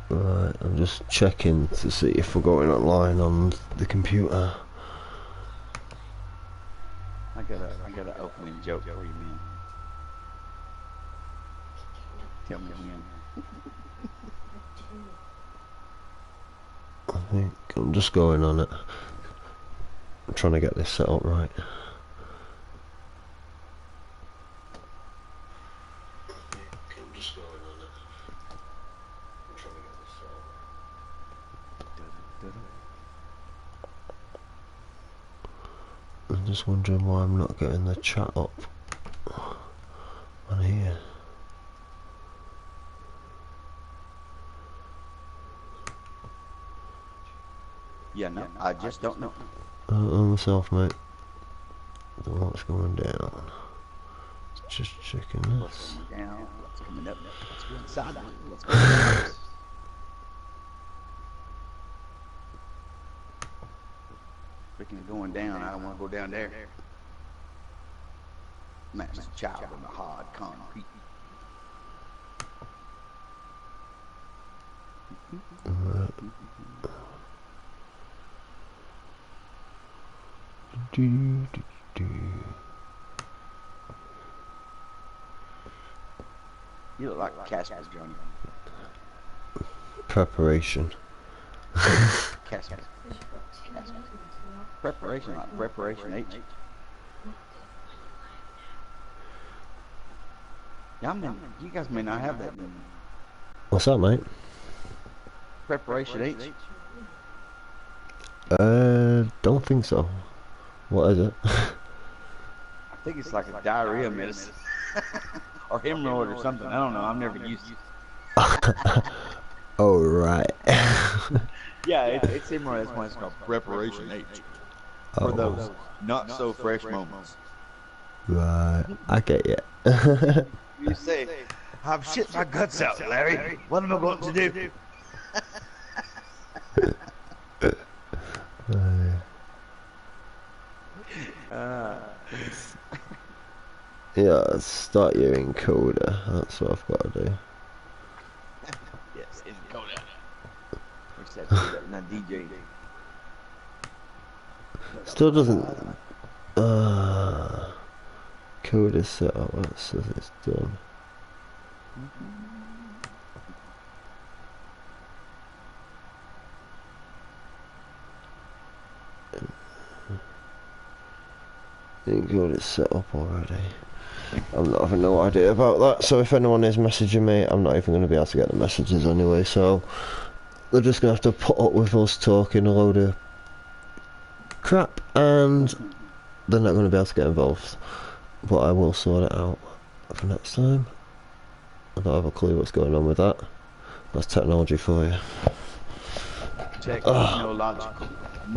Right, I'm just checking to see if we're going online on the computer. I got an opening joke for you, man. Tell me when. I think I'm just going on it. I'm trying to get this set up right. I'm just going on it. I'm trying to get this set up. I'm just wondering why I'm not getting the chat up on here. Yeah, no, I just don't know. On myself, mate. Don't know what's going down. Just checking this. What's coming down? What's coming up? What's going sideways? What's going sideways? Speaking of going down, I don't want to go down there. Master child in the hard concrete. You look like Casper, Jonny. Preparation. Casper. Preparation, like preparation H. Yeah, I mean, you guys may not have that. What's that, mate? Preparation H. Don't think so. What is it? I think it's like a diarrhea medicine. Or hemorrhoid or something. I don't know. I've never used it. Oh, right. Yeah, it's hemorrhoid. That's why it's called Preparation H. For those not so fresh moments. Right. I get you. You say, I've shit my guts out, Larry. What am I going to do? Yeah, start your encoder. That's what I've got to do. Yes, encoder. What's that? Not DJ. Still doesn't. Code is set up. It says it's done. Encode is set up already. I'm not having no idea about that. So if anyone is messaging me, I'm not even going to be able to get the messages anyway. So they're just going to have to put up with us talking a load of crap, and they're not going to be able to get involved. But I will sort it out for next time. I don't have a clue what's going on with that. That's technology for you. Technological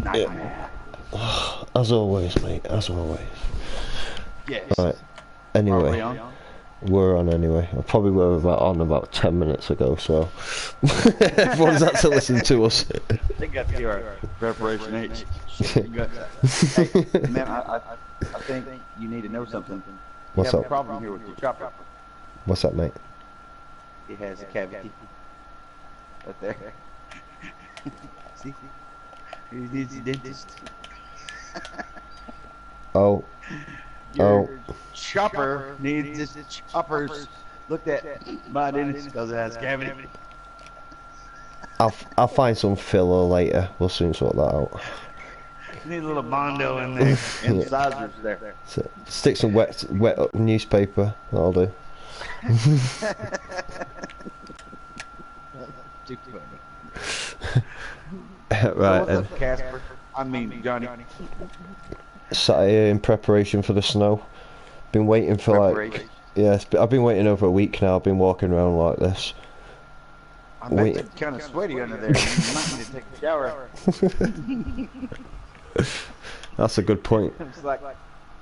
nightmare. Yeah. As always, mate. As always. Yes. Right. Anyway, we're on anyway. I probably were about 10 minutes ago, so everyone's had to listen to us. They got to hear our Preparation H. Hey, man, I think you need to know something. You have a problem here with your chopper. What's that, mate? It has a cavity. Right there. See? He needs a dentist. Oh. Your chopper needs this choppers looked at by a dentist because it has cavity. I'll find some filler later. We'll soon sort that out. You need a little Bondo in there and sizers there. So, stick some wet newspaper. That'll do. Too funny. Right. So what's up, Casper? I mean, Jonny. Sat here in preparation for the snow. Been waiting for like... Yes, but I've been waiting over a week now. I've been walking around like this. I bet it's kind of sweaty under there. You might need to take a shower. That's a good point. It's like,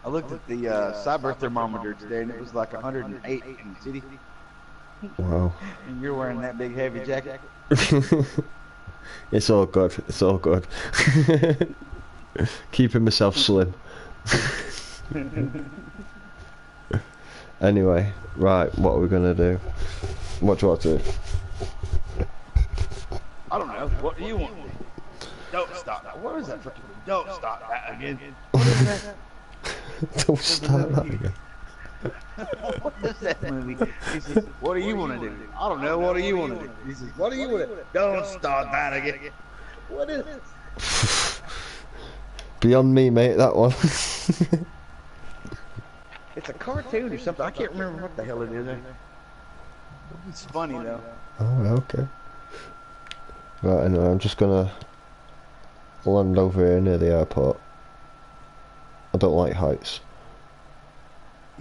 I looked at the cyber thermometer today and it was like 108 in the city. Wow. And you're wearing that big heavy jacket. It's all good. It's all good. Keeping myself slim. Anyway, right, what are we gonna do? What do you want to do? I don't know. What do you want to do? Don't stop that. What is that? Don't stop that again. What is that? Don't start that again. What is that movie? He says, what do you want to do? I don't know. What do you want to do? He says, what do you want to do? Don't start that again. What is it? Beyond me, mate, that one. It's a cartoon or something. I can't remember what the hell it is. It's funny, though. Oh, okay. Right, anyway, I'm just gonna land over here near the airport. I don't like heights.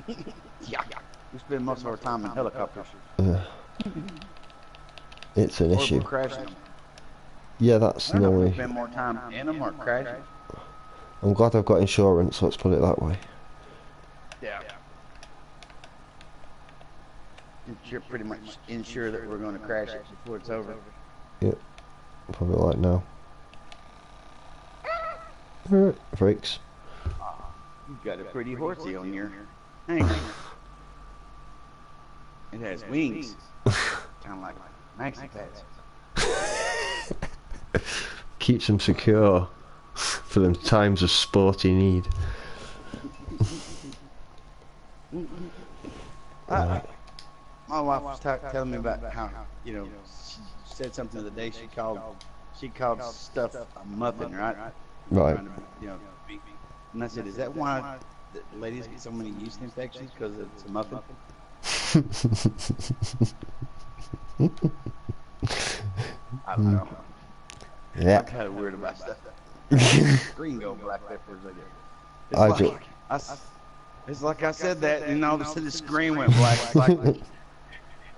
Yeah. We spend most of our time in helicopters. It's an issue. Crashing them. Yeah, that's I don't know if we normally... spend more time in them or crashing. I'm glad I've got insurance, let's put it that way. Yeah. You're pretty much ensure that we're going to crash it before it's over. Yep. Probably like now. Freaks. You've got a pretty horsey on your hanger. It has wings. Kind of like maxi pads. Keeps them secure for them times of sporty need. My wife was telling me about how, you know, she said something the other day. She called stuff a muffin, right? Right. You know, and I said, is that why the ladies get so many yeast infections? Because it's a muffin? I don't know. Yeah. I'm kind of weird about stuff. Green go black peppers, I guess. It's like I said that, and all of a sudden the screen went black.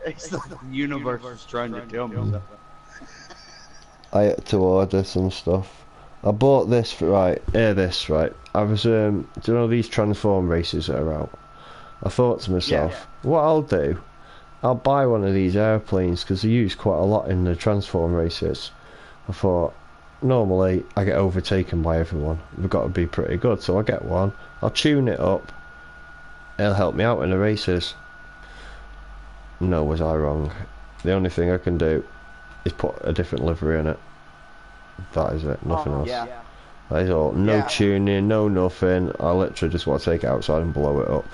It's like the universe was trying to tell me something. I had to order some stuff. I bought this, right, right. I was, do you know these transform races that are out? I thought to myself, what I'll do, I'll buy one of these airplanes, because they're used quite a lot in the transform races. I thought, normally I get overtaken by everyone. They've got to be pretty good, so I'll get one. I'll tune it up. It'll help me out in the races. No, was I wrong? The only thing I can do is put a different livery in it. That is it, nothing else. Yeah. That is all. No tuning, no nothing. I literally just want to take it outside and blow it up.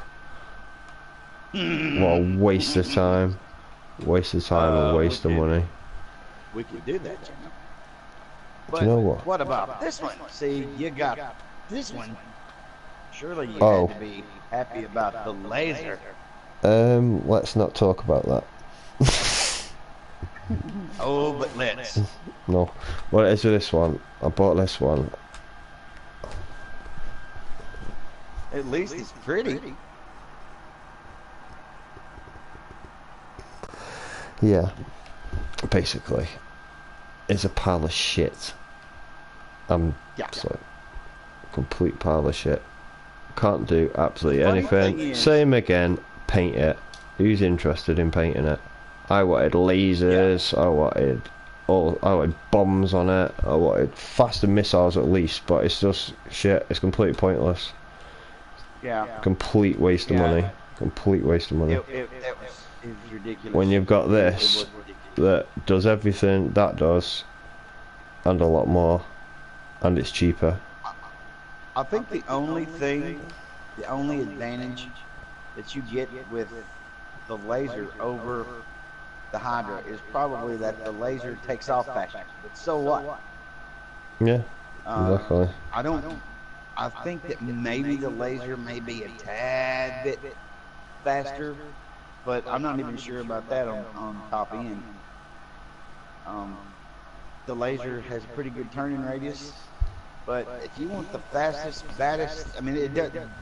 What a waste of time. Waste of time and waste of money. We could do that, Jonny. But do you know what? What about this one? See, you got this one. Surely you had to be happy about the laser. Let's not talk about that. Oh, but let's. No. What it is with this one, I bought this one. At least it's pretty. Yeah. Basically. It's a pile of shit. So, complete pile of shit. Can't do absolutely anything. Same again, paint it. Who's interested in painting it? I wanted lasers, I wanted bombs on it, I wanted faster missiles at least, but it's just shit, it's completely pointless. Yeah. Complete waste of money. Complete waste of money. It was ridiculous. When you've got this that does everything that does and a lot more, and it's cheaper. I think the only advantage that you get with the laser over the Hydra is probably that the laser takes off faster. But so what? Yeah, exactly. I think that maybe the laser may be a tad bit faster, but I'm not even sure about that on top end. The laser has a pretty good turning radius, but if you want the fastest, baddest, I mean,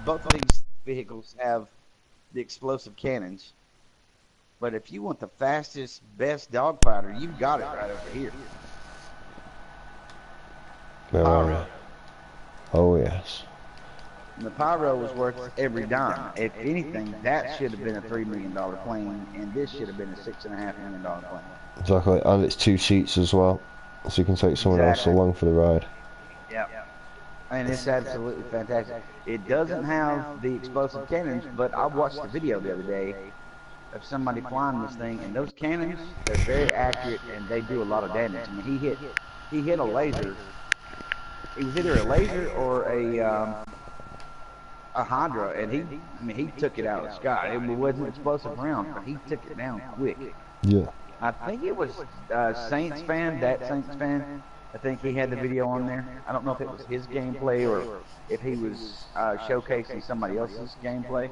both of these vehicles have the explosive cannons, but if you want the fastest, best dogfighter, you've got it right over here. Pyro. Oh yes. And the Pyro was worth every dime. If anything, that should have been a $3 million plane, and this should have been a $6.5 million plane. Exactly, and it's 2 seats as well, so you can take someone else along for the ride. Yeah. And it's absolutely fantastic. It doesn't have the explosive cannons, but I watched the video the other day, of somebody flying this thing, and those cannons, they're very accurate and they do a lot of damage. I mean, he hit a laser. It was either a laser or a Hydra, and I mean, he took it out of the sky. It wasn't an explosive round, but he took it down quick. Yeah. I think it was Saints fan, that Saints fan. I think he had the video on there. I don't know if it was his gameplay or if he was showcasing somebody else's gameplay.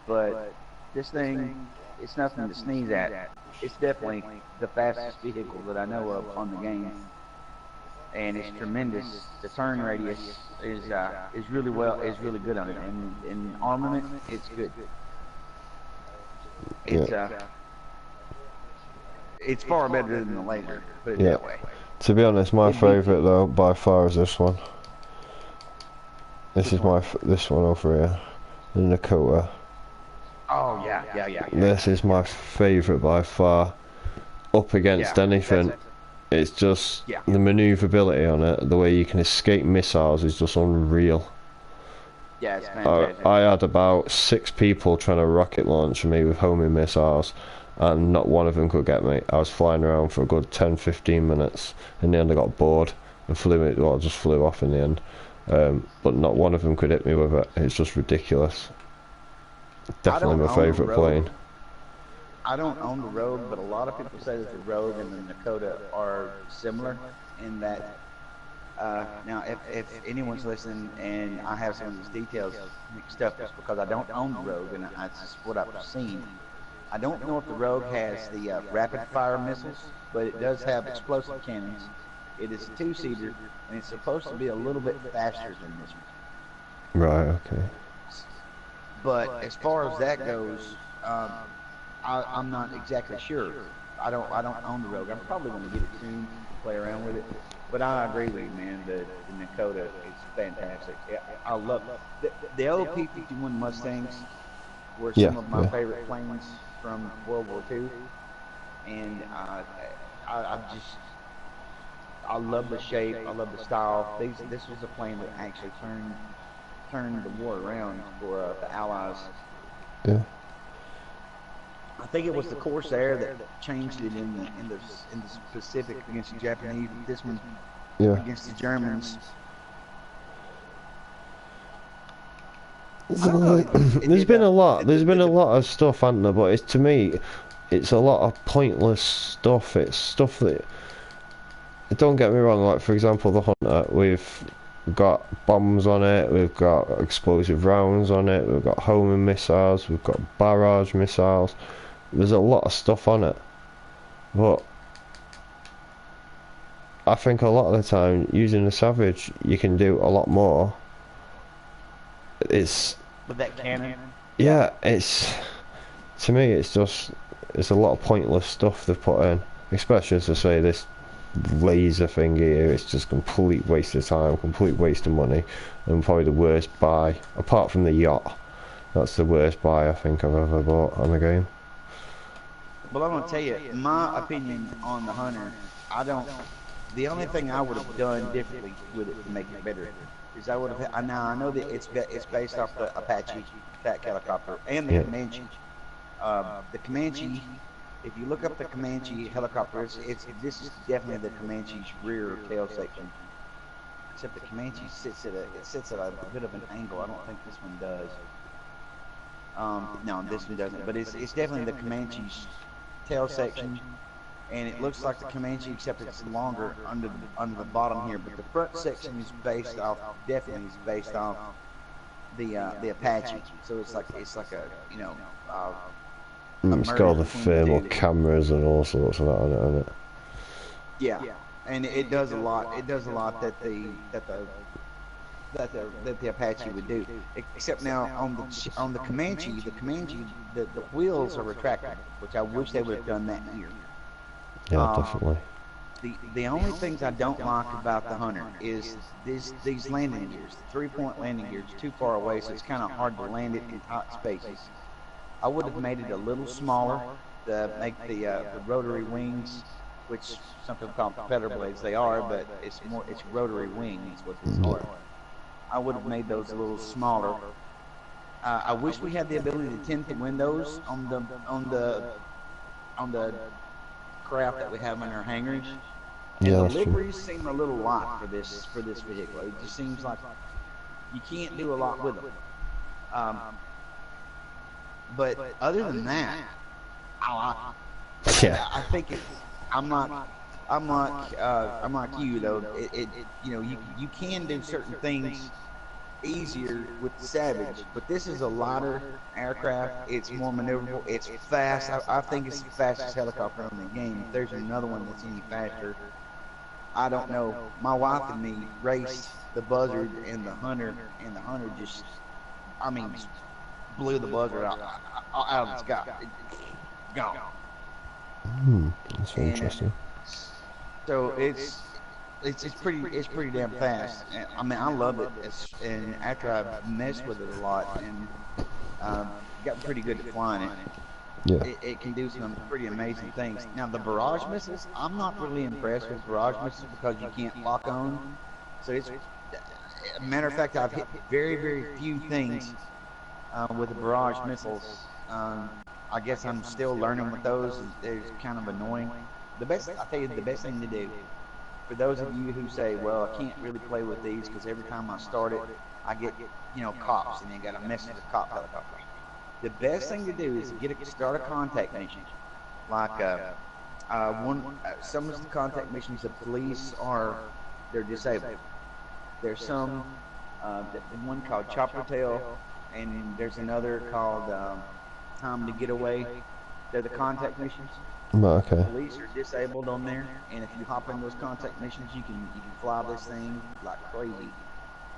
But this thing, it's nothing to sneeze at. It's definitely the fastest vehicle that I know of on the game, and it's tremendous. The turn radius is really good on it, and in armament, it's good. It's far better than the laser. Put it that way. To be honest, my favourite though by far is this one. This one over here, the Nakota. Oh yeah. This is my favourite by far. Up against anything, it's just the manoeuvrability on it, the way you can escape missiles is just unreal. Yeah, it's fantastic. I had about 6 people trying to rocket launch me with homing missiles, and not one of them could get me. I was flying around for a good 10-15 minutes. In the end I got bored and just flew off in the end. But not one of them could hit me with it. It's just ridiculous. Definitely my favourite plane. I don't own the Rogue, but a lot of people say that the Rogue and the Nakota are similar in that. Now, if anyone's listening and I have some of these details mixed up, it's because I don't own the Rogue, and that's just what I've seen. I don't know if the Rogue has the rapid-fire missiles, but it does have explosive cannons. It is a 2-seater, and it's supposed to be a little bit faster than this one. Right, okay. But as far as that goes, I'm not exactly sure. I don't own the Rogue. I'm probably going to get it soon to play around with it. But I agree with you, man. The Nakota is fantastic. I love the old P-51 Mustangs were some of my favorite planes from World War II, and I love the shape. I love the style. This was a plane that actually turned the war around for the Allies. Yeah. I think it was the Corsair that changed it in the Pacific against the Japanese. This one against the Germans. There's been a lot of stuff, hasn't there? But to me, it's a lot of pointless stuff. It's stuff that, don't get me wrong, like for example the Hunter, we've got bombs on it, we've got explosive rounds on it, we've got homing missiles, we've got barrage missiles. There's a lot of stuff on it, but I think a lot of the time using the Savage you can do a lot more. It's with that cannon. Yeah, to me it's a lot of pointless stuff they've put in, especially as I say this laser thing here. It's just complete waste of time, complete waste of money, and probably the worst buy apart from the yacht. That's the worst buy I think I've ever bought on the game. Well, I'm gonna tell you my opinion on the Hunter. The only thing I would have done differently with it to make it better is I would have. Now I know that it's based off the Apache attack helicopter and the Comanche. The Comanche, if you look up the Comanche helicopter, this is definitely the Comanche's rear tail section. Except the Comanche sits at a bit of an angle. I don't think this one does. No, this one doesn't. But it's definitely the Comanche's tail section, and it looks like the Comanche, except it's longer under the bottom here. But the front section is based off the Apache. So it's like a it's got the thermal cameras and all sorts of that on it, hasn't it? Yeah, and it does a lot. It does a lot that the Apache would do. Except now on the Comanche, the wheels are retractable, which I wish they would have done that here. Yeah, definitely. The only things I don't like about the Hunter is these landing gears. The 3-point landing gears too far away, so it's kind of hard to land it in tight spaces. I would have made it a little smaller to make the rotary wings, which some people call propeller blades. They are, but it's rotary wings what these are. I would have made those a little smaller. I wish we had the ability to tint the windows on the craft that we have in our hangars. And Yeah, the that's true. liveries seem a little light for this vehicle. It just seems like you can't do a lot with them. But other than that, I like it. Yeah. I think it. I'm not. I'm like you though. You know, you can do certain things easier with the Savage, but this is a lighter aircraft. It's more maneuverable. It's fast. I think it's the fastest helicopter in the game. If there's another one that's any faster, I don't know. My wife and me raced the Buzzard and the Hunter, and the Hunter just, I mean, just blew the Buzzard out of the sky. Gone. That's very interesting. So it's pretty damn fast. And, I mean, I love it. And after I've messed with it a lot and got pretty good at flying it, Yeah. it can do some pretty amazing things. Now the barrage missiles, I'm not really impressed with barrage missiles because you can't lock on. So it's a matter of fact, I've hit very few things with the barrage missiles. I guess I'm still learning with those. They're kind of annoying. I tell you, the best thing to do for those of you who say, well, I can't really play with these because every time I start it, I get, cops, and you got to mess with the cop helicopter. The best thing to do is start a contact mission. Like some of the contact missions, the police they're disabled. There's some, one called Chopper Tail, and there's another called Time to Get Away. They're the contact missions. Okay. Police are disabled on there, and if you hop in those contact missions, you can fly this thing like crazy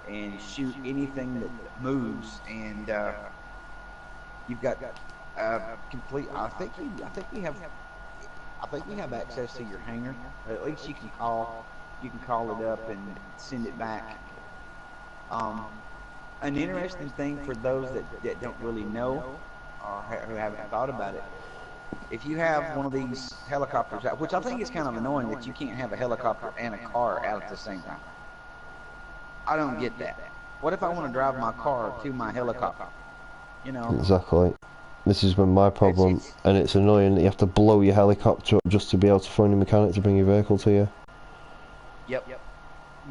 and shoot anything that moves. And you've got complete. I think we have access to your hangar. At least you can call it up and send it back. An interesting thing for those that don't really know or who haven't thought about it. If you have one of these helicopters out, which I think is kind of annoying that you can't have a helicopter and a car out at the same time. I don't get that. What if I want to drive my car to my helicopter? Exactly. This is when my problem, and it's annoying that you have to blow your helicopter up just to be able to phone a mechanic to bring your vehicle to you. Yep.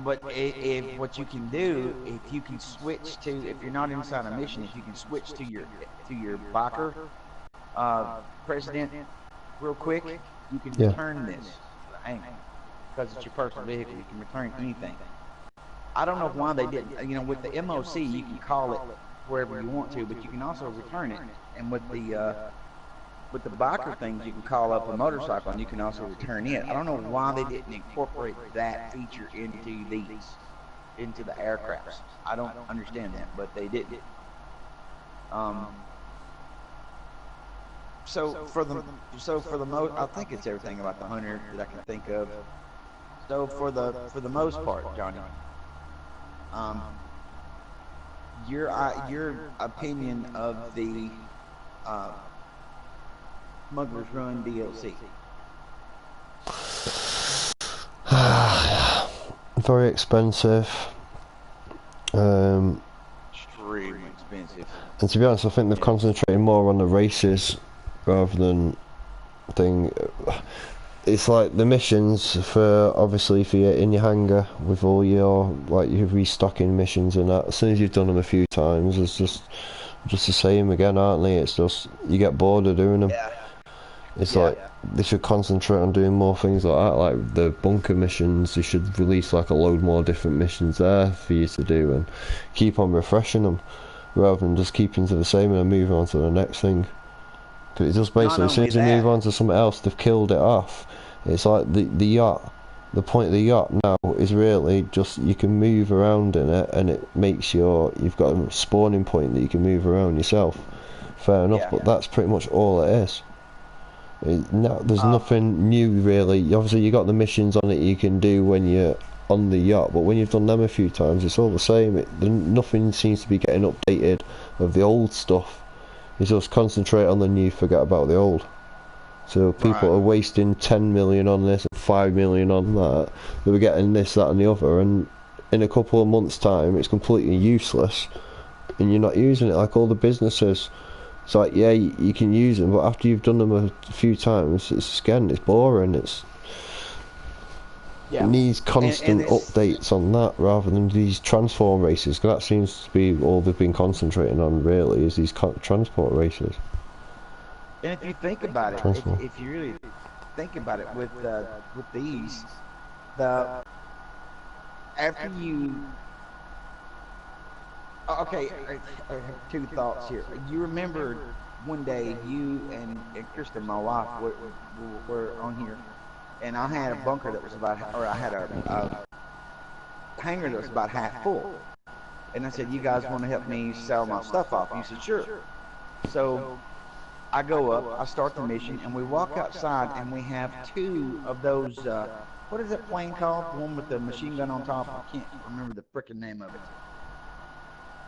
But if what you can do, if you can switch to, if you're not inside a mission, if you can switch to your biker president real quick, you can return this hangar because it's your personal vehicle. You can return anything. I don't know why they didn't. With the MOC, you can call it wherever you want to, but you can also return it. And with the biker things, you can call up a motorcycle and you can also return it. I don't know why they didn't incorporate that feature into the aircrafts. I don't understand that, but they didn't. So for the most, I think it's everything about the Hunter that I can think of. So for the most part, Johnny, your opinion of the Smuggler's Run DLC? Very expensive. Extremely expensive. And to be honest, I think they've concentrated more on the races rather than it's like the missions obviously for you in your hangar with all your your restocking missions and that. As soon as you've done them a few times, it's just the same again, aren't they? It's just you get bored of doing them. Yeah. It's like they should concentrate on doing more things like that, like the bunker missions. They should release like a load more different missions there for you to do and keep on refreshing them rather than just keeping to the same and then moving on to the next thing. Because it just basically, as soon as you move on to something else, they've killed it off. It's like the yacht. The point of the yacht now is really just you can move around in it, and it makes you've got a spawning point that you can move around yourself. Fair enough, but that's pretty much all it is. There's nothing new really. Obviously, you got the missions on it you can do when you're on the yacht, but when you've done them a few times, it's all the same. Nothing seems to be getting updated of the old stuff. You just concentrate on the new, forget about the old. So people are wasting 10 million on this and 5 million on that. They were getting this, that and the other, and in a couple of months' time it's completely useless and you're not using it. Like all the businesses, it's like, yeah, you can use them, but after you've done them a few times, it's boring. It Yeah, needs and constant it's updates on that rather than these transform races. 'Cause that seems to be all they've been concentrating on, really, is these transport races. and if you think about it, Transform. if you really think about it with these, the after you okay, I have two thoughts here. You remember one day you and Kristen, my wife, were on here, and I had a bunker that was about, or I had a hangar that was about half full, and I said, "You guys want to help me sell my stuff off?" And you said, "Sure." So I go up, I start the mission, and we walk outside, and we have two of those. What is that plane called? The one with the machine gun on top? I can't remember the frickin' name of it.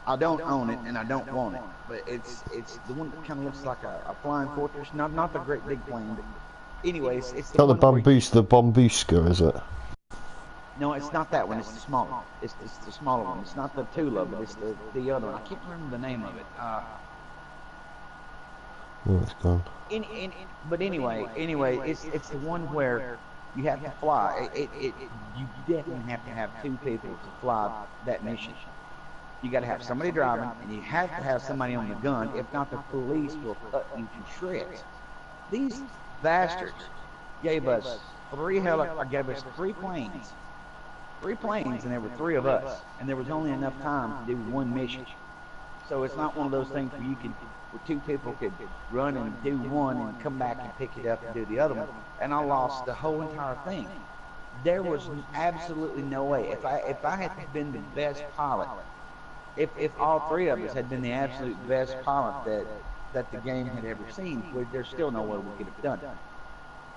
I don't own it, and I don't want it, but it's the one that kind of looks like a flying fortress. Not the great big plane, but anyways, it's the Not the one where the Bombuska, is it? no, it's not that one. It's the smaller one. It's the smaller one. It's not the Tula, but it's the other one. I can't remember the name of it. Oh, it's gone. But anyway, it's the one where you have to fly. You definitely have to have two people to fly that mission. You got to have somebody driving, and you have to have somebody on the gun. If not, the police will cut you to shreds. These bastards gave us gave us three planes, and there were three of us, and there was only enough time to do one mission. So it's not one of those things where two people could run and do one and come back and pick it up and do the other one. And I lost the whole entire thing. There was absolutely no way. If I had been the best pilot, if all three of us had been the absolute best pilot that the game had ever seen, there's still no way we could have done it.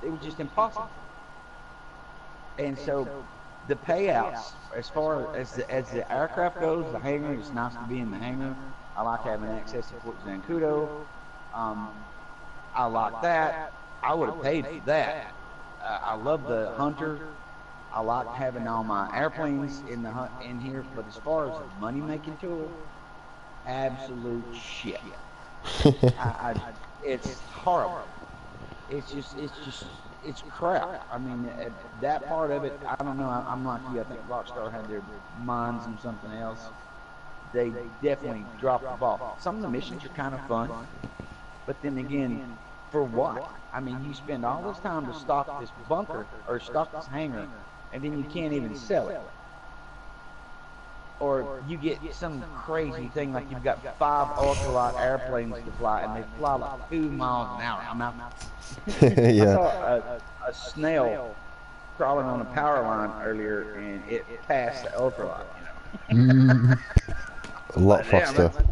It was just impossible. And so the payouts, as far as the aircraft goes, the hangar, it's nice to be in the hangar. I like having access to Fort Zancudo. I like that. I would have paid for that. I love the Hunter. I like having all my airplanes in here, but as far as a money making tool, absolute shit. It's horrible. It's crap. I mean, that part of it, I don't know. I'm like you. I think Rockstar had their minds on something else. They definitely dropped the ball. Some of the missions are kind of fun, but then again, for what? I mean, you spend all this time to stock this bunker or stock this hangar, and then you can't even sell it. Or you get some crazy thing like you've got 5 ultralight airplanes to fly, and they fly like 2 miles an hour. I Yeah. saw a snail crawling on a power line earlier, and it passed the ultralight. A lot Like, damn, faster.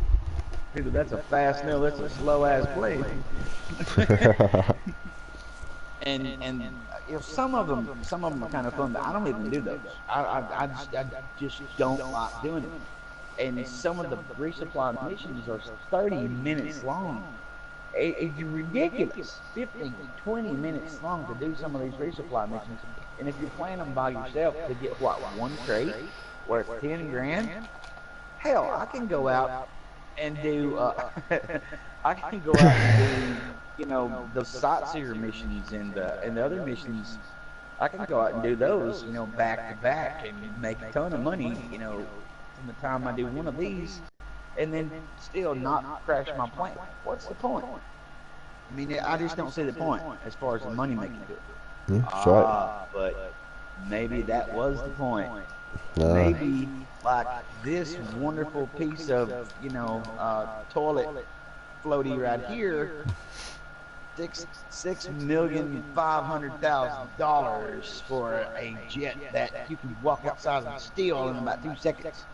that's a fast snail. That's a slow ass plane. and some of them are kind of fun, but I don't even do those. I just don't like doing it. And some of the resupply missions are 30 minutes long. It's ridiculous. 15, 20 minutes long to do some of these resupply missions. And if you're playing them by yourself to get what, one crate worth 10 grand? Hell, I can go out and do I can go out and do the sightseer missions and the other missions. I can go out and do those back to back and make a ton of money from the time I do one of these, and then still not crash my plane. What's the point? I mean, I just don't see the point as far as the money making to it. Yeah, that's right. But maybe that was the point. Nah. Maybe like this wonderful piece of toilet floaty right here, $6,500,000 for a jet that you can walk outside and steal in about 2 seconds.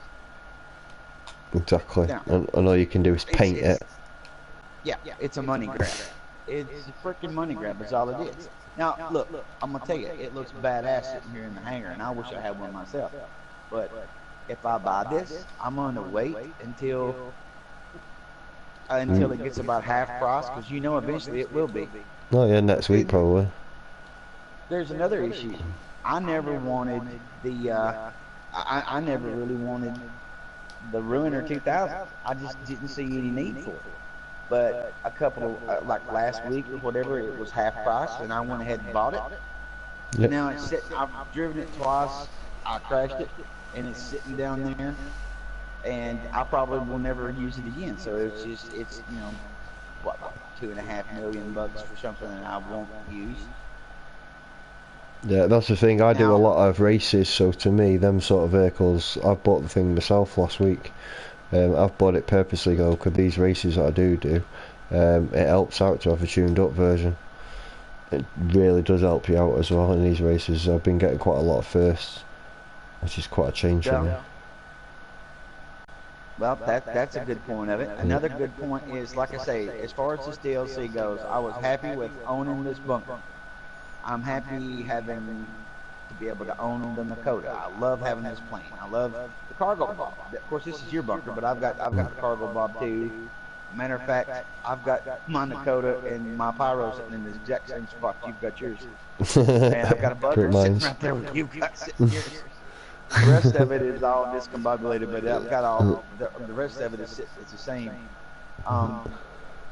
Exactly. Now, And all you can do is paint it. Yeah, it's a money grab. It's a freaking money grab. Is all it is. Now, look, I'm gonna tell you, it looks badass sitting here in the hangar, and I wish I had one myself. But if I buy this, I'm gonna wait until it gets about half price, because eventually it will be. Oh yeah, next week probably. There's another issue. I never wanted the I never really wanted the Ruiner 2000, I just didn't see any need for it. But a couple of, like last week or whatever, it was half price, and I went ahead and bought it. Yep. Now it's sitting. I've driven it twice. I crashed it, and it's sitting down there. And I probably will never use it again. So it's what, like $2.5 million for something that I won't use. Yeah, that's the thing. I do a Now, lot of races, so to me, them sort of vehicles, I bought the thing myself last week. I've bought it purposely though, because these races that I do, it helps out to have a tuned up version. It really does help you out as well in these races. I've been getting quite a lot of firsts, which is quite a change for me. well, that's a good point of it. Another good point is, like I say, as far as this DLC goes, I was happy with owning this bunker. I'm happy having to be able to own the Nakota. I love having this plane. I love the cargo bob. Of course, this is your bunker, but I've got the cargo bob too. Matter of fact, I've got my Nakota and my Pyro sitting in the exact same spot you've got yours. And I've got a bugger sitting right there with you guys sitting here. The rest of it is all discombobulated, but I've got all the rest of it is it's the same.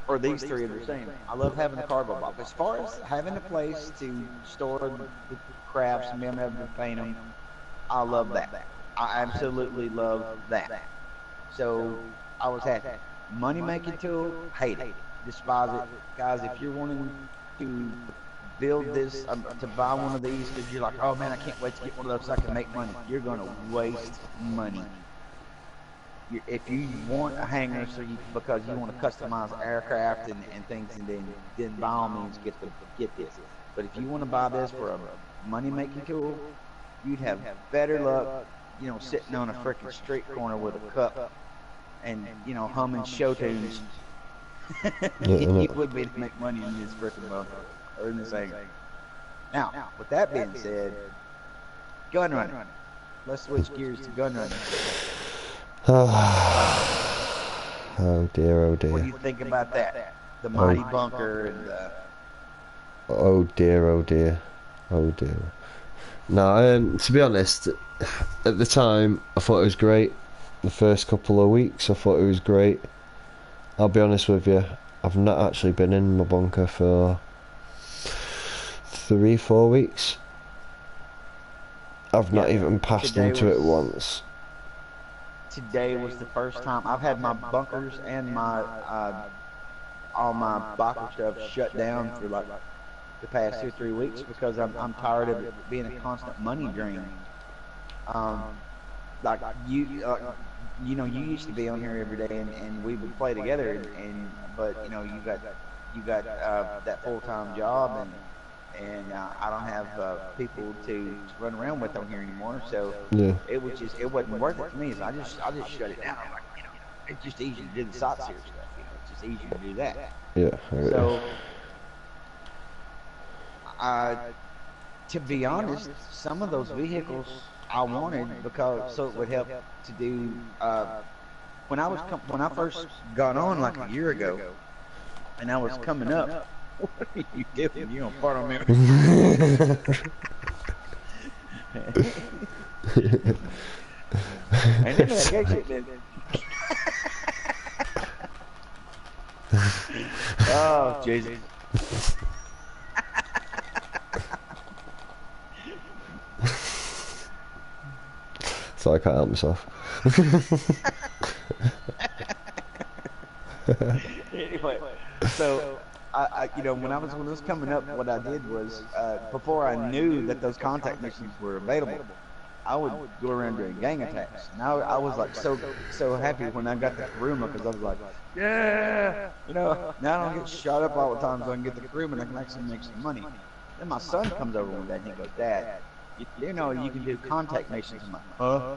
Or these three are the same. I love having a cargo box. As far as having a place to store the crafts and being able to paint them, I love that. I absolutely love that. So I was happy. Money making tool, hate it, despise it, guys. If you're wanting to build this, to buy one of these, because you're like, oh man, I can't wait to get one of those so I can make money. You're gonna waste money. If you want a hangar because you want to customize aircraft and things, and then by all means get this. But if you want to buy this for a money making tool, you'd have better luck, sitting on a freaking street corner with a cup and humming show tunes. You would be to make money in this freaking bunker or in this hangar. Now, with that being said, gun running. Let's switch gears to gun running. Oh dear, oh dear. What do you think about that? The mighty bunker and Oh dear, oh dear, oh dear. No, to be honest, at the time I thought it was great. The first couple of weeks I thought it was great. I'll be honest with you, I've not actually been in my bunker for 3-4 weeks. I've not even passed into it once. Today was the first time I've had my bunkers and my all my boxer stuff shut down for like the past 2 or 3 weeks because I'm tired of it being a constant money drain. Like you used to be on here every day and we would play together but you got that full-time job and I don't have people to run around with on here anymore, so yeah. it wasn't worth it for me. So I just shut it down. I'm like, it's just easy to do the sightseer stuff. It's just easy to do that. Yeah. So, to be honest, some of those vehicles I wanted so it would help to do. When I first got on like a year ago, and I was coming up. What are you doing? You gonna fart on me? And then that gay shit did. Oh, Jesus. So I can't help myself. Anyway, so when I was coming up, what I did was before I knew that those contact missions were available, I would go around doing gang attacks, and I was like so happy when I got the Kuruma because I was like, yeah, now I don't get shot up all the time, so I can get the Kuruma and I can actually make some money. Then my son comes over one day and he goes, Dad, you can do contact missions. I'm like, huh?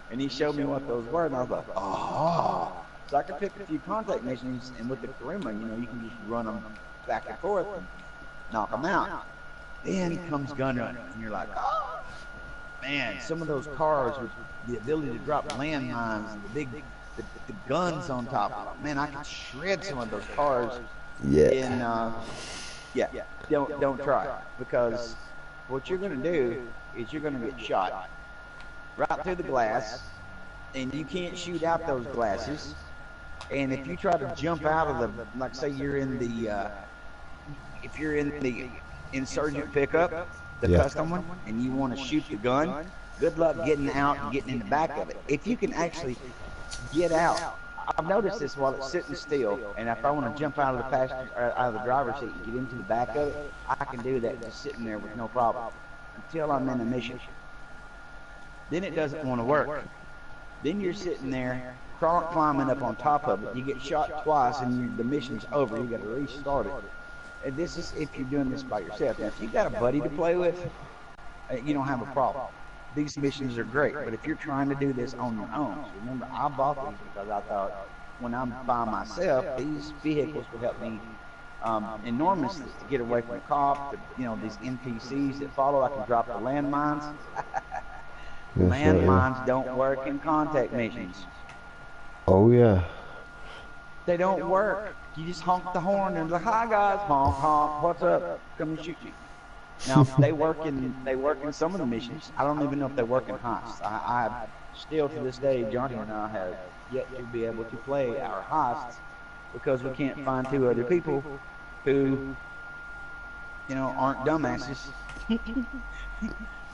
And he showed me what those were, and I was like, oh. So I could pick a few contact missions, and with the Kuruma, you can just run them back and forth and knock them out. Then comes gun running, and you're like, oh, man, some of those cars with the ability to drop landmines, the guns on top of them, man, I could shred some of those cars. Yeah. Don't try it, because what you're going to do is you're going to get shot right through the glass, and you can't shoot out those glasses. And if you try to jump out of the, like say you're in the, if you're in the insurgent pickup, the Yeah. custom one, and you want to shoot the gun, good luck getting out and getting in the back of it. If you can actually get out, I've noticed this while it's sitting still, and if I want to jump out of the passenger, or out of the driver's seat and get into the back of it, I can do that just sitting there with no problem until I'm in a mission. Then it doesn't want to work. Then you're sitting there climbing up on top of it. You get shot twice, and the mission's over. You got to restart it. And this is if you're doing this by yourself. Now, if you got a buddy to play with, you don't have a problem. These missions are great, but if you're trying to do this on your own, so remember, I bought these because I thought when I'm by myself, these vehicles would help me enormously to get away from the cop, these NPCs that follow. I can drop the landmines. Landmines don't work in contact missions. Oh yeah. They don't work. You just honk the horn and like, "Hi guys, honk honk, what's up? Come and shoot me." Now they work in some of the missions. I don't even know if they work in heists. I still to this day, Jonny and I have yet to be able to play our heists because we can't find two other people who, aren't dumbasses.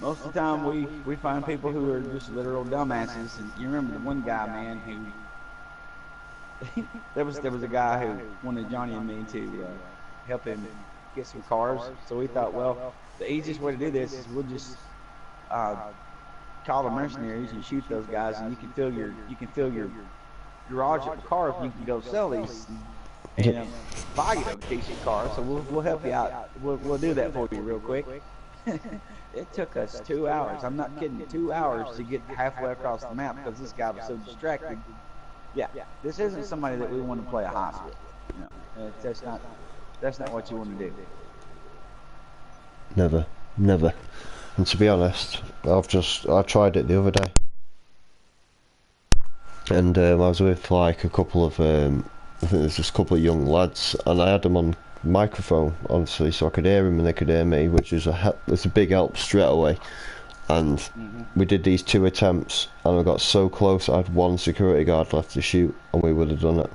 Most of the time we find people who are just literal dumbasses. And you remember the one guy, man, who there was a guy who wanted Jonny and me to help him get some cars. So we thought, well, the easiest way to do this is we'll just call the mercenaries and shoot those guys, and you can fill your garage up with cars. And you can go sell these and buy you a decent car. So we'll help you out. We'll do that for you real quick. It took us 2 hours. I'm not kidding. 2 hours to get halfway across the map because this guy was so distracted. Yeah, this isn't somebody that we want to play a heist with. That's not what you want to do. Never. And to be honest, I tried it the other day, and I was with like a couple of I think there's just a couple of young lads, and I had them on microphone, honestly, so I could hear them and they could hear me, which is a big help straight away. And we did these 2 attempts, and I got so close. I had 1 security guard left to shoot, and we would have done it.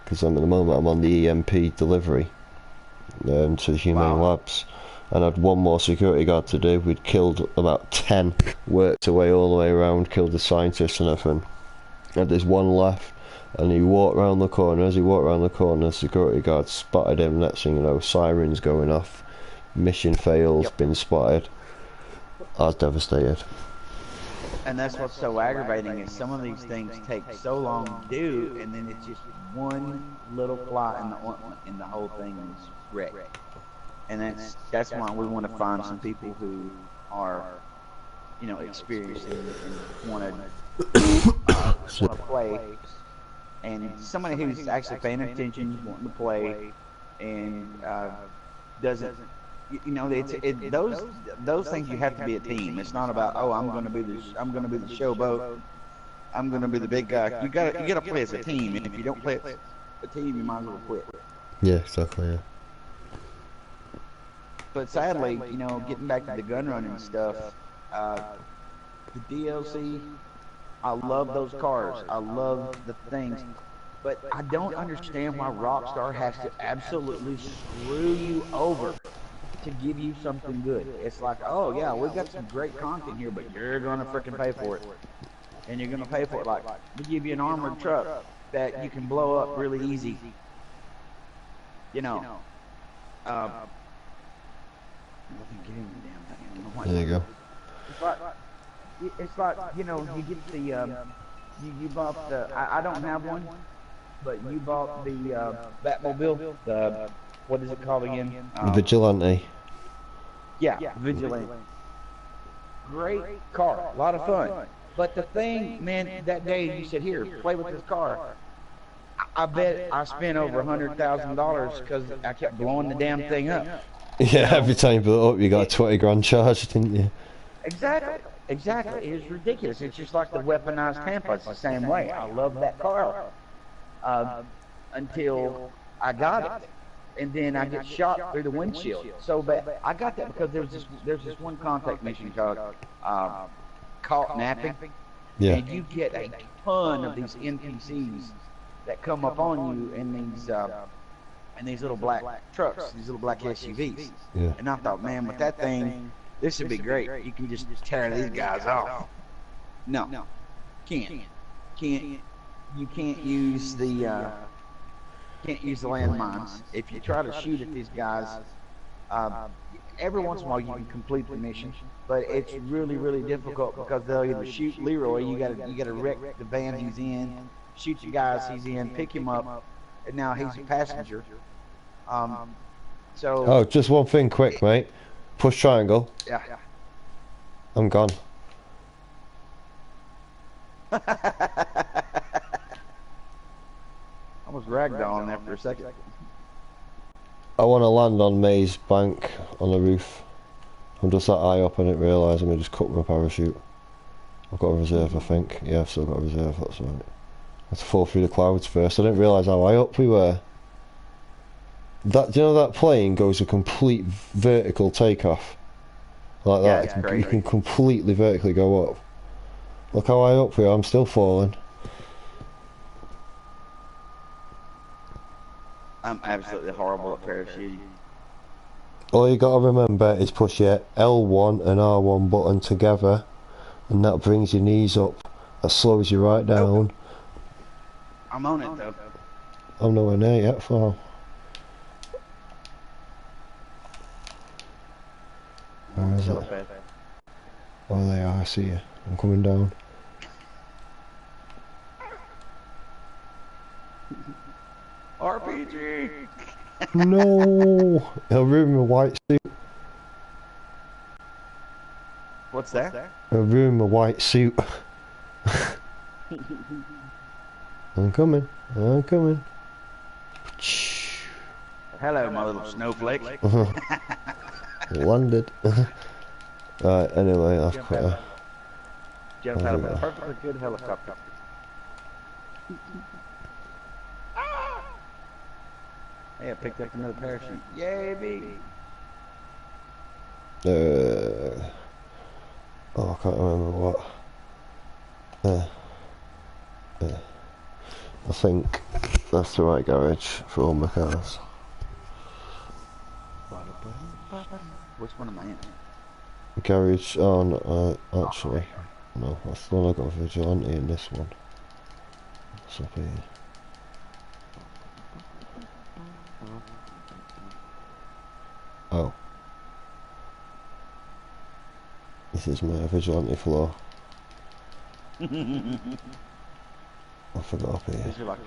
Because at the moment I'm on the EMP delivery to the Humane Labs, and I had 1 more security guard to do. We'd killed about 10, worked away all the way around, killed the scientists and everything. And there's 1 left, and he walked around the corner. As he walked around the corner, the security guard spotted him. Next thing you know, sirens going off, mission fails, been spotted. I was devastated. And that's what's so aggravating is some of these things take so long to do, and then it's just one little fly in the ointment, and the whole thing is wrecked. And that's why we want to find some people who are, experienced and want to play, and somebody who's actually paying attention, wanting to play, and doesn't. Those things you have to be a team. It's not about, oh, I'm going to be the showboat. I'm going to be the big guy. You gotta play as a team, and if you don't play as a team, you might as well quit. Yeah, exactly. Yeah. But sadly, getting back to the gun running stuff, the DLC, I love those cars. I love the things. But I don't understand why Rockstar has to absolutely screw you over to give you something good. It's like, oh yeah, we've got some great content here, but you're gonna freaking pay for it. And you're gonna pay for it. Like, we give you an armored truck that you can blow up really easy. There you go. It's like, you get the, you bought the, I don't have one, but you bought the Batmobile, what is it called again? Vigilante. Yeah, Vigilante. Great car, a lot of fun. But the thing, man, that day you said, here, play with this car. I bet I spent over $100,000 because I kept blowing the damn thing up. Yeah, every time you blew it up, you got a 20 grand charge, didn't you? Exactly. It's ridiculous. It's just like the weaponized Tampa. It's the same way. I love that car until I got it, and then I get shot through the windshield. So bad. I got that because there's this one contact mission called caught napping, Yeah. and you get a ton of these NPCs that come up on you in these little black trucks, these little black SUVs. Yeah. And I thought, man, with that thing, this would be great. You can just tear these guys off. No, can't, can't. You can't use the landmines. If you try to shoot at these guys, uh, every once in a while you can complete the mission, but it's really, really difficult because they'll either shoot Leroy, you gotta wreck the van he's in, shoot the guys he's in, pick him up, and now he's a passenger. Um, Oh, so just one thing quick, mate. Push triangle. yeah. I'm gone. Almost ragdolling there for a second. I want to land on May's bank on the roof. I'm just that high up, I didn't realise. I may just cut my parachute. I've got a reserve, I think. Yeah, I've still got a reserve, that's right. I had to fall through the clouds first. I didn't realise how high up we were. Do you know that plane goes a complete vertical takeoff? Like Yeah, that, it's you can crazy. completely vertically go up. Look how high up we are, I'm still falling. I'm absolutely horrible at parachuting. All you gotta remember is push your L1 and R1 button together, and that brings your knees up. That slows you right down. I'm on it though. I'm nowhere near yet, far. Where is it? Oh, there you are, I see you. I'm coming down. RPG. No! He'll ruin my white suit. What's that? He'll ruin my white suit. I'm coming. I'm coming. Hello, my little snowflake. Landed. Right, anyway, I've put a... Jump out of a perfectly good helicopter. Hey, I picked up another parachute. Yay, me! Oh, I can't remember what. I think that's the right garage for all my cars. Which one am I in? Garage, oh no, actually, no, that's the one I got Vigilante in this one. What's up here? Oh. This is my Vigilante floor. I forgot up here. These are like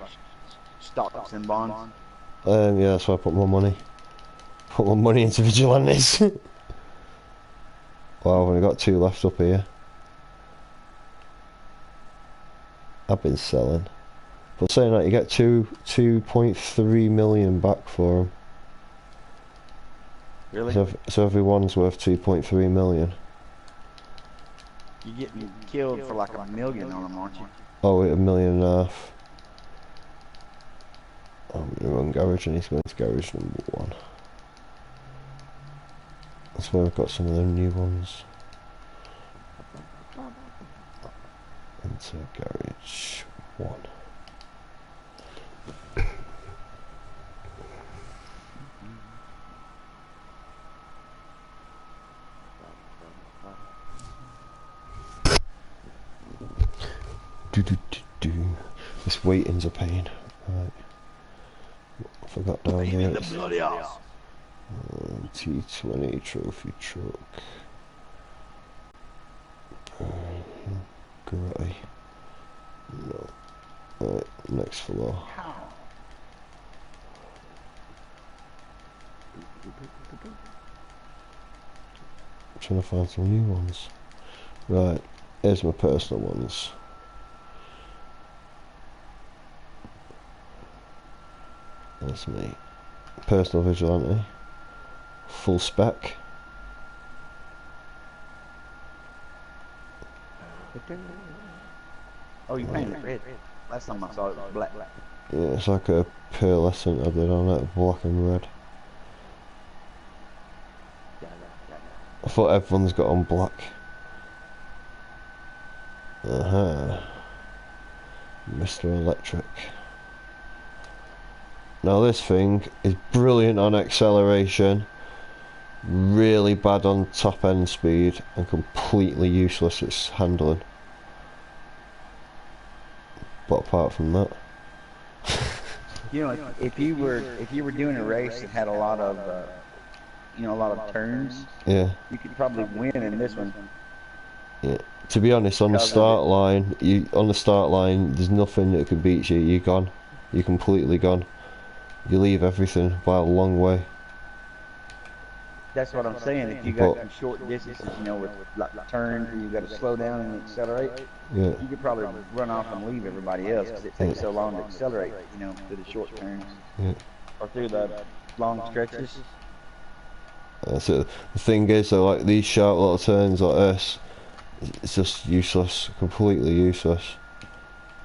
stocks and bonds. Yeah, that's where I put my money. Put my money into Vigilantes. Wow, I've only got 2 left up here. I've been selling. But saying that, you get 2.3 million back for them. Really? So everyone's worth 2.3 million. You're getting killed for like $1 million on them, aren't you? Oh wait, 1.5 million. I'm in the wrong garage, I need to go into garage number 1. That's where I've got some of them new ones. Into garage 1. This waiting's a pain. Right. I forgot down here. The bloody ass. T20 trophy truck. Grey. No. Right, next floor. I'm trying to find some new ones. Right, here's my personal ones. That's me. Personal Vigilante. Full spec. Oh, you painted it red. Last time I saw it was black. Yeah, it's like a pearlescent I did on it, black and red. I thought everyone's got on black. Mr. Electric. Now this thing is brilliant on acceleration, really bad on top end speed, and completely useless at handling. But apart from that, You know, if you were doing a race that had a lot of a lot of turns, yeah. you could probably win in this one. Yeah. To be honest, on the start line, there's nothing that could beat you. You're gone. You're completely gone. You leave everything by a long way. That's what I'm saying. If you got some short distances, with like turns where you got to slow down and accelerate, yeah, you could probably run off and leave everybody else because it takes so long to accelerate, through the short turns or through the long stretches. So the thing is, though, like these sharp little turns like this, it's just useless, completely useless.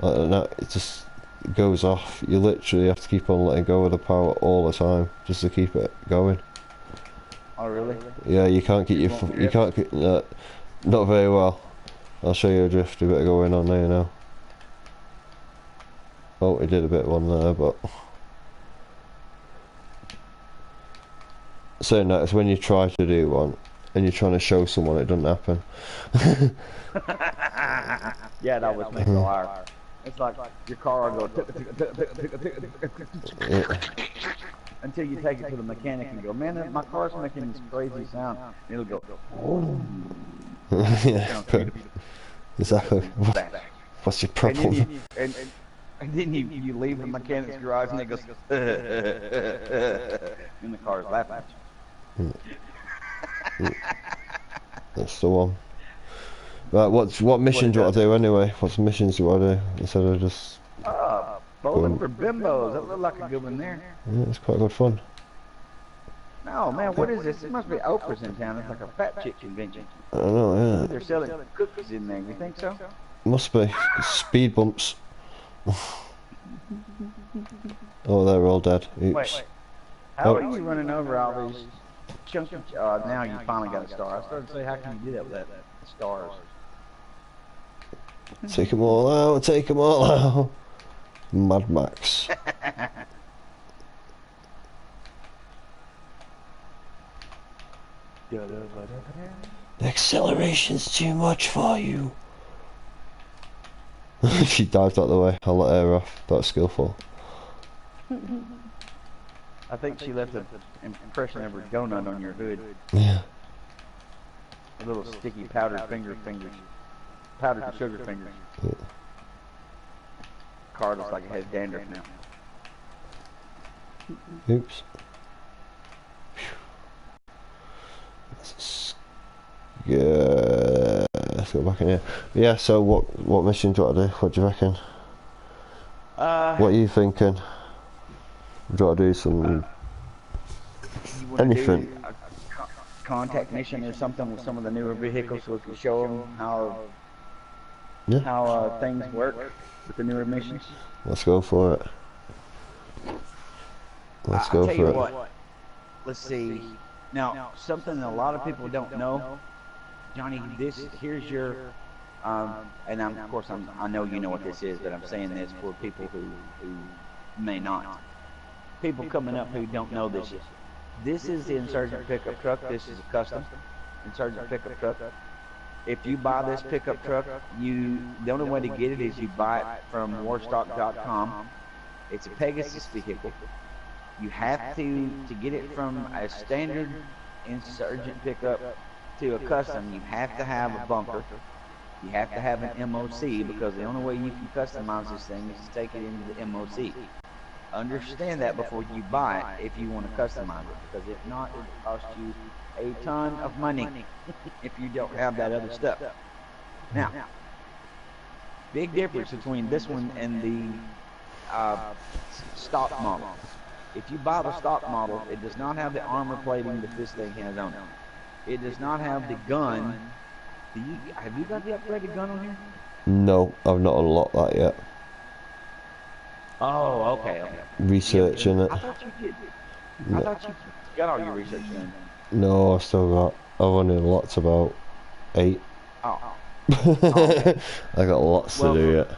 Like that, it just goes off. You literally have to keep on letting go of the power all the time just to keep it going. Oh really? Yeah, you can't keep you can't keep not very well. I'll show you a drift, a bit going on there now. Oh, he did a bit of one there, but saying that is when you try to do one and you're trying to show someone, it doesn't happen. Yeah, that always makes a liar. It's like your car will go until you take it to the mechanic and go, man, my car's making this crazy sound. And it'll go. Yeah, exactly. What's your problem? And then you leave the mechanic's garage and it goes, and the car's laughing at you. That's the one. Right, what mission do I do anyway? What missions do I do instead of just? Bowling for bimbos. That looked like a good one there. Yeah, it's quite good fun. No man, what is this? It must be Oprah's in town. It's like a fat chick convention. I don't know. Yeah. They're selling cookies in there. You think so? Must be speed bumps. Oh, they're all dead. Oops. Wait. How are you running over all these chunky? Now you finally got a star. I started to say, how can you do that with that stars? Take them all out. Take them all out. Mad Max. The acceleration's too much for you. She dived out the way. I'll let her off. That's skillful. I think she left an impression of her donut on your hood. Yeah. A little sticky powdered fingers. Powdered sugar fingers. Yeah. Car looks like it has dandruff now. Oops. Yeah. Let's go back in here. Yeah. So what mission do you want to do? What do you reckon? What are you thinking? Do you want to do some anything? Do a contact mission or something with some of the newer vehicles, so we can show them how things work with the newer missions. Let's go for it. Let's go for it. What, let's see. Now, something a lot of people don't know, Johnny. Here's your, and of course I know you know what this is, but I'm saying this for people who may not. People coming up who don't know this yet. This is the Insurgent pickup truck. This is a custom Insurgent pickup truck. If you buy this pickup truck, the only way to get it is you buy it from warstock.com. It's a Pegasus vehicle. You have to get it from a standard Insurgent pickup to a custom, you have to have a bumper. You have to have an MOC, because the only way you can customize this thing is to take it into the MOC. Understand that before you buy it if you want to customize it, because if not, it will cost you a ton of money if you don't have that other stuff. Now, big difference between this one and the stock model. If you buy the stock model, it does not have the armor plating that this thing has on it. It does not have the gun. Have you got the upgraded gun on here? No, I've not unlocked that yet. Oh, okay. Researching it. I thought you did. I thought you got all your research done. No, I've only unlocked about 8. Oh. I got lots to Well, do yet.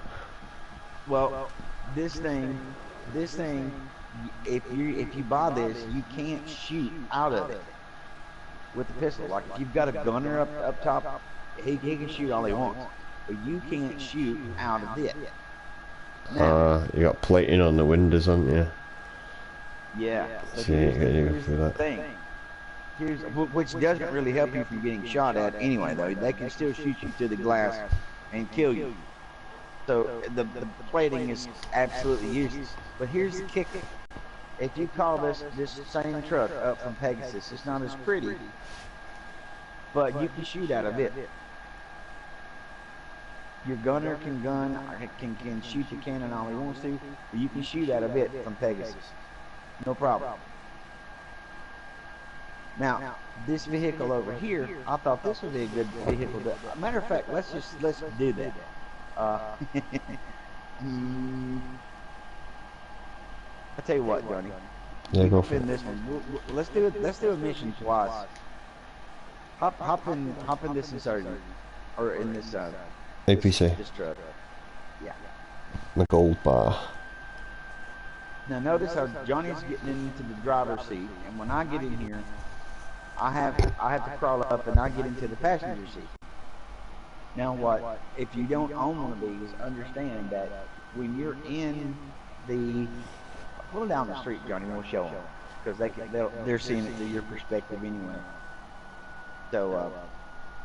well, this thing, if you buy this, you can't shoot out of it with the pistol. Like if you've got a gunner up top, he can shoot all he wants, but you can't shoot out of it. Now, You got plating on the windows, haven't you? yeah, but So you ain't gonna go here's through the that. thing. Which doesn't really help you from getting shot at anyway, though. They can still shoot you through the glass and kill you. So the plating is absolutely useless. But here's the kicker. If you call this same truck up from Pegasus, it's not as pretty, but you can shoot out of it. Your gunner can shoot the cannon all he wants to, but you can shoot out of it from Pegasus. No problem. Now, this vehicle over here, I thought this would be a good vehicle. Matter of fact, let's do that. I tell you what, Johnny. Yeah, go for In it. this one, let's do it. Let's do a mission twice. Hop in this insurgent, or in this APC. this truck. Yeah. The gold bar. Now notice how Johnny's getting into the driver's seat, and when I get in here, I have to crawl up and I get into the passenger seat. Now what? If you don't own one of these, understand that when you're in the pull down the street, Johnny, we'll show them because they're seeing it through your perspective anyway. So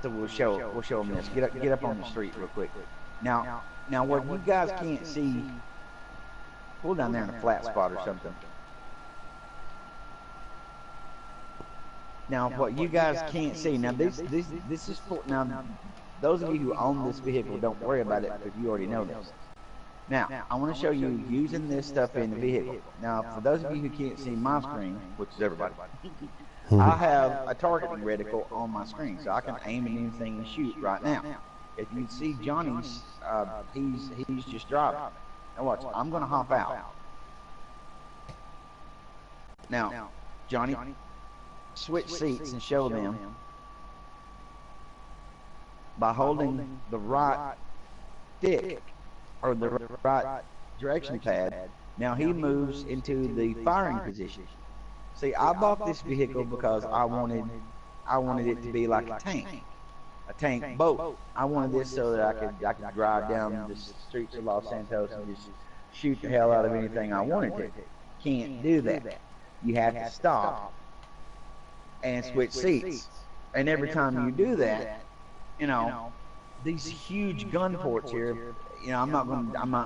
we'll show them this. Get up on the street real quick. Now what you guys can't see, pull down there in a flat spot or something. Now what you guys can't see, now this is for, now those of you who own this vehicle, don't worry about it because you already know this. Now I want to show you using this stuff in the vehicle. Now for those of you who can't see my screen, which is everybody, I have a targeting reticle on my screen, so I can aim at anything and shoot right now. If you see Johnny's, he's just driving. Now watch, I'm going to hop out. Now, Johnny, switch seats and show them by holding the right stick or the right direction pad. Now he moves into the firing position. See, I bought this vehicle because I wanted it to be like a tank boat. I wanted this so that I could drive down the streets of Los Santos and just shoot the hell out of anything I wanted to. Can't do that. You have to stop and switch seats. And every time you do that, you know, these huge gun ports here, you know, I'm not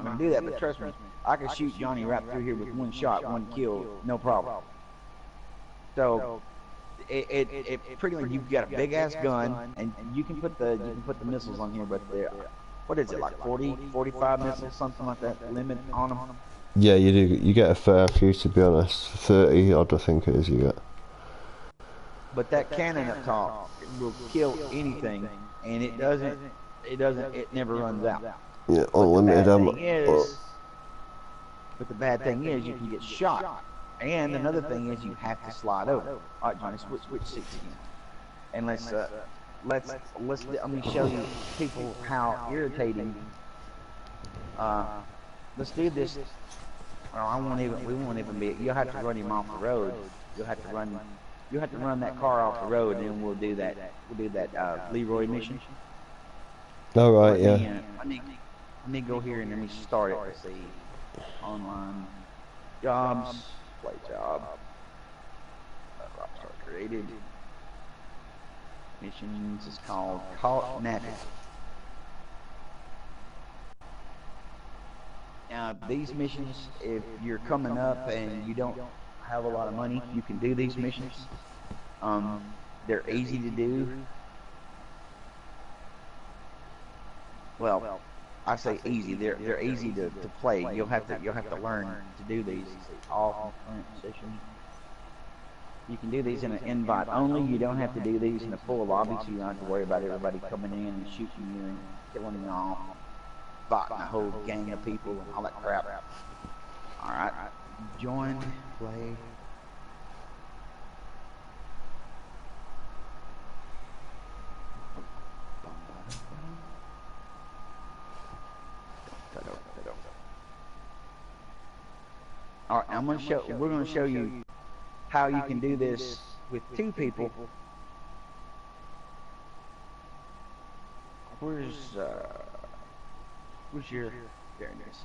gonna do that, but trust me, I can shoot Johnny right through here with one shot, one kill, no problem. So it pretty much, you've got a big ass gun, and you can put the missiles on here, but they're, what is it, like 40, 45 missiles, something like that, limit on them? Yeah, you do. You get a fair few, to be honest. 30 odd, I think it is. You get. But that cannon up top will kill anything, and it never runs out. Yeah, unlimited ammo. But the bad thing is you can get shot. And another thing is you have to slide over. All right, Johnny, switch seats again. And let me show you people how irritating. Let's do this. Well, we won't even be. You'll have to run him off the road. You'll have to run that car off the road, and then we'll do that Leroy mission. All right, yeah. Let me go here and let me start it. Let's see. Online jobs. Play job. Rockstar created. Missions is called Caught Napping. Now these missions, if you're coming up and you don't have a lot of money, you can do these missions. They're easy to do. Well, I say easy. They're easy to play. You'll have to learn to do these. All current session. You can do these in an invite only. You don't have to do these in a full lobby, so you don't have to worry about everybody coming in and shooting you and killing you all, fighting a whole gang of people and all that crap. All right, join, play. All right, I'm gonna show. We're gonna show you how you can do this with two people. Where's your? There it is.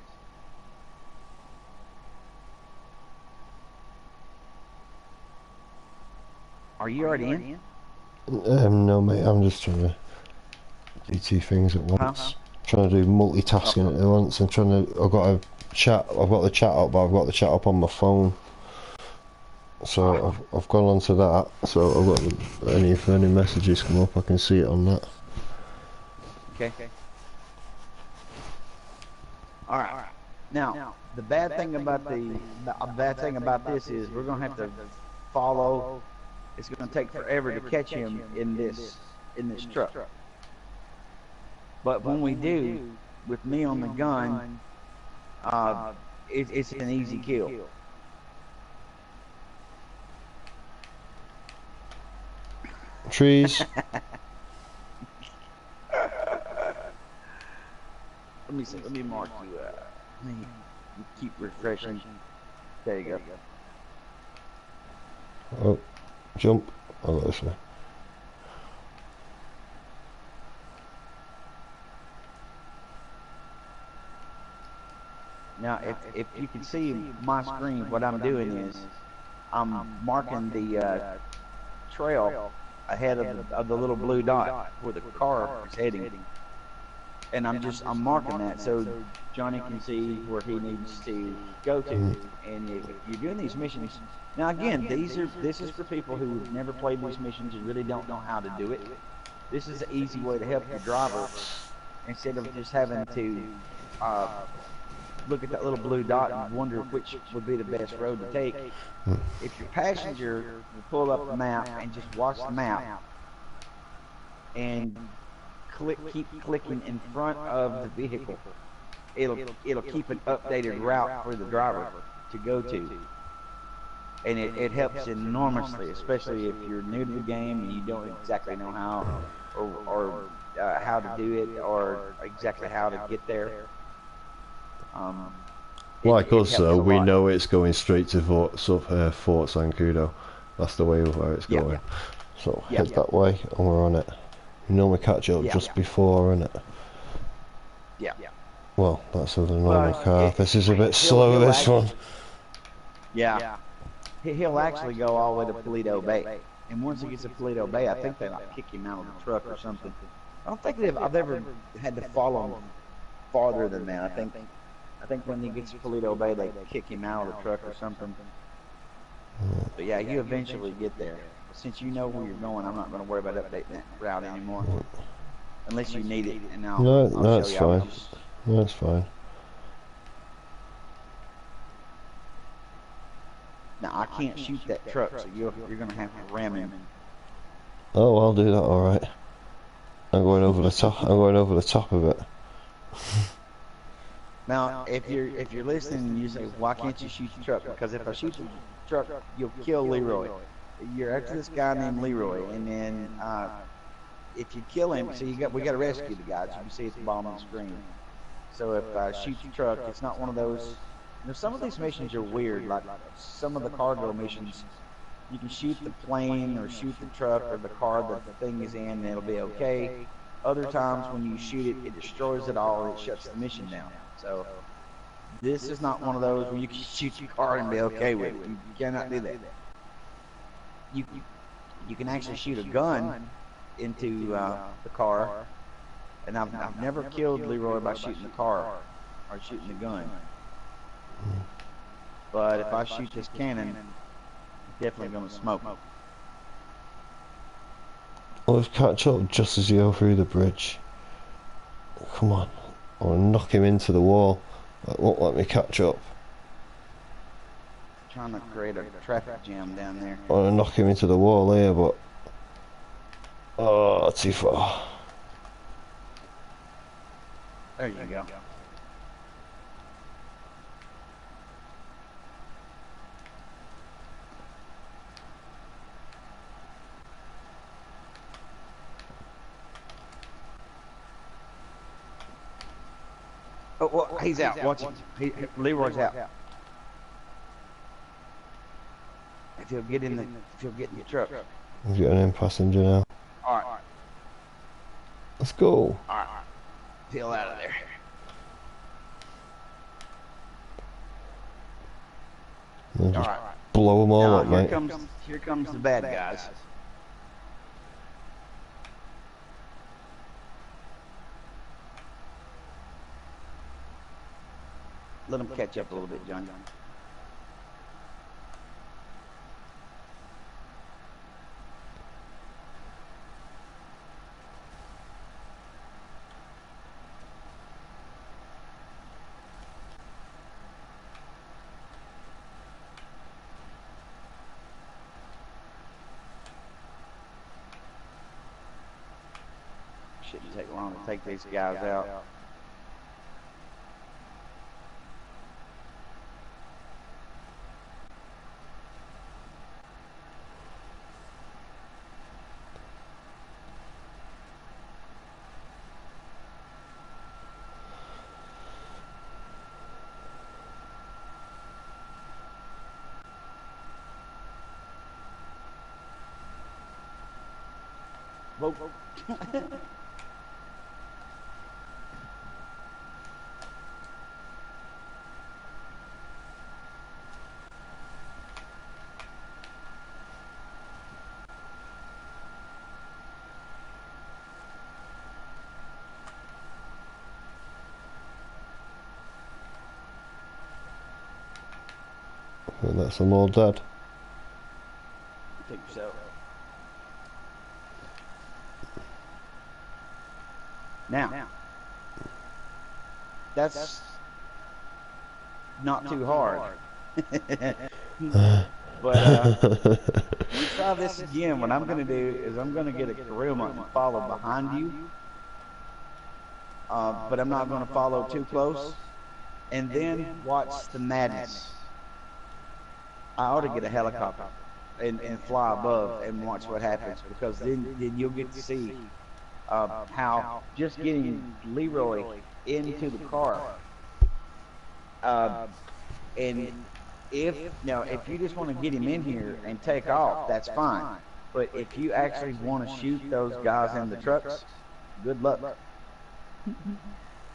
Are you already in? No, mate. I'm just trying to do two things at once. Trying to do multitasking at once. I'm trying to. I've got a chat. I've got the chat up, but I've got the chat up on my phone. So I've gone on to that. So I've got if any messages come up, I can see it on that. Okay. All right. Now, the bad thing about this is we're gonna have to follow. It's gonna take forever to catch him in this truck. But when we do, with me on the gun, it's an easy kill. Trees. Let me see. Let me mark you. Let me keep refreshing. There you go. Oh, jump. I'll go this way. Now, if you can see my screen, what I'm doing is I'm marking the trail ahead of the little blue dot where the car is heading, and I'm marking that so Johnny can see where he needs to go to. And if you're doing these missions, now again, this is for people who've never played these missions and really don't know how to do it. This is an easy way to help your driver instead of just having to look at that little blue dot and wonder which would be the best road to take. If your passenger will pull up the map and just watch the map and keep clicking in front of the vehicle, it'll keep an updated route for the driver to go to. And it helps enormously, especially if you're new to the game and you don't exactly know how or how to do it or exactly how to get there. Like us, though, we know it's going straight to Fort Sancudo. That's the way where it's going. So head that way, and we're on it. You normally catch up just before, innit? Yeah. Well, that's with a normal car. This is a bit slow, this one. Yeah. He'll actually go all the way to Paleto Bay. And once he gets to Paleto Bay, I think they like kick him out of the truck or something. I don't think I've ever had to follow him farther than that. I think when he gets to Paleto Bay, they kick him out of the truck or something. But yeah, you eventually get there. Since you know where you're going, I'm not going to worry about updating that route anymore. Unless you need it, and No, that's fine. No, that's fine. Now, I can't shoot that truck, so you're going to have to ram him. Oh, I'll do that, alright. I'm going over the top of it. Now, if you're listening and you say, why can't you shoot the truck? Because if I shoot the truck, you'll kill Leroy. You're after this guy named Leroy, and then if you kill him, so we got to rescue the guy. As you can see at the bottom of the screen. So if I shoot the truck, it's not one of those. You know, some of these missions are weird. Like some of the cargo missions, you can shoot the plane or shoot the truck or the car that the thing is in, and it'll be okay. Other times when you shoot it, it destroys it all. It shuts the mission down. So this is not one of those where you can shoot your car and be okay with it. You cannot do that. You can actually shoot a gun into the car, and I've never killed Leroy by shooting the car or shooting the gun. But if I shoot this cannon, it's definitely going to smoke. Well, let's catch up just as you go through the bridge. Come on. I want to knock him into the wall. It won't let me catch up. Trying to create a traffic jam down there. I want to knock him into the wall here, but... Oh, too far. There you go. Oh, well, he's out. Watch him. Leroy's out. if you'll get in the truck. I'm getting in passenger now. All right. Let's go. All right. Peel out of there. Just All right. blow them all Now, up, mate. Here comes the bad guys. Let them catch up a little bit, Jonny. Shouldn't take long to take these guys out. Whoa. And that's them all dead. Take yourself. Now, that's not too hard. But we try this again. What I'm going to do is I'm going to get a Karuma and follow behind you. But I'm not going to follow too close. And then watch the madness. I ought to get a helicopter and fly above and watch what happens, because then you'll get to see how just getting Leroy into the car, and if you just want to get him in here and take off, that's fine. But if you actually want to shoot those guys in the trucks, good luck.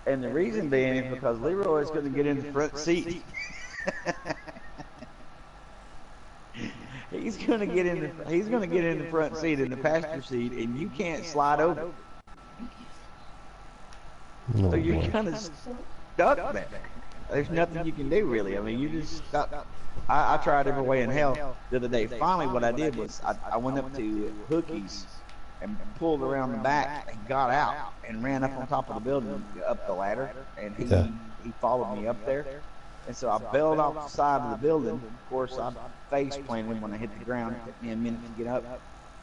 And the reason being is because Leroy is going to get in the front seat. He's going to get in the front seat, in the passenger seat, and you can't slide over. So you're kind of stuck there. There's nothing you can do, really. I mean, you just stuck. I tried every way in hell the other day. Finally, what I did was I went up to Hookie's and pulled around the back and got out and ran up on top of the building, up the ladder, and he followed me up there. And so I bailed off the side of the building. Of course, I face planted when I hit the ground. It took me a minute to get up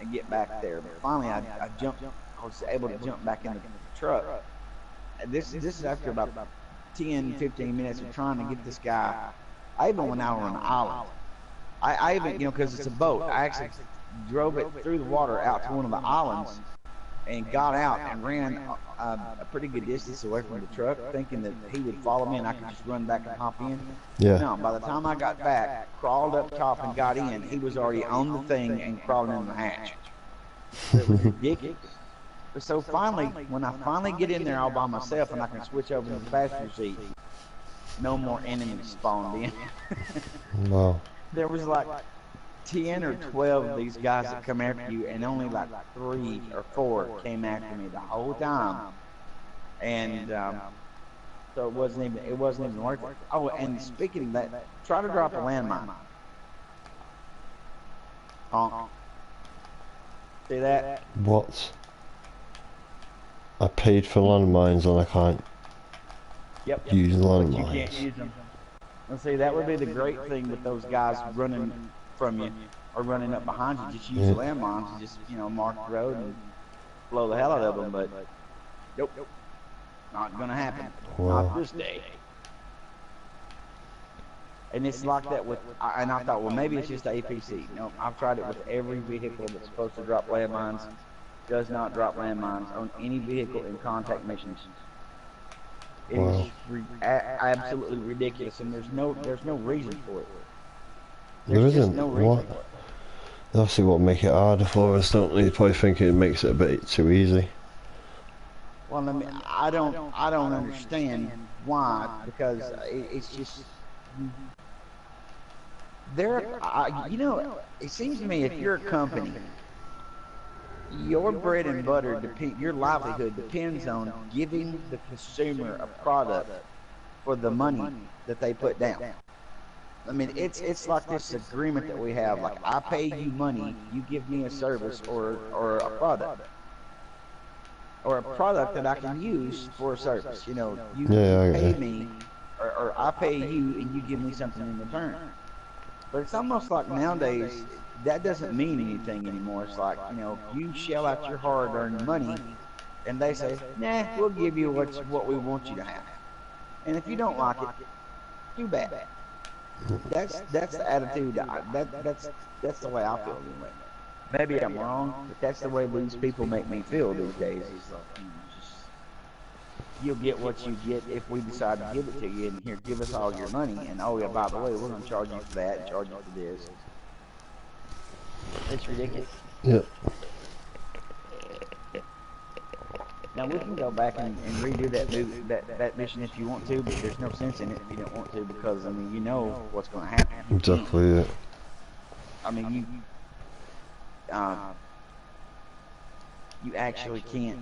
and get back there. But finally, I was able to jump back into the truck. And this is after about 10, 15 minutes of trying to get this guy. I even went out on an island. I even, because it's a boat, I actually drove it through the water out to one of the islands and got out and ran a pretty good distance away from the truck, thinking that he would follow me and I could just run back and hop in. Yeah. No, by the time I got back, crawled up top and got in, he was already on the thing and crawling in the hatch. It was ridiculous. So finally, when I finally get in there all by myself and I can switch over to the passenger seat, no more enemies spawned in. Wow. There was like 10 or 12 of these guys that come after you, and only like 3 or 4 came after me the whole time. And so it wasn't even worth it. Oh, and speaking of that, try to drop a landmine. See that? What? I paid for landmines and I can't use landmines. You can't use them. Let's see, that would be the great thing with those guys running from you or running up behind you. Just use landmines and just, mark the road and blow the hell out of them. But nope, not gonna happen. Wow. Not this day. And it's like that with, and I thought, well, maybe it's just APC. No, I've tried it with every vehicle that's supposed to drop landmines. Does not drop landmines on any vehicle in contact missions. It is absolutely ridiculous, and there's no reason for it. There isn't. Just no reason What? for it. That's what make it harder for us, don't they? Probably think it makes it a bit too easy. Well, I mean, I don't understand why, because it's just you know, it seems to me if you're a company, your bread and butter depend, your livelihood depends on giving the consumer a product for the money that they put down. I mean, it's like this agreement that we have. Like, I pay you money, you give me a service or a product that I can use for a service. You know, Yeah, you I pay get me, or I pay you, and you give me something in return. But it's almost like nowadays that doesn't mean anything anymore. It's like, you know, you shell out your hard-earned money, and they say, "Nah, we'll give you what we want you to have." And if you don't like it, too bad. That's the attitude. That's the way I feel anyway. Maybe I'm wrong, but that's the way these people make me feel these days. Is like, you know, just you'll get what you get if we decide to give it to you, and here, give us all your money. And oh yeah, by the way, we're going to charge you for that and charge you for this. It's ridiculous. it. Now we can go back and redo that that mission if you want to, but there's no sense in it if you don't want to, because I mean, you know what's going to happen. Yep, You can't. exactly it. I mean, you actually can't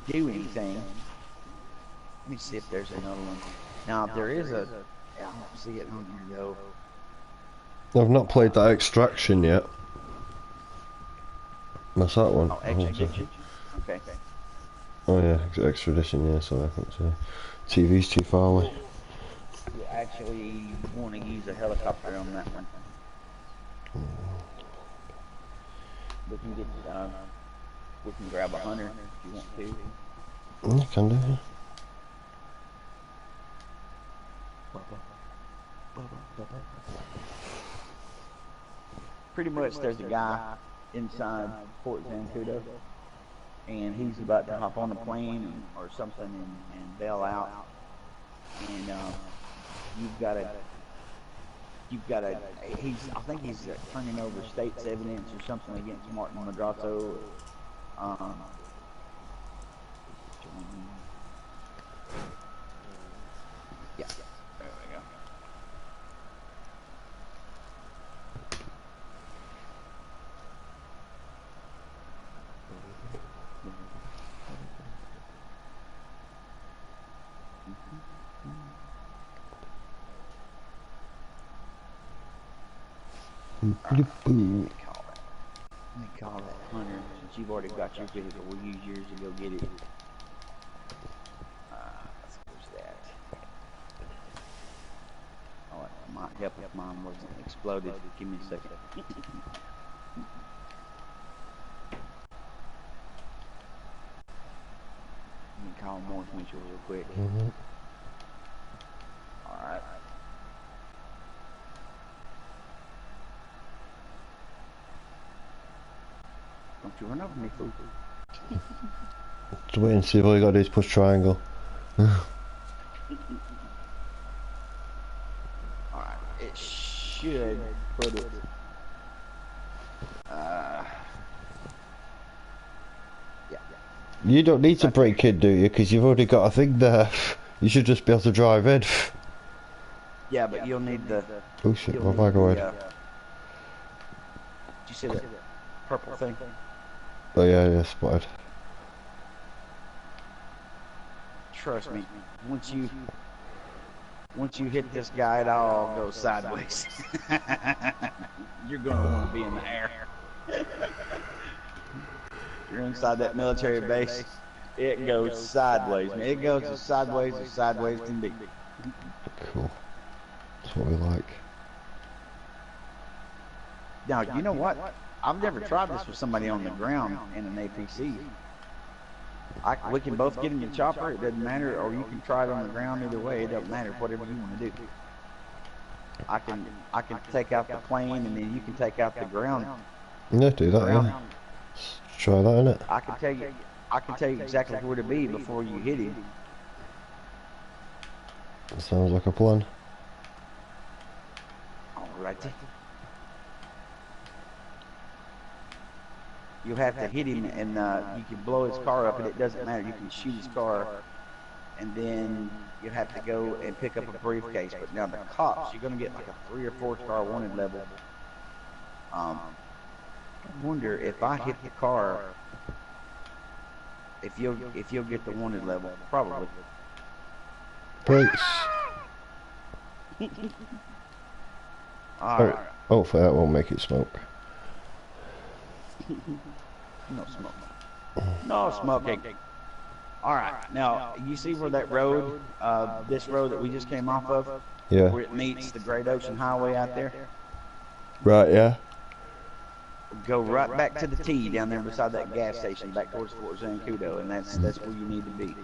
do anything. Let me see if there's another one. Now, if there is a, I don't see it on here though. I've not played that extraction yet. What's that one? Oh, extradition. Okay. Oh yeah, extradition, yeah, so I think so. TV's too far away. You actually want to use a helicopter on that one. We can get, we can grab a hunter if you want to. You can do, yeah. Pretty much there's a guy inside Fort Zancudo, and he's about to hop on a plane or something and bail out. And I think he's turning over state's evidence or something against Martin Madrazo. Yeah, there we go. Let me call that hunter. Since you've already got your vehicle, we'll use yours to go get it. Where's that? Oh, it might help if mine wasn't exploded. Give me a second. Let me call Morris Mitchell real quick. Alright. Don't you run over me, fool. Just wait and see if all you gotta do is push triangle. Alright, it should put it. Yeah. You don't need to break in, do you? Because you've already got a thing there. You should just be able to drive in. Yeah, but you'll need the. Oh shit, my bag away. Did you see that purple thing? Oh yeah, yeah, spotted. Trust me, once you hit this guy, it all goes sideways. You're gonna want to be in the air. You're inside that military base. It goes sideways, man. It goes as sideways can be. Cool. That's what we like. Now, you know what? I've never tried this with somebody on the ground in an APC. We can both get in the chopper, it doesn't matter, or you can try it on the ground. Either way, it doesn't matter, whatever you want to do. I can take out the plane, and then you can take out the ground. Yeah, do that, yeah. Let's try that, innit? I can tell you exactly where to be before you hit him. Sounds like a plan. Alrighty. you have to hit him, and you can blow his car up, and it doesn't matter. You can shoot his car, and then you have to go and pick up a briefcase. But now the cops, you're gonna get like a 3 or 4 star wanted level. I wonder if I hit the car, if you'll get the wanted level. Probably. Brakes. All right. Hopefully that won't make it smoke. No smoke. No smoking. All right. Now you see where that road, this road that we just came off of, Yeah. where it meets the Great Ocean Highway out there. Right, yeah. Go right back to the T down there beside that gas station, back towards Fort Zancudo, and that's where you need to be.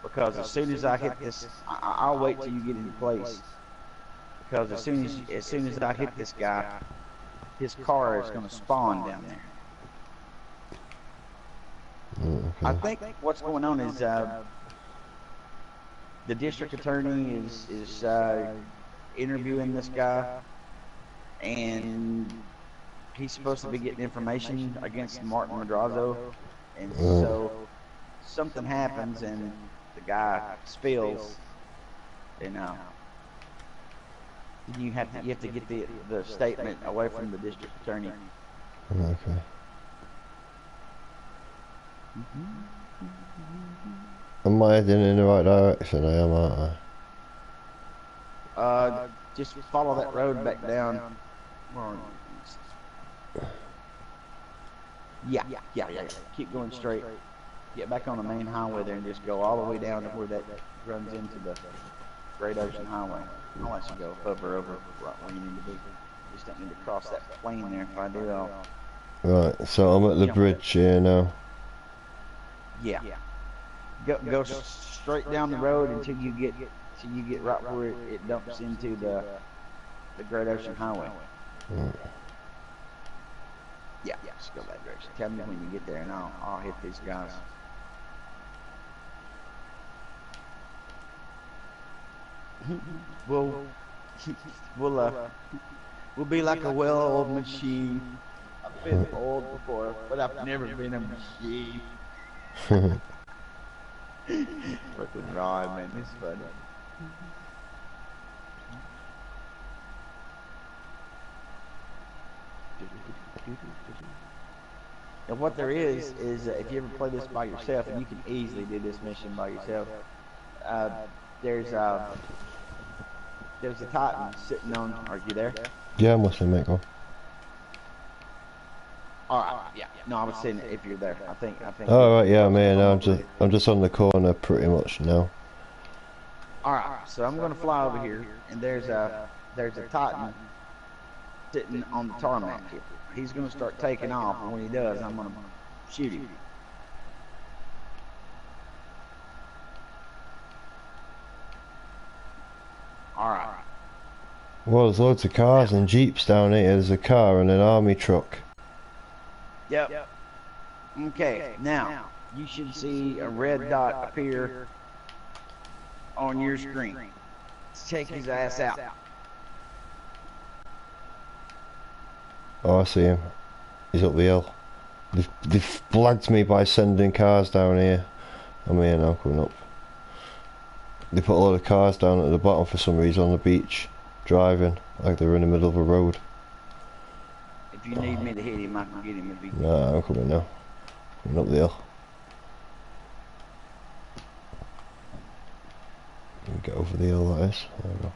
Because as soon as I hit this, I'll wait till you get into place. Because as soon as I hit this guy, his car is going to spawn down there. Okay. I think what's going on is the district attorney is interviewing this guy, and he's supposed to be getting information against Martin Madrazo, and so something happens and the guy spills, and you have to get the statement away from the district attorney. Okay. Am I heading in the right direction? I am, aren't I? Just follow that road back down. Yeah. Keep going straight. Get back on the main highway there and just go all the way down to where that runs into the Great Ocean Highway. I'll let you go hover over right where you need to be. You just don't need to cross that plane there. If I do, I'll... Right, so I'm at the bridge here now. Yeah. Go straight down the road until you get right where it dumps into the Great Ocean Highway. Right. Yeah, just go that direction. Tell me when you get there, and I'll hit these guys. We'll be like a well-oiled machine. I've been old before, but I've never been a machine. Fucking rhyme, man. It's funny. And what there is if you ever play this by yourself, and you can easily do this mission by yourself, there's a Titan sitting on. Are you there? Yeah, I'm listening, mate. Go. All right. Yeah. No, I was saying if you're there. I think. Oh right, yeah, I'm here now. I'm just on the corner pretty much now. All right. So I'm gonna fly over here, and there's a Titan sitting on the tarmac here. He's gonna start taking off, and when he does, I'm gonna shoot him. All right. Well, there's loads of cars and jeeps down here. There's a car and an army truck. Yep. Okay. Now you should see a red dot appear on your screen. Let's take his ass out. Oh, I see him. He's up the hill. They've blagged me by sending cars down here. I'm here now, coming up. They put a lot of cars down at the bottom for some reason on the beach, driving like they're in the middle of a road. If you need me to hit him, I can get him if he... Nah, I'm coming now. Coming up the hill. Get over the hill, that is. There we go.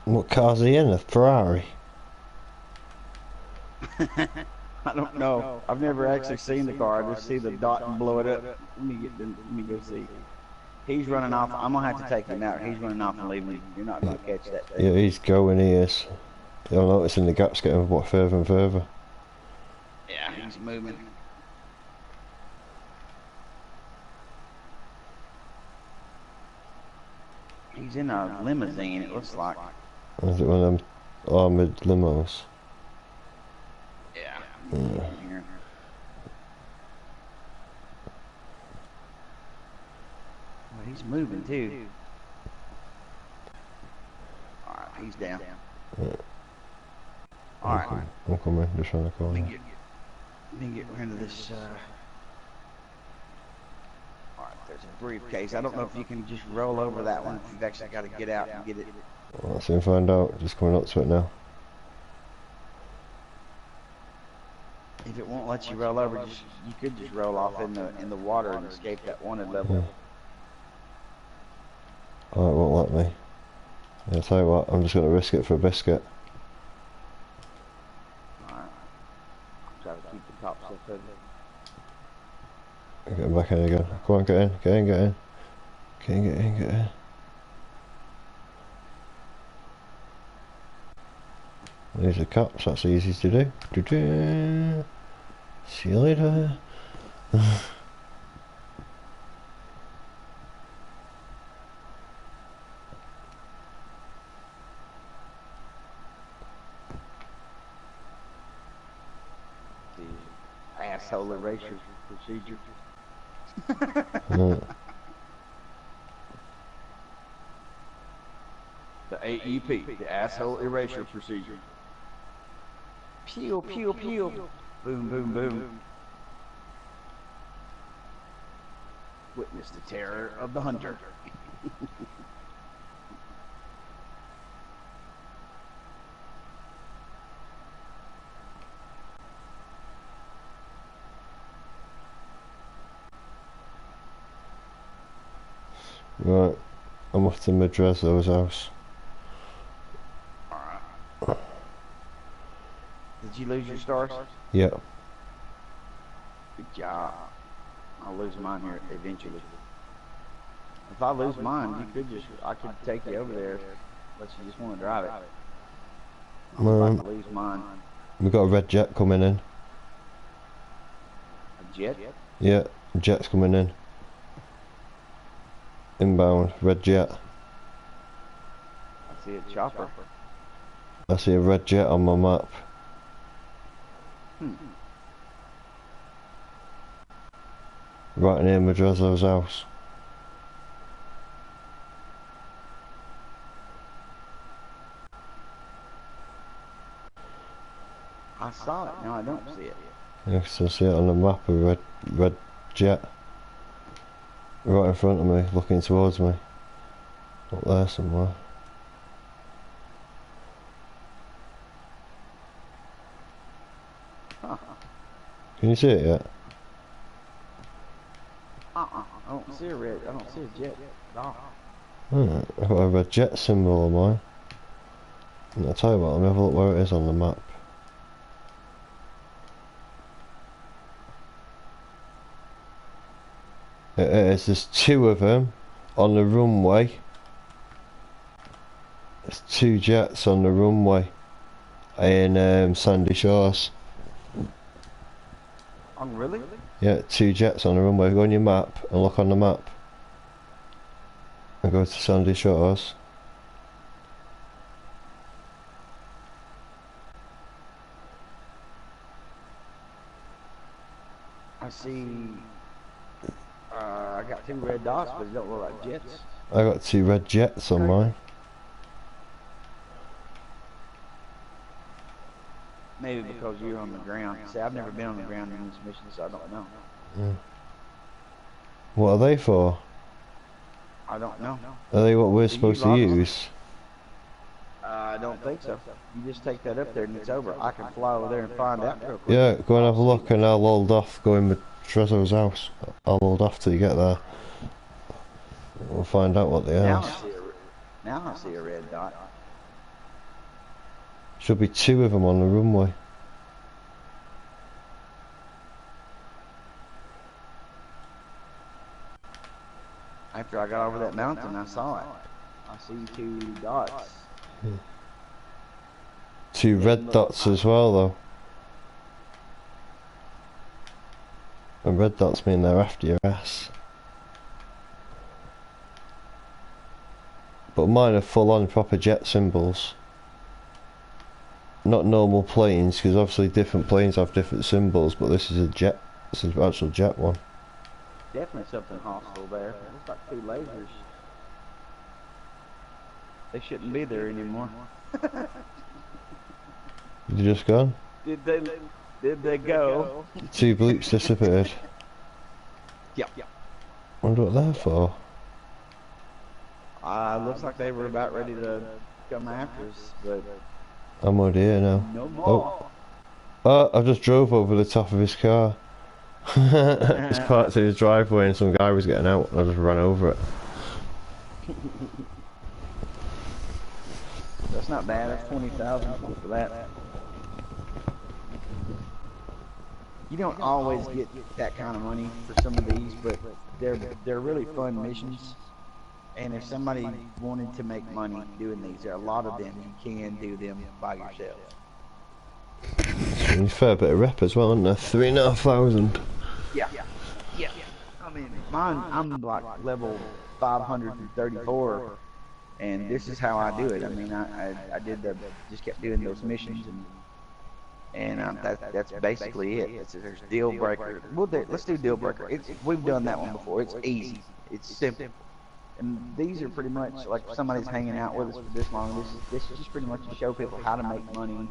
What car's he in? A Ferrari? I don't know. I've never actually seen the car. I just see the dot and blow it up. Let me go see. He's running off. I'm gonna have to take him out. He's running off and leaving. You're not gonna catch that thing. Yeah, he's going, he is. You're noticing the gap's getting further and further. Yeah, he's moving. He's in a limousine, it looks like. Is it one of them armoured limos? Yeah. Yeah. Here. Well, he's moving too. Alright, he's down. Yeah. Alright. I'm coming, just around the corner. Let me get rid of this. Alright, there's a briefcase. I don't know if you can just roll over that one. You've actually got to get out and get it. Well, let's soon find out. Just coming up to it now. If it won't let you roll over, you could just roll off in the water and escape that wanted level. Yeah. Oh, it won't let me. Yeah, I'll tell you what, I'm just going to risk it for a biscuit. Alright. Try to keep the top stuff open. Getting back in again. Come on, get in, get in, get in. Get in, get in, get in. There's the cups, that's easy to do. Do-do. See you later. The asshole erasure procedure. The AEP, the asshole erasure procedure. Pew, pew, pew. Boom, boom, boom. Witness the terror of the hunter. Right, I'm off to Madrazo's house. Alright. Did you lose your stars? Yeah. Good job. I'll lose mine here eventually. If I lose mine, I could take you over there, but you just want to drive it. I'm about to lose mine. We got a red jet coming in. A jet? Yeah, jet's coming in. Inbound, red jet. I see a chopper. I see a red jet on my map. Right near Madrazo's house. I saw it, now I don't see it. Yeah, 'cause I see it on the map, a red jet. Right in front of me, looking towards me. Up there somewhere. Huh. Can you see it yet? I don't see a red, I don't see a jet at all. I've got a red jet symbol on mine. And I'll tell you what, let me have a look where it is on the map. It is, there's two of them on the runway. There's two jets on the runway in Sandy Shores. Oh, really? Yeah, two jets on the runway. Go on your map and look on the map. And go to Sandy Shores. I see, I got two red dots, but it don't look like jets. I got two red jets on mine. Maybe because you're on the ground. See, I've never been on the ground in this mission, so I don't know. What are they for? I don't know. Are they what we're supposed to use? I don't think so. You just take that up there and it's over. I can fly over there and find out real quick. Yeah, go and have a look and I'll hold off going with Trezzo's house. I'll hold off till you get there. We'll find out what they are. Now I see a red dot. Should be two of them on the runway. After I got over that mountain, I saw it. I see two dots. Two red dots as well, though. And red dots mean they're after your ass. But mine are full on proper jet symbols. not normal planes, because obviously different planes have different symbols, but this is a jet. This is an actual jet one. Definitely something hostile there. Looks like two lasers. They shouldn't be there anymore. You just gone? Did they? Did they go? Two bleeps disappeared. Yeah. Wonder what they're for. Looks like they were about ready to come after us, but I'm already here now. no more. Oh, I just drove over the top of his car. It's parked in his driveway and some guy was getting out and I just ran over it. That's not bad. That's 20,000 for that. You don't always get that kind of money for some of these, but they're really fun missions. And if somebody wanted to make money doing these, there are a lot of them. You can do them by yourself. It's a fair bit of rep as well, isn't there? 3,500. Yeah. I mean, mine, I'm like level 534, and this is how I do it. I mean, I did just kept doing those missions, and that's basically it. There's deal breaker. Let's do deal breaker. We've done that one before. It's easy. It's simple. And these are pretty much like somebody's hanging out with us for this long. This is just pretty much to show people how to make money,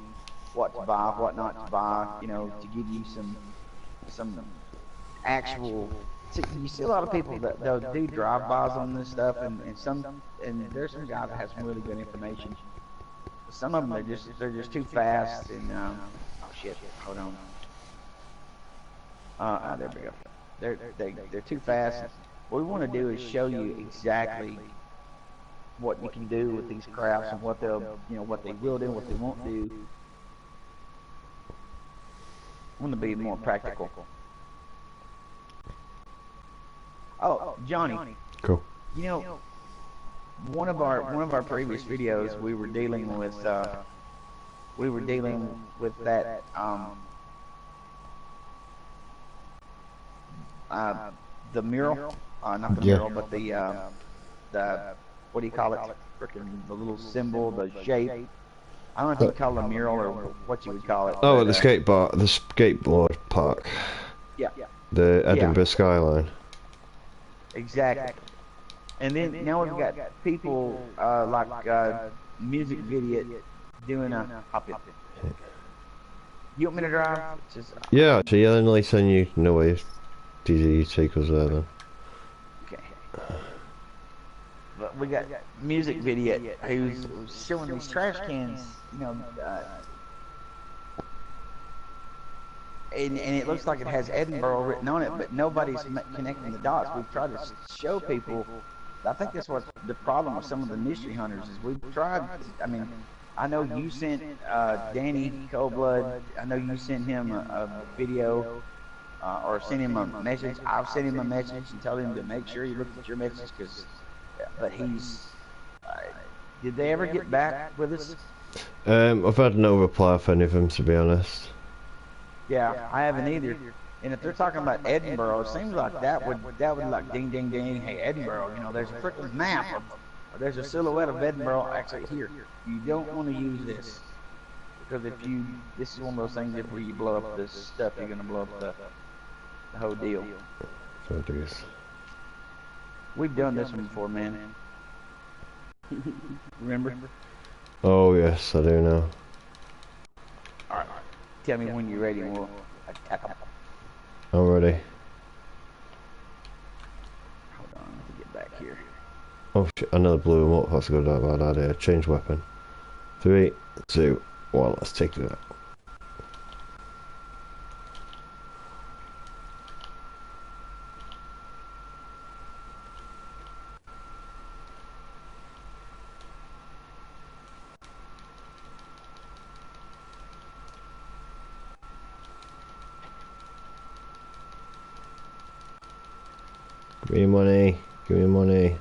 what to buy, what not to buy. You know, to give you some actual. See, you see a lot of people that they'll do drive-bys on this stuff, and there's some guys that have some really good information. Some of them they're just too fast, and oh shit, hold on. There we go. They're too fast. What we want to do is show you exactly what you can do with these crafts and what what they will do, what they won't do. I want to be more practical. Oh, Johnny. Cool. You know, one of our previous videos, we were dealing with that the mural, not the mural, but the what do you call it? Frickin' the little symbol, the shape. I don't know if you call it a mural or what you would call it. Oh, the skateboard park. Yeah. The Edinburgh skyline. Exactly. And then now we've got people like Music Video doing a hop it. You want me to drive? Yeah, actually, yeah, then at least then you know where you take us there then. Okay. But we got Music Video who's showing these trash cans, and it looks like it has Edinburgh written on it, but nobody's connecting the dots. We've tried to show people. I think that's what the problem with some of the mystery hunters is. We've tried. I mean, I know you sent Danny Coldblood. I know you sent him a video or sent him a message. I've sent him a message and told him to make sure he looked at your message but he's. Did they ever get back with us? I've had no reply from any of them, to be honest. Yeah, I haven't either. And if they're talking about Edinburgh, it seems like that would like ding ding ding. Hey, Edinburgh, there's a freaking map or there's a silhouette of Edinburgh actually here. You don't want to use this because this is one of those things that where you blow up this stuff, you're gonna blow up the whole deal. So it is. We've done this one before, man. Remember? Oh yes, I do know. All right. Tell me when you're ready and we'll attack them. I'm ready. Hold on, let me get back here. Oh shit, another blew him up. That's a good bad idea. Change weapon. 3, 2, 1. Let's take it out. Give me money. Give me money.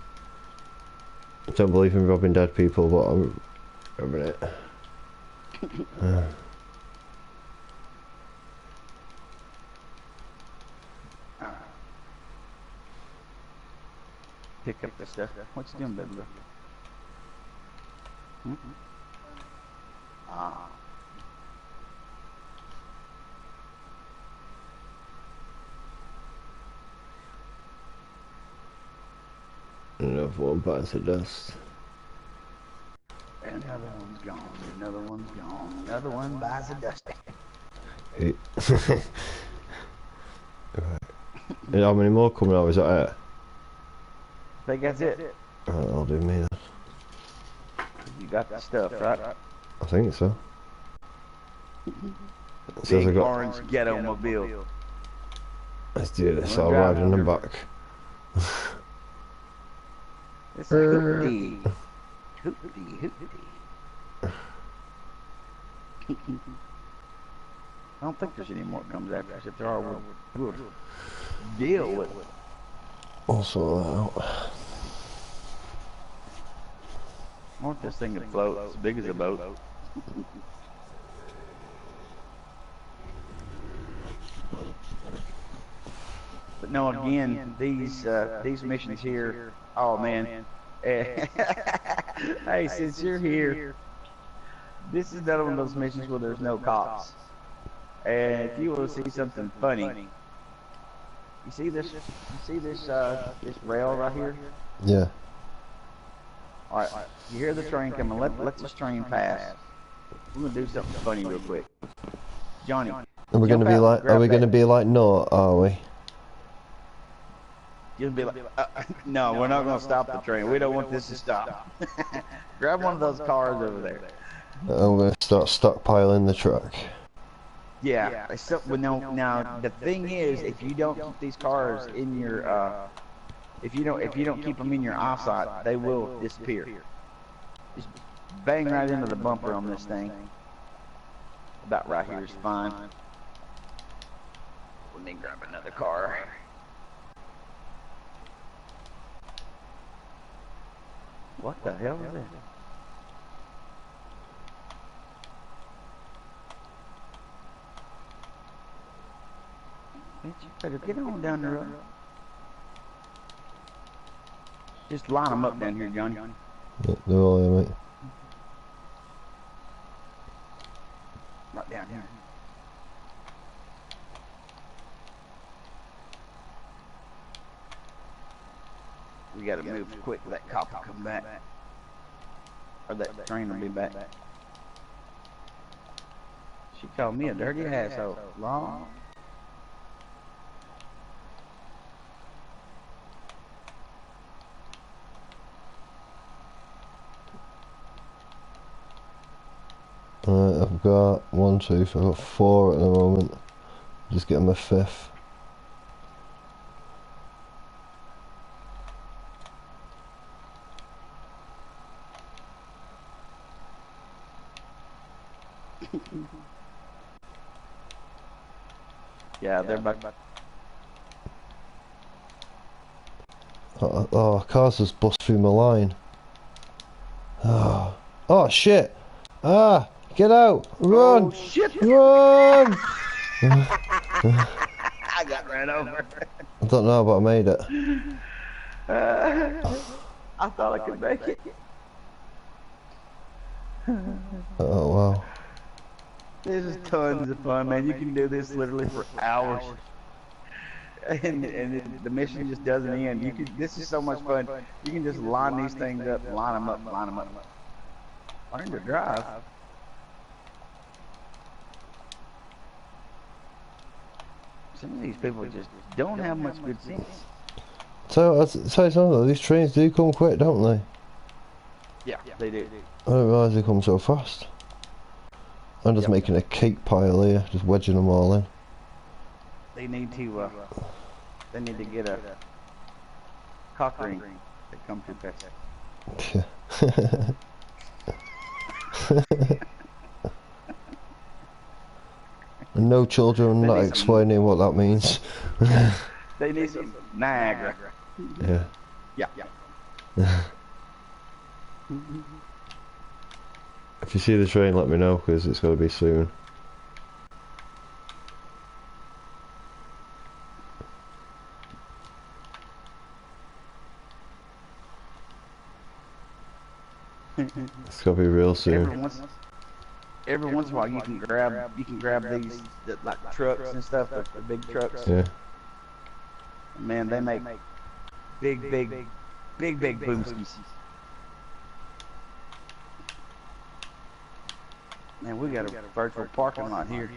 I don't believe in robbing dead people, but I'm robbing it. Pick up the stuff. What's doing, baby? Another one bites the dust. Another one's gone. Another one's gone. Another one buys the dust. Right. And how many more coming out? Is that it? I think that's it. Right, I'll do me then. You got the stuff, right? I think so. It says I Big got. orange ghetto mobile. Let's do this. I'll ride in the back. It's a hoopty. Hoopty. I don't think there's any more comes after us. If there are, we'll deal with it. I'll sort that out. I want this thing to float as big as a boat. But no, again, these missions here, oh man. Hey, since you're here, this is another one of those missions where there's no cops. And if you want to see something funny, you see this rail right here? Yeah. Alright, you hear the train coming, let this train pass. We're gonna do something funny real quick. Johnny. Are we gonna be like? Are we gonna be like? No, are we? You'll be like, no, we're not gonna stop the train. We don't want this to stop. Grab one of those cars over there. I'm gonna start stockpiling the truck. Yeah. Now the thing is, if you don't keep these cars in your, if you don't keep them in your eyesight, they will disappear. Just bang right into the bumper on this thing. About right here is fine. Let me grab another car. What the hell is that? Bitch, you better get on down the road. Just line them up down here, Johnny. Yeah, they're all here, mate. Right down here. We gotta move quick, that cop will come back. Or that train will be back. She called me a dirty asshole. Long. Alright, I've got 1, 2, 3, I've got 4 at the moment. Just getting my 5th. Yeah, they're back. Oh, cars just bust through my line. Oh shit! Ah! Get out! Run! Oh, shit. Run! I got ran over. I don't know, but I made it. I thought I could make it. Oh wow. This is tons of fun, man. You can do this literally for hours. And the mission just doesn't end. You can. This is so much fun. You can just line these things up, line them up, line them up. Learn to drive. Some of these people just don't have much good sense. So, I'll tell you something though, these trains do come quick, don't they? Yeah, they do. I didn't realise they come so fast. I'm just making a cake pile here, just wedging them all in. They need to get a cock ring that come too fast. And no children, not explaining what that means. They need some Niagara. Yeah. Yeah. If you see the train, let me know, because it's got to be soon. It's got to be real soon. Every once in a while, you can grab these like trucks and stuff, the big trucks. Yeah. Man, they make big Big boomskis. Man, we got a virtual parking lot here.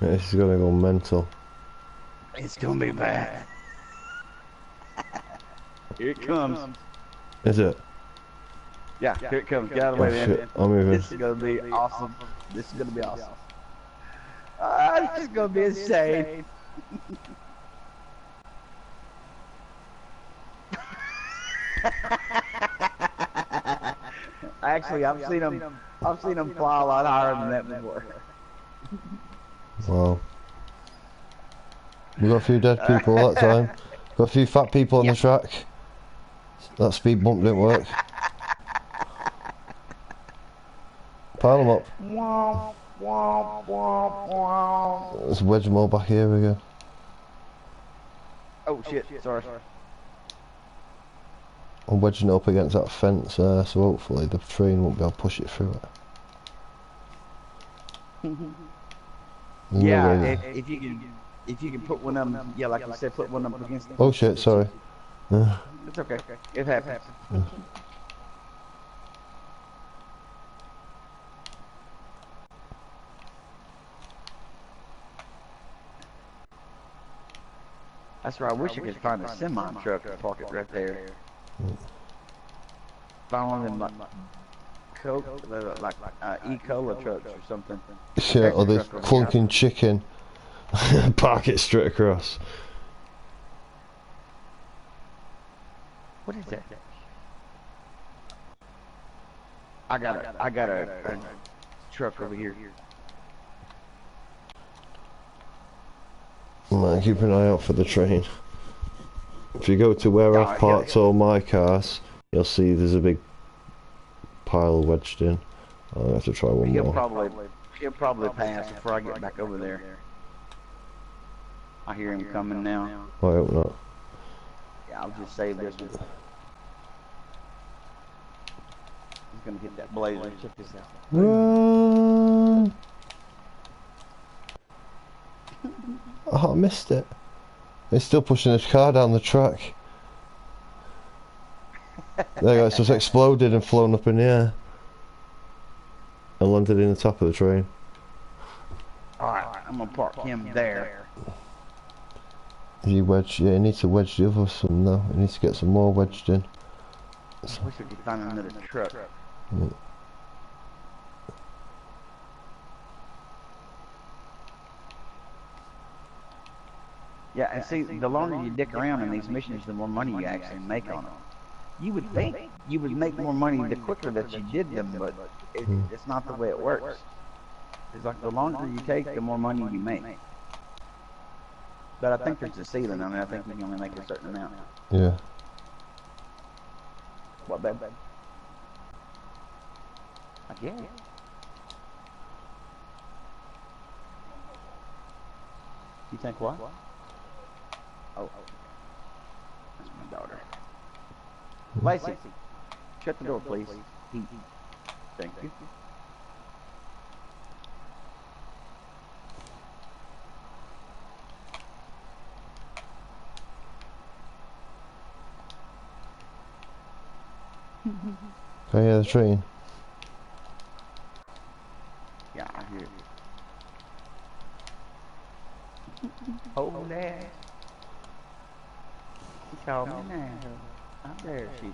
Yeah, this is gonna go mental. It's gonna be bad. Here it comes. Is it? Yeah, here it comes. Get out of the way, man. Shit, I'm moving. This is gonna be awesome. This is gonna be awesome. This is gonna be insane. Actually, I've seen them fly a lot higher than that before. Wow. We got a few dead people that time. Got a few fat people on the track. That speed bump didn't work. Pile them up. Let's wedge them all back here again. Oh shit, sorry. I'm wedging it up against that fence there, so hopefully the train won't be able to push it through it. Yeah, if you can put one of them, yeah, like I said, put one of them against them. Oh shit, sorry. It's okay. It happens. That's right. I wish I could find a semi truck to park it right there. Find one of them like E-Cola trucks or something. Shit, or this clunking chicken. Park it straight across. What is that? I got a truck over here. Man, keep an eye out for the train. If you go to where I've parked all my cars, you'll see there's a big pile wedged in. I'll have to try one more. He'll probably pass before I get back over there. I hear him coming now. I hope not. Yeah, I'll just save this one. He's gonna hit that blazer. Check this out. Run! Oh, I missed it. It's still pushing his car down the track. There you go, it's just exploded and flown up in the air. And landed in the top of the train. Alright, I'm gonna park him there. You need to wedge the other some though. You need to get some more wedged in. I wish we could find another truck. Yeah. Yeah, and see, the longer you dick around in these missions, the more money you actually make on them. You would think you would make more money the quicker that you did them, but it's not the way it works. It's like the longer you take, the more money you make. But I think there's a ceiling. I mean, I think you can only make a certain amount. Yeah. What, babe? I guess. You think what? Oh. That's my daughter. Lacey, shut the door, please. Thank you. Oh yeah, the train. Yeah, I hear it. Oh, there. She called me now. Out there, she.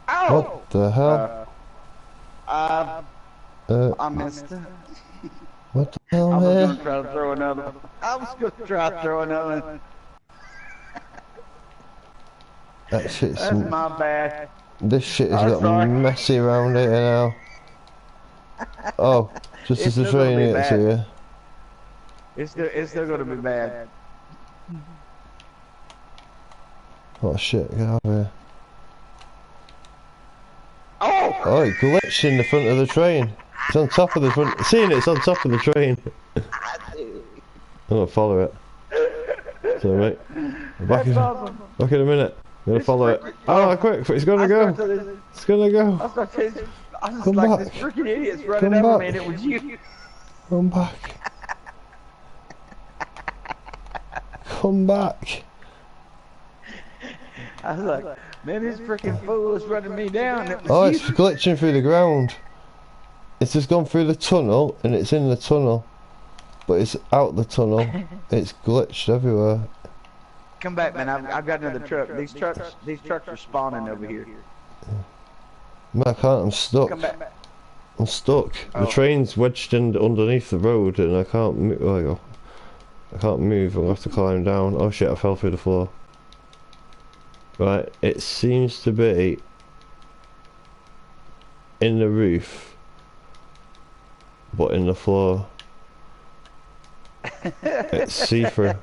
Oh! What the hell? I missed it. What the hell, I was man? gonna try to throw another one. I was gonna try to throw another one. That shit's That's my bad. This shit has got messy around it now. Oh, just as the train hits here. It's still gonna be bad. Oh shit, get out of here. Oh! Oh, it glitched in the front of the train. It's on top of the front. Seeing it, it's on top of the train. I'm gonna follow it. So, mate. Back in a minute. I'm gonna follow it. Oh, quick! It's gonna go. It's gonna go. I was like, this freaking idiot's running over me, and it was you. Come back. come back. I was like, man, this freaking fool is running me down. It was Oh, you. it's glitching through the ground. It's just gone through the tunnel, and it's in the tunnel. But it's out the tunnel. It's glitched everywhere. Come back, man. I've got another truck. These trucks are spawning over here. Man, I can't, I'm stuck. Come back. I'm stuck. The Oh. train's wedged in underneath the road, and I can't move. Oh, there you go. I can't move. I'll have to climb down. Oh shit! I fell through the floor. Right, it seems to be in the roof, but in the floor. It's see-through.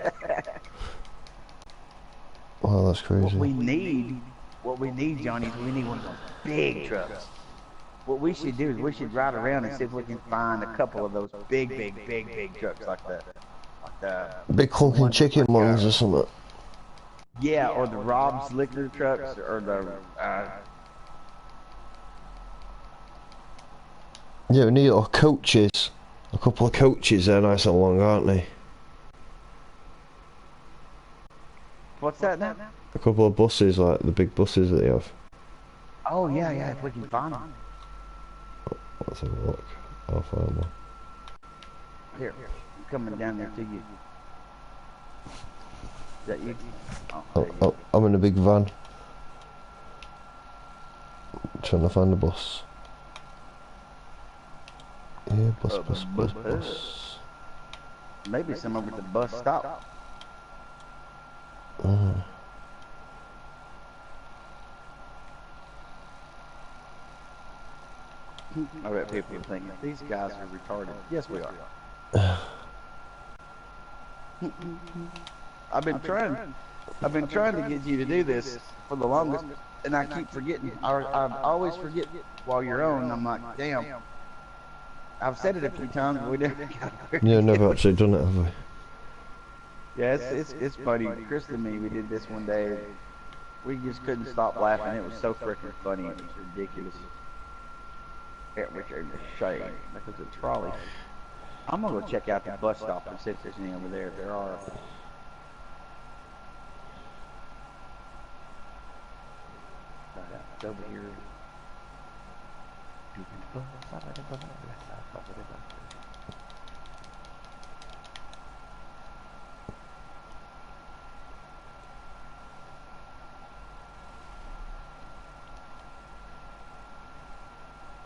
Wow, that's crazy. What we need, Johnny, is we need one of those big trucks. What we should do is we should ride around and see if we can find a couple of those big trucks like that. Like the Big honking chicken ones or something. Yeah, or the Rob's liquor trucks, or the Yeah, we need coaches. A couple of coaches, they're nice and long, aren't they? what's that now? A couple of buses, like the big buses that they have. Oh yeah, if we can find them. Let's have a look. I'll find one. Here, I'm coming down there to you. Is that you? Oh, I'm in a big van. Trying to find a bus. Yeah, bus. Maybe some over at the bus stop. I bet people are thinking, these guys are retarded. Yes, we are. I've been trying to get you to do this for the longest, and I keep forgetting. I always forget while you're on. I'm like, damn. I've said it a few times, but we never got it. Yeah, never actually done it, have we? Yeah, it's funny. Chris and me, we did this one day. We just couldn't stop laughing. It was so freaking funny. It was ridiculous. It was a shame. That was a trolley. I'm gonna go check out the bus stop and see if there's any over there. If there are. It's over here.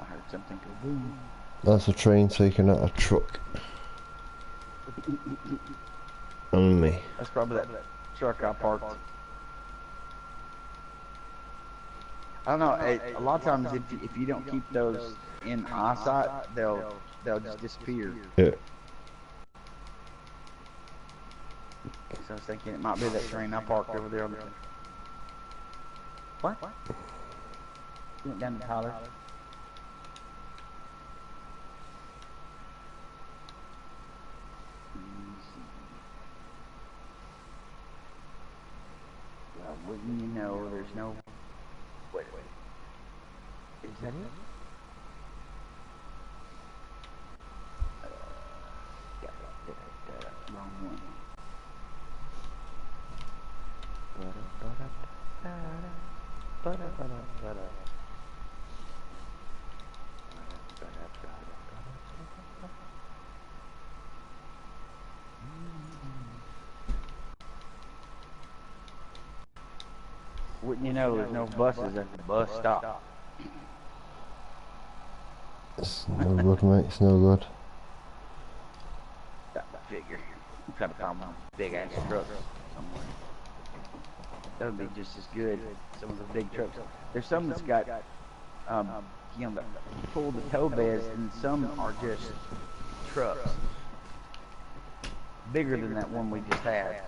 I heard something go boom. That's a train taking out a truck. And me. That's probably that truck I parked. I don't know. A lot of times, if you don't keep those in eyesight, they'll just disappear. Yeah. So I was thinking it might be that train I parked over there on the. What? You went down to Tyler. Well, wouldn't you know? There's no. Wait. Is that it? Wrong one. Wouldn't you know there's no buses at the bus stop? It's no good, mate. It's no good. Got the figure. I'm trying to find one big ass truck somewhere. That would be just as good. Some of the big trucks. There's some that's got, you know, pull the tow beds, and some are just trucks. Bigger than that one we just had.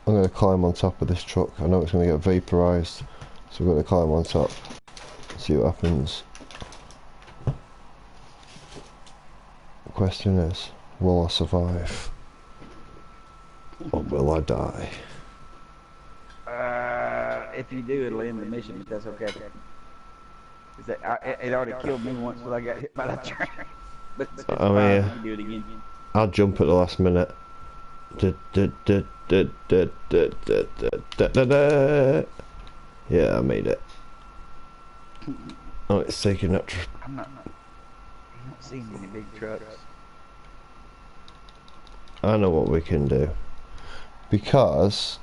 I'm going to climb on top of this truck. I know it's going to get vaporized, so we're going to climb on top. See what happens. The question is, will I survive? Or will I die? If you do, it'll end the mission, but that's okay. It already killed me once when I got hit by that train. But it's fine, we can do it again. I'll jump at the last minute. Yeah, I made it. Oh, it's taking up. I'm not seeing any big trucks. I know what we can do. Because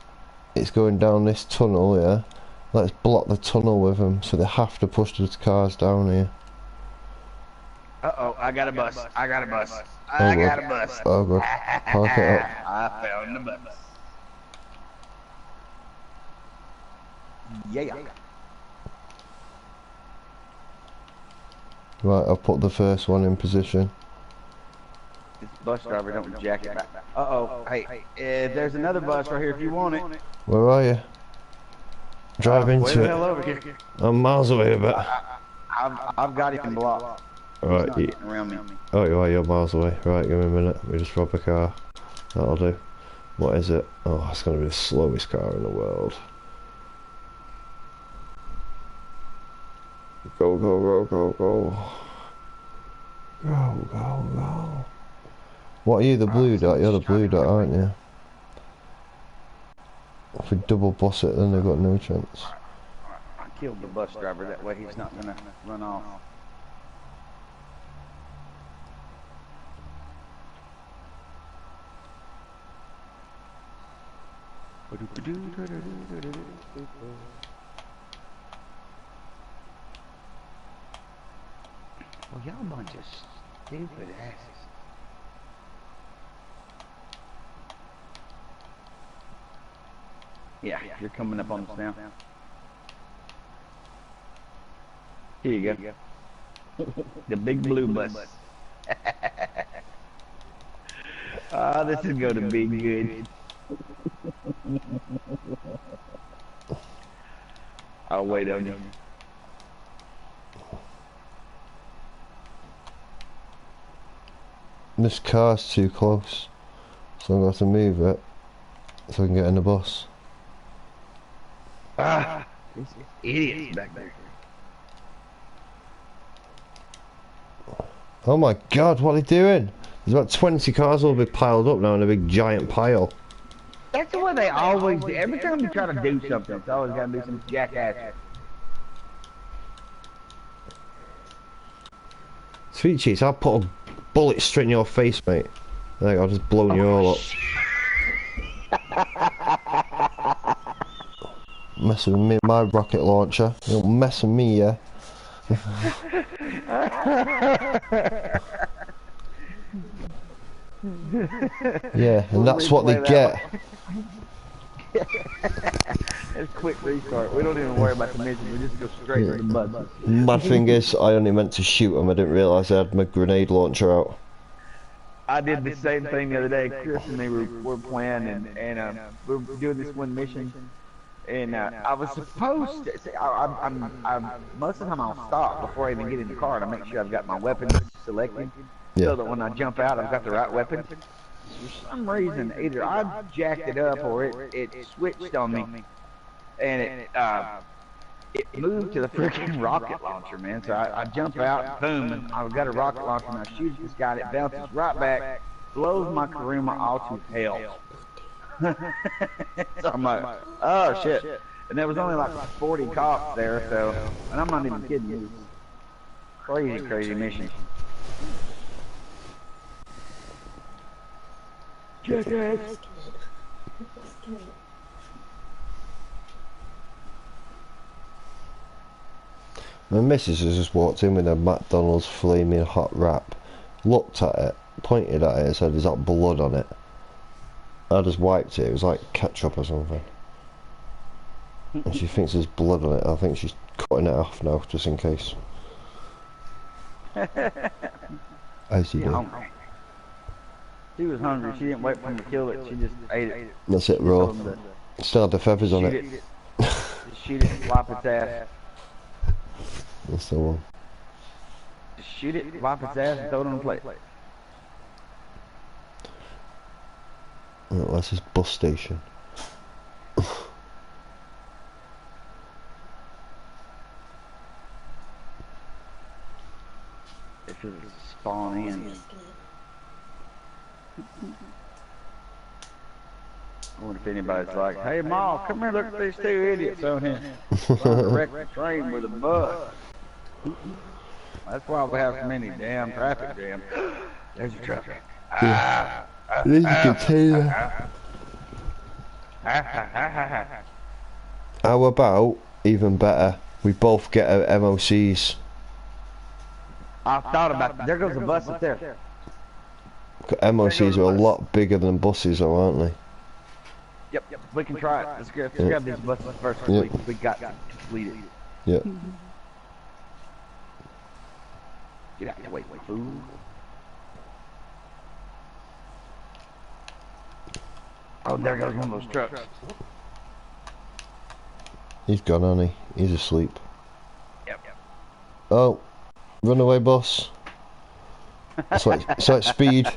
it's going down this tunnel here, let's block the tunnel with them so they have to push the cars down here. Uh-oh, I got a bus. I got a bus. Oh, I got good. a bus. Oh, good. Park it up. I found the bus. Yeah. Right, I'll put the first one in position. This bus driver don't jack it back. Uh-oh. Hey, there's another bus right here if you want it. Where are you? Drive Way into the it. hell over here. I'm miles away a bit. I've got him blocked. Right, He's not getting around me. oh, you're miles away. Right, give me a minute. We just rob a car. That'll do. What is it? Oh, it's going to be the slowest car in the world. Go, go, go, go, go. Go, go, go. What are you, the blue dot? You're the blue dot, aren't you? If we double bus it, then they've got no chance. I killed the bus driver. That way he's not going to run off. Well, y'all a bunch of stupid asses. Yeah, you're coming up on us now. Here you go. The big blue bus. Ah, this is going to be good. I'll wait on you. This car's too close, so I'm going to have to move it so I can get in the bus. Ah, this idiot's back there. Oh my god, what are they doing? There's about 20 cars will be piled up now in a big giant pile. That's the way they always do. Every time you try to do something, it's always got to be some jackass. Sweet cheeks, I'll put a bullet straight in your face, mate. Like, I'll just blow you all up. Messing with me, my rocket launcher. You don't mess with me, yeah? Yeah, and that's what they get. It's a quick restart. We don't even worry about the mission. We just go straight to the bus. Mad thing is, I only meant to shoot them. I didn't realise I had my grenade launcher out. I did the same thing the other day. Chris and me were playing, and we were doing this one mission. And I was supposed to. See, most of the time I'll stop before I even get in the car, and I make sure I've got my weapons selected, so that when I jump out, I've got the right weapon. For some reason, either I jacked it up or it switched on me, and it moved to the freaking rocket launcher, man. So I jump out, boom, and I've got a rocket launcher, and I shoot this guy, and it bounces right back, blows my Karuma all to hell. So I'm like, oh shit. And there was only like 40 cops there, so, and I'm not even kidding you. Crazy, crazy mission. My missus has just walked in with a McDonald's flaming hot wrap, looked at it, pointed at it and said, "Is that blood on it?" I just wiped it. It was like ketchup or something. And she thinks there's blood on it. I think she's cutting it off now, just in case. As you do. She was hungry. She didn't wait for him to kill it. She just ate it. That's it, raw. Still had the feathers on it. Just shoot it and flop its ass. That's the one. Just shoot it, flop its ass, and throw it on the plate. Oh, that's his bus station. If it was spawn in. wonder if anybody's like, hey, Ma, come here, look at these two idiots on here. Trying to wreck the train with a bus. That's why we have so many damn traffic jams. There's your truck. Yeah. There's a container. How about, even better, we both get our MOCs? I thought about that. There goes the bus up there. MOCs are a lot bigger than buses, though, aren't they? Yep, we can try it. Let's grab these buses first. Yep. We got to complete it. Yep. Get out of the way, fool. Oh, there goes one of those trucks. He's gone, hasn't he? He's asleep. Yep. Oh, runaway bus. It's like Speed.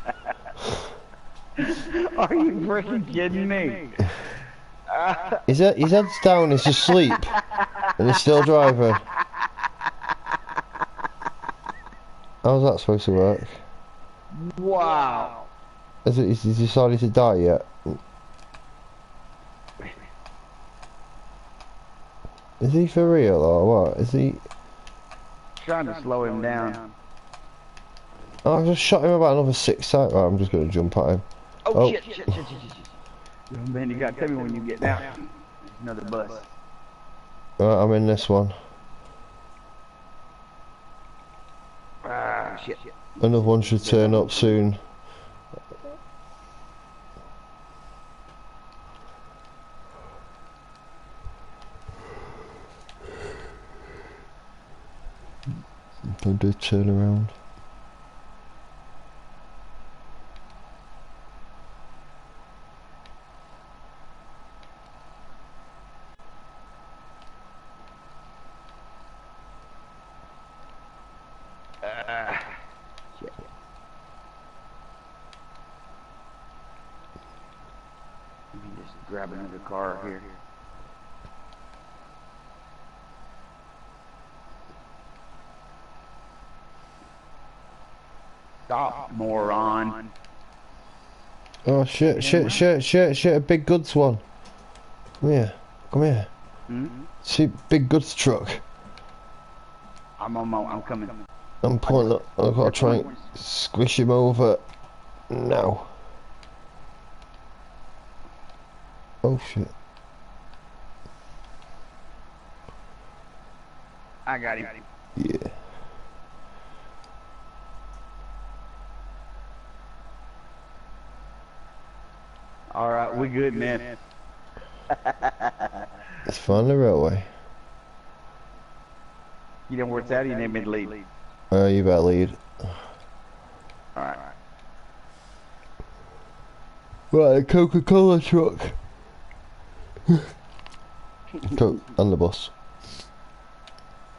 Are you freaking kidding me? His head's down, he's asleep, and he's still driving. How's that supposed to work? Wow. Has he decided to die yet? Is he for real or what? Is he trying to slow him down? Oh, I just shot him about another 6 times. Right, I'm just gonna jump at him. Oh, shit. Oh, man, you gotta tell me when you get down. There's another bus. Right, I'm in this one. Ah, shit. Another one should turn up soon. Don't do turn around. Shit. Let me just grab another car here. Stop, moron. Oh shit, a big goods one. Come here. See, big goods truck. I'm coming. I'm pulling up. I've got to try and squish him over now. Oh shit. I got him. Yeah. Alright, we good, man. Let's find the railway. You know where it's at, you need me to lead. You better lead. Alright. Right, a Coca-Cola truck. Coke and the bus.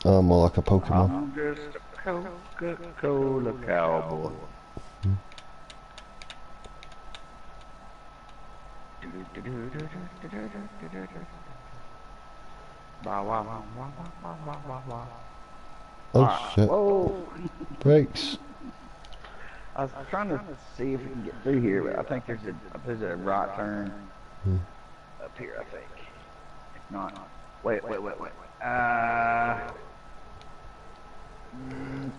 Oh, more like a Pokemon. I'm just a Coca-Cola cowboy. Oh shit. Whoa. Brakes. I was trying to see if we can get through here, but I think there's a right turn up here, I think. If not, wait. Can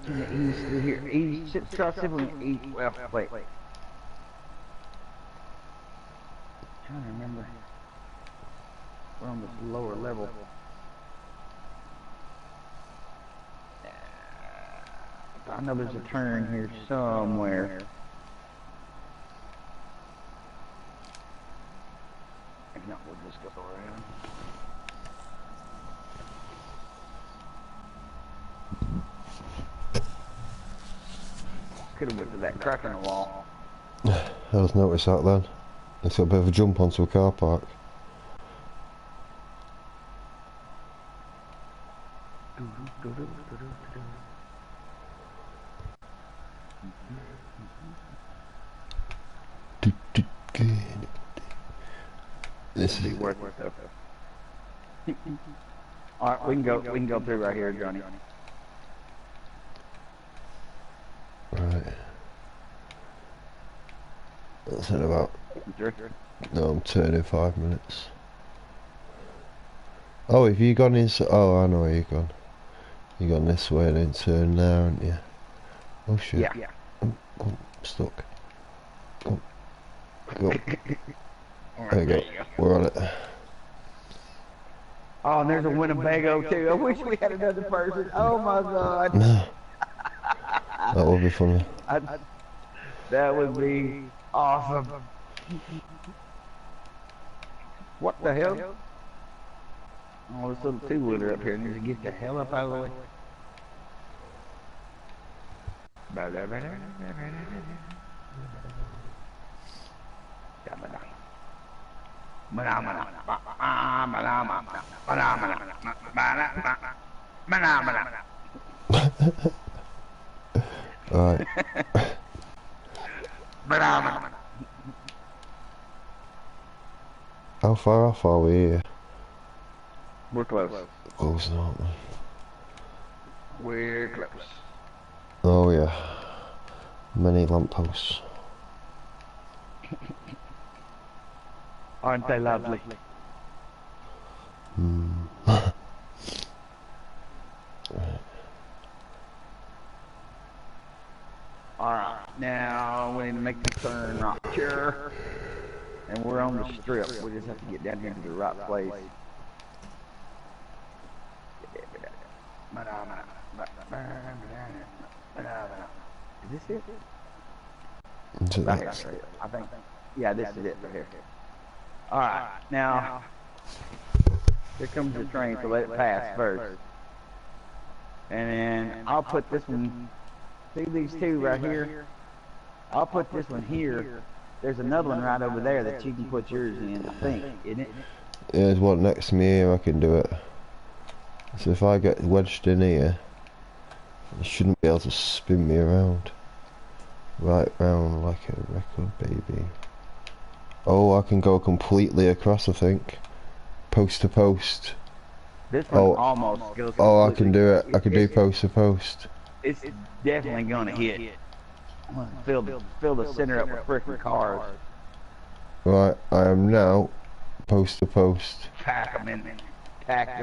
you ease through here? Ease, try to see if we can ease. Well, wait. Trying to remember. We're on this lower level. I know there's a turn here somewhere. If not, we'll just go around. Could have went to that crack in the wall. I just noticed that then. It's got a bit of a jump onto a car park. This is worth it though. Alright, we can go through right here, Johnny. Right. That's in about... Sure. No, I'm turning 5 minutes. Oh, have you gone in... Oh, I know where you've gone. You gone this way and then turn there, haven't you? Oh shit. Yeah. Oh, I'm stuck. Oh, go. Alright, There we go. you go. We're on it. Oh, and there's a Winnebago too. I wish we had another person. Oh my god. That would be funny. That would be awesome. What the hell? Oh, this little two-wheeler up here needs to get the hell up out of the way. Right. How far off are we here? We're close. Close, aren't we? We're close. Oh yeah. Many lampposts. Aren't they lovely? Hmm. Alright, now we need to make the turn right here. And we're on the strip. We just have to get down here to the right place. Is this it? Right here, I think. Yeah, this is it right here. Alright, now here comes the train, so let it pass first. And then I'll put this one, see these two right here? I'll put this one here. There's another one right over there that you can put yours in, I think, isn't it? Yeah, there's one next to me here, I can do it. So if I get wedged in here, it shouldn't be able to spin me around. Right round like a record, baby. Oh, I can go completely across, I think. Post to post. This one almost goes completely. Oh, I can do it. I can do post to post. It's definitely gonna hit. Fill the center up with freaking cars. Right, I am now post to post. Pack them in there. Pack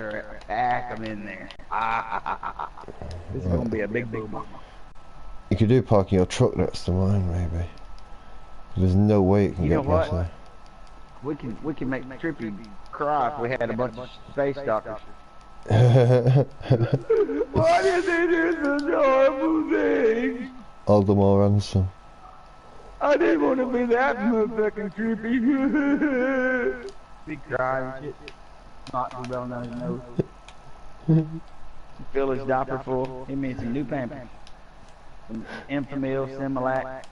them in there. This is gonna be a big boom. You could do parking your truck next to mine, maybe. There's no way it can get past there. We can make Trippy cry if we had a bunch of space dockers. Why did they do such horrible things? All the more ransom. I didn't want to be that motherfucking Trippy. Big cry and shit. Not too well known his nose. Fill his diaper full. He means some new pampers. Some Infamil, Similac.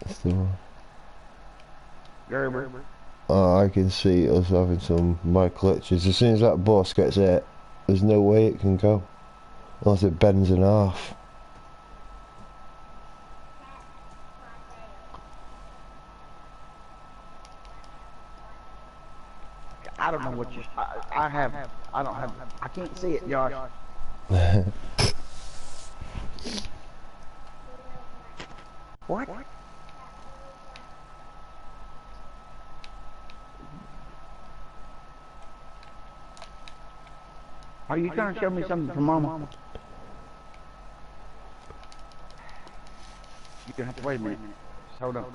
That's the one. Gerber. Oh, I can see us having some mic glitches. As soon as that bus gets hit, there's no way it can go. Unless it bends in half. I don't know what you... I can't see it, Josh. What? Are you trying to show me something from Mama? You're gonna have to wait a minute. Just hold on.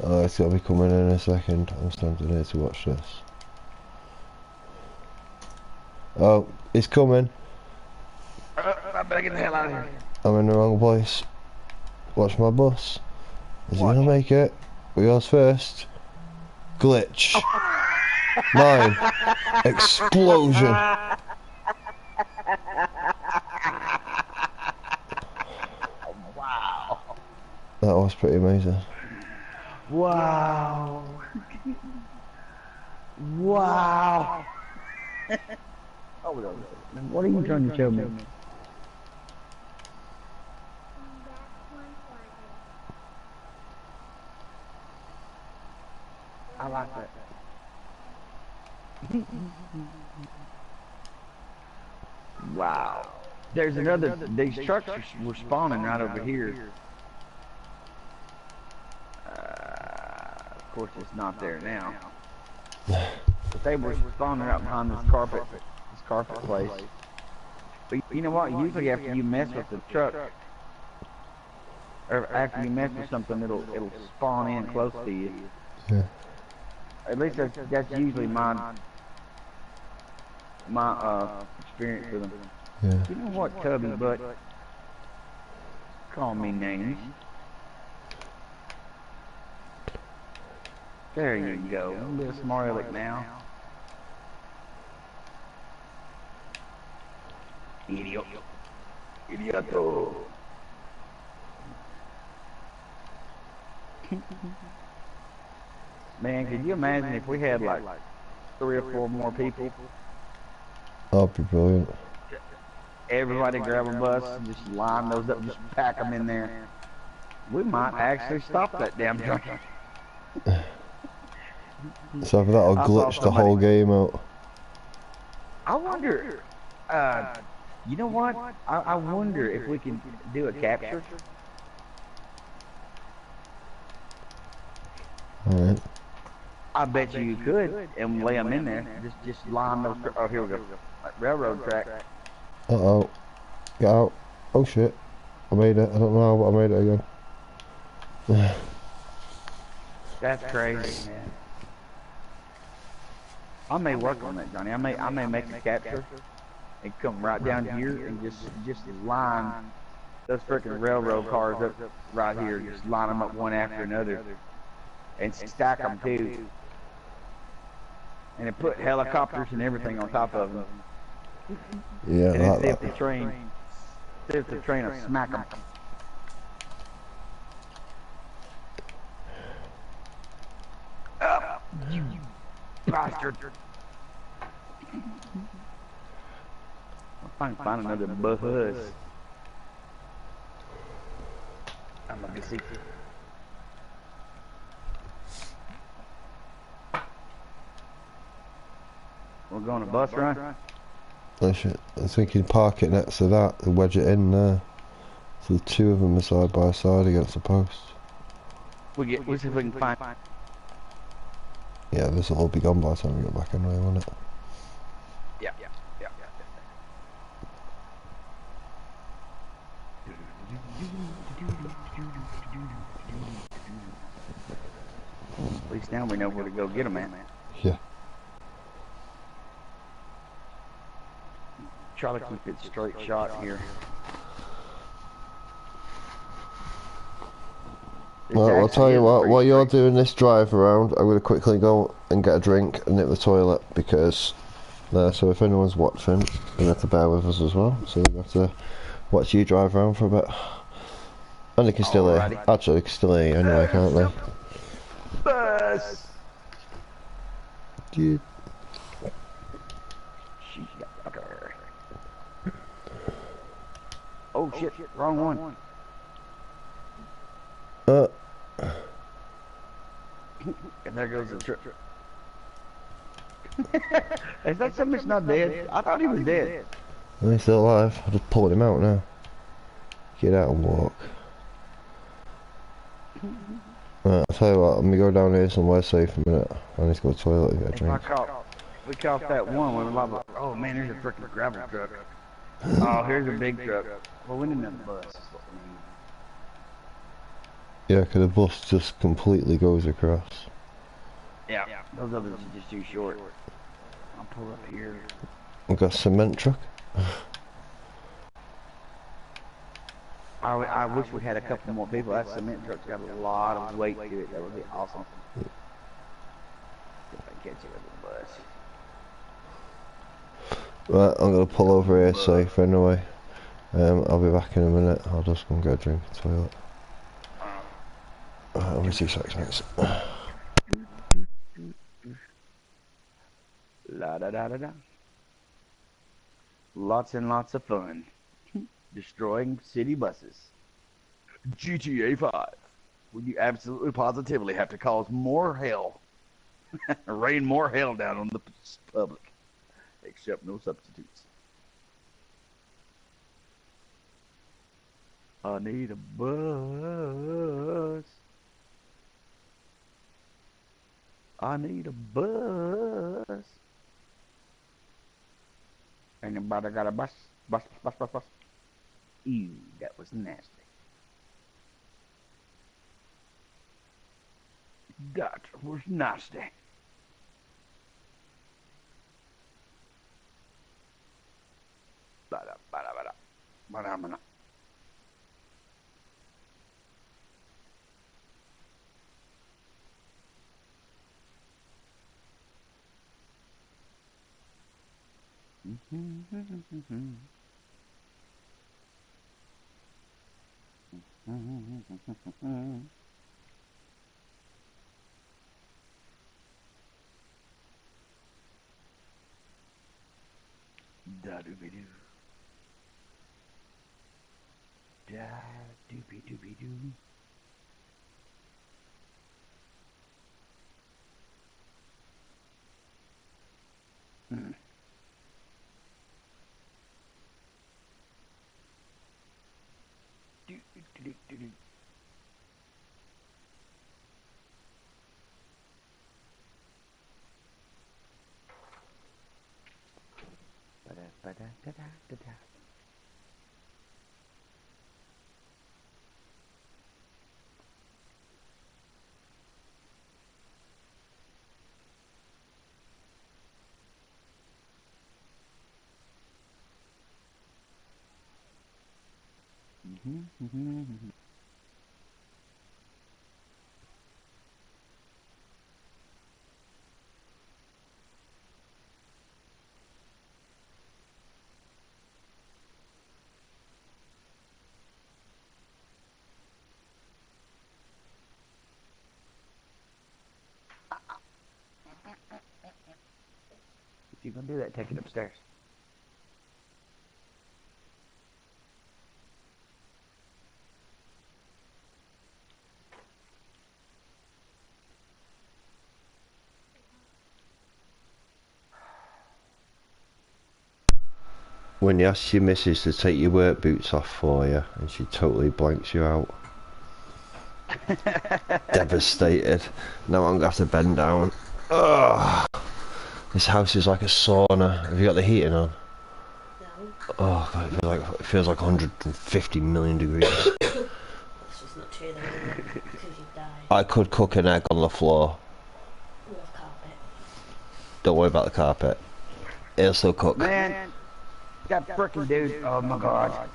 Oh, it's gotta be coming in a second. I'm standing here to watch this. Oh, it's coming. I better get the hell out of here. I'm in the wrong place. Watch my bus. Is he gonna make it? We yours first. Glitch. Mine. Explosion. Wow. That was pretty amazing. Wow. Wow. What are you trying to show me? I like that. Wow. There's another, these trucks were spawning right over here. Of course, it's not there now. But they were spawning out behind this carpet place. But you know what? Usually after you mess with the truck, or after you mess with something, it'll spawn in close to you. Yeah. At least that's usually my experience with them. Yeah. You know what, Tubby Butt? Call me names. There you go. A little smart aleck now. Idiot. Idioto. Man, could you imagine if we had like 3 or 4 more people? That'd be brilliant. Everybody grab a bus and just line those up, just pack them in there. We might actually stop that damn joint. So if that'll glitch the whole game out. I wonder, you know what? I wonder if we can do a capture. Alright. I bet you could, and lay them in there. Just line those. Oh, here we go. Like railroad track. Uh-oh. Get out. Oh shit. I made it. I don't know how, but I made it again. That's crazy, man. I may work on that, Johnny. I may make a capture and come right down here and just line those freaking railroad cars up right here. Just line them up one after another and stack them too. And then put helicopters and everything on top of them. Yeah, And then like see if that. the train will smack them. Oh, you bastard. I'll find another buzz. I'm gonna see. We're going to bus run? I was thinking park it next to that and wedge it in there. So the two of them are side by side against the post. We'll see if we can find. Yeah, this will all be gone by the time we get back anyway, won't it? Yeah. At least now we know where to go get them at. Yeah. Try to keep it straight shot here. Well, I'll tell you what, while you're doing this drive around, I'm going to quickly go and get a drink and nip the toilet because so if anyone's watching, they're going to have to bear with us as well. So we have to watch you drive around for a bit. And they can still hear. Actually, they can still hear you anyway, can't they? Bus! Dude. Oh shit, wrong one. And there goes the truck. Is that something that's not dead? I thought he was dead. He's still alive. I'm just pulling him out now. Get out and walk. Right, I'll tell you what, let me go down here somewhere safe a minute. I need to go to the toilet and get a drink. If we caught that one with a lot of, oh man, there's a freaking gravel truck. Oh, here's a big truck. Well, we need another bus. Yeah, because the bus just completely goes across. Yeah, those others are just too short. I'll pull up here. We've got a cement truck. I wish we had a couple more people. That cement truck's got a lot of weight to it. That would be awesome. If I catch it with the bus. Right, I'm going to pull over here safe anyway. I'll be back in a minute. I'll just go and get a drink in the toilet. Right, let me see 6 minutes. La da da da da. Lots and lots of fun. Destroying city buses. GTA 5. When you absolutely positively have to cause more hell. Rain more hell down on the public. Except no substitutes. I need a bus. I need a bus. Anybody got a bus? Bus, bus, bus, bus. Ew, that was nasty. That was nasty. Bada, bada, bada. Bada, bada. Da doobie doo. Da doobie doobie doo. Do, do, do, do, do. Bada, bada, da, da, da, da. If you're gonna do that, take it upstairs. When you ask your missus to take your work boots off for you, and she totally blanks you out. Devastated. Now I'm gonna have to bend down. Ugh. This house is like a sauna. Have you got the heating on? No. Oh, God, it feels like 150 million degrees. That's just not true though, is it? Because you'd die. I could cook an egg on the floor. We have carpet. Don't worry about the carpet. It'll still cook. Man, that frickin' dude. Oh my god.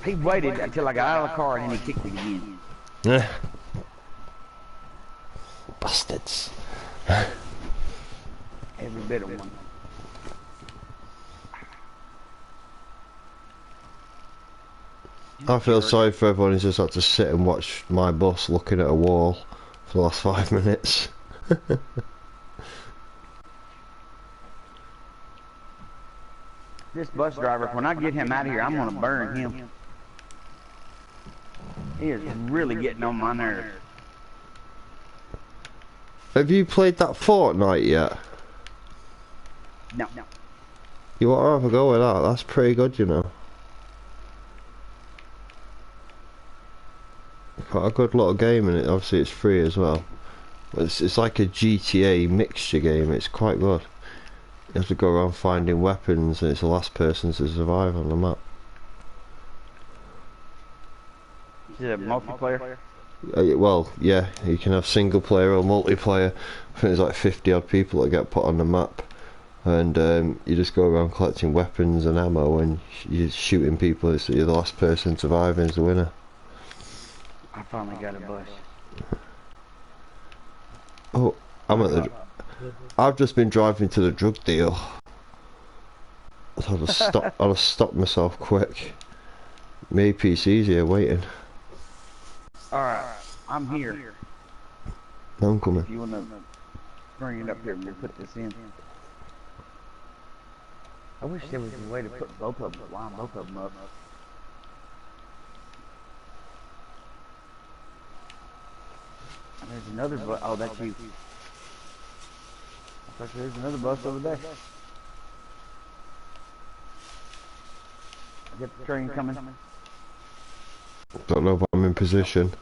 He waited until I got out of the car and then he kicked me again. Bastards. Every bit of one. I feel sorry for everyone who's just had to sit and watch my bus looking at a wall for the last 5 minutes. This bus driver, when I get him out of here, I'm gonna burn him. He is really getting on my nerves. Have you played that Fortnite yet? No. You ought to have a go with that. That's pretty good, you know. Quite a good little game, and obviously it's free as well. But it's like a GTA mixture game. It's quite good. You have to go around finding weapons, and it's the last person to survive on the map. Is it a multiplayer? Well, yeah, you can have single player or multiplayer. I think there's like 50 odd people that get put on the map, and you just go around collecting weapons and ammo, and you're shooting people. So you're the last person surviving is the winner. I finally got a bus. Oh, I'm at the. I've just been driving to the drug deal. So I'll just stop myself quick. My PC's here waiting. Alright, I'm here. I'm coming. If you wanna bring it up here, we'll put this in. I wish there was a way to put both of them, line both of them up. And there's another bus. Oh, that's you. I thought there's another bus over there. I get the train coming. Don't know if I'm in position.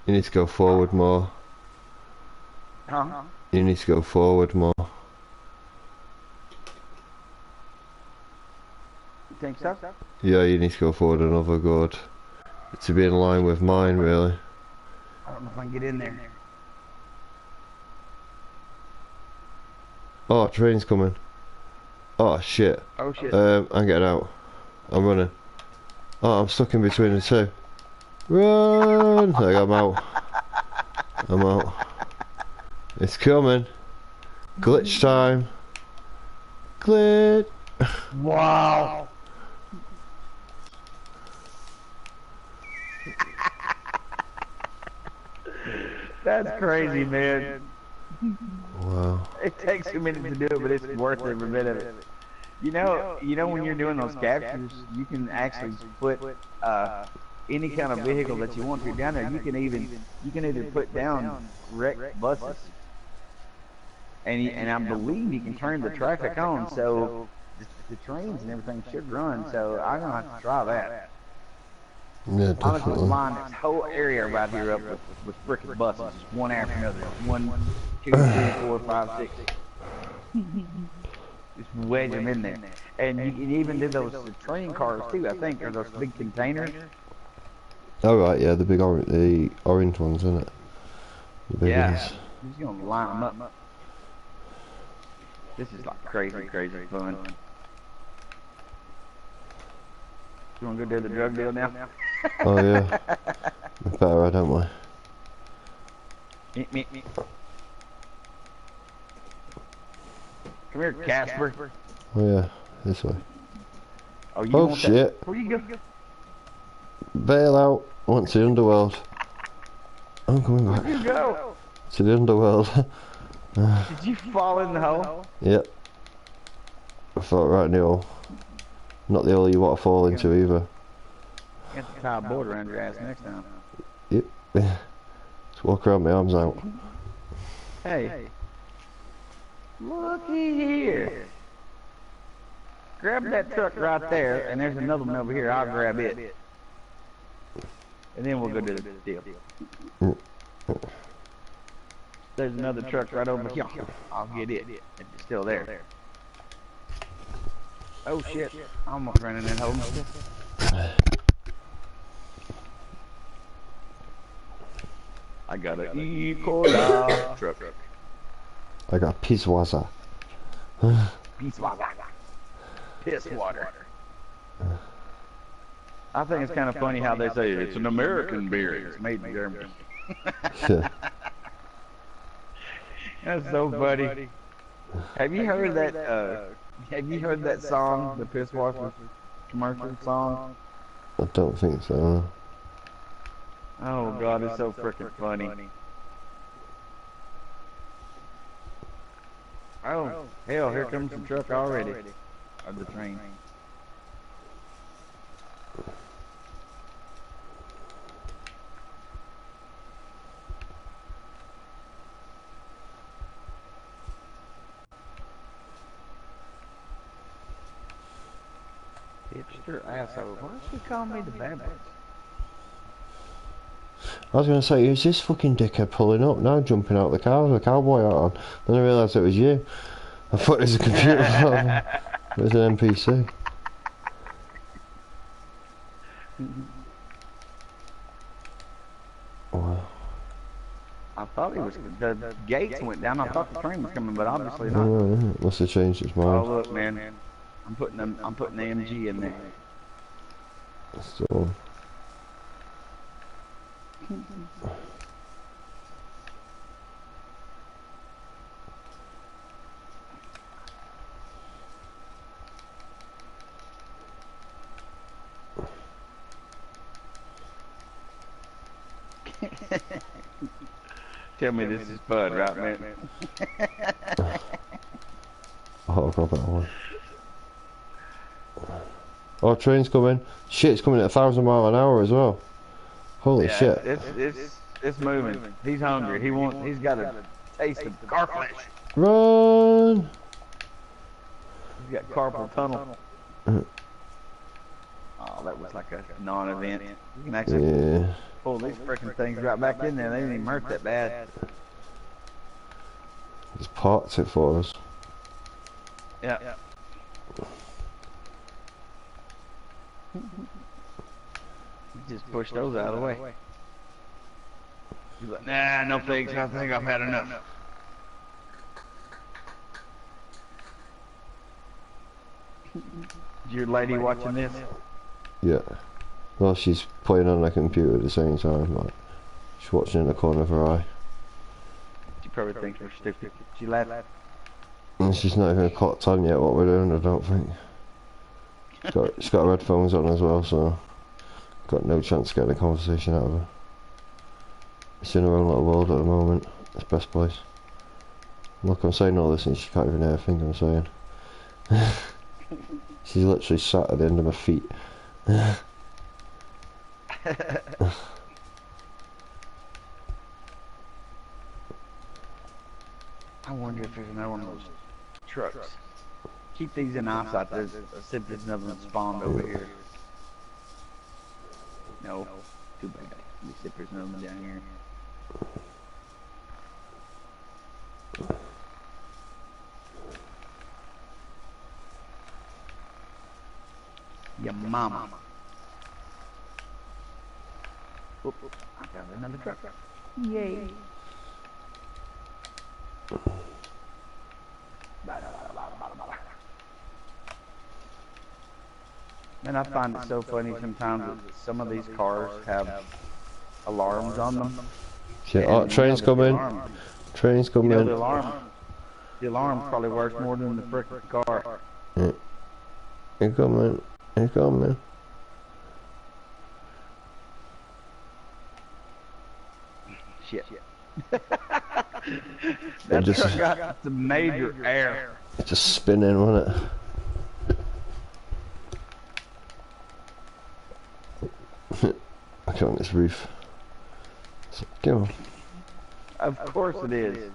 You need to go forward more. Huh? You need to go forward more. You think so? Yeah, you need to go forward another good. To be in line with mine, really. I don't know if I can get in there. Oh, train's coming. Oh, shit. Oh shit. I'm getting out. I'm running. Oh, I'm stuck in between the two. Run! There, I'm out. I'm out. It's coming. Glitch time. Glitch. Wow. That's crazy, man. Wow. It takes a minute to do it, but it's worth every bit of it. You know when you're doing those captures, you can actually put any kind of vehicle that you want to down there. You can either put down wrecked buses, and I believe you can turn the traffic on, so the trains and everything should run. So I'm gonna have to try that. Yeah, I'm gonna just definitely. line this whole area right here up with frickin' buses, just one after another. 1, 2, 3, 4, 5, 6. Just wedge them in there. And you can even do those train cars too, I think, or those big containers. Oh right, yeah, the orange ones, isn't it? The big Yeah. ones. You're just gonna line them up. This is like crazy fun. You wanna go do the drug deal now? Oh yeah. We better, don't we? Me. Come here, Casper. Oh yeah, this way. Oh, you Oh want shit. That? Where you go? Bail out. I want to the underworld. I'm coming Where'd back. you go? To the underworld. Did you fall in the hole? Yep. I thought right now. Not the hole you want to fall into either. You have to tie a board around your ass next time. Yep. Just walk around, my arms out. Hey. Looky here. Grab that truck right there, and there's another one over here. I'll grab it. And then we'll go do the deal. There's another truck right over here. I'll get it. If it's still there. Oh shit. I'm almost running in home. I got an E-Cola truck. I got piece water. Piss water. Piss water. I think it's kind of funny how they say it's an American beer. It's made in Germany. Yeah. That's so funny. Have you heard that? Have you heard that song, the piss water commercial song? I don't think so. Oh God, it's so freaking funny. Oh hell, here comes the truck already, or the train. Hipster asshole. Why does she call me the babbler? I was going to say, who's this fucking dickhead pulling up now, jumping out the car with a cowboy hat on? Then I realised it was you. I thought it was a computer program. It was an NPC. Wow. I thought he was. The gates went down. I thought the train was coming, but obviously not. Oh, must have changed its Oh mind. look, man, I'm putting the MG in there. So, Tell me this is fun, right, man? oh, I've got that one. Oh, train's coming. Shit, it's coming at 1,000 miles an hour as well. Holy Yeah, shit. It's moving. He's hungry. He's got a taste of car flesh. Run! He's got carpal tunnel. Oh, that was like a non-event. You can actually. Yeah. pull these freaking things right back in there. They didn't even hurt that bad. Just parked it for us. Yeah. Just push those out of the way. He's like, nah, no thanks. I think I've had enough. Is your lady watching this? Yeah. Well, she's playing on the computer at the same time. Like, she's watching in the corner of her eye. She probably thinks we're stupid. She laughed. And she's not even caught on yet what we're doing, I don't think. She's got her headphones on as well, so got no chance to get the conversation out of her. It's in her own little world at the moment. It's best place. Look, I'm saying all this and she can't even hear a thing I'm saying. She's literally sat at the end of my feet. I wonder if there's another one of those trucks. Keep these in eyesight. There's see if there's another one spawned over here. No. Too bad. Let me see if there's another one down here. Your mama. Oop, I found another truck. Yay. And I find it so funny sometimes that some of these cars have alarms on them. Yeah, oh, train's coming. Train's coming. You know, the alarm probably works more than the frickin' car. Yeah. You're coming. You're coming. Shit. That truck got some major air. It's just spinning, wasn't it? Okay, on this roof. So, go on. Of course it is.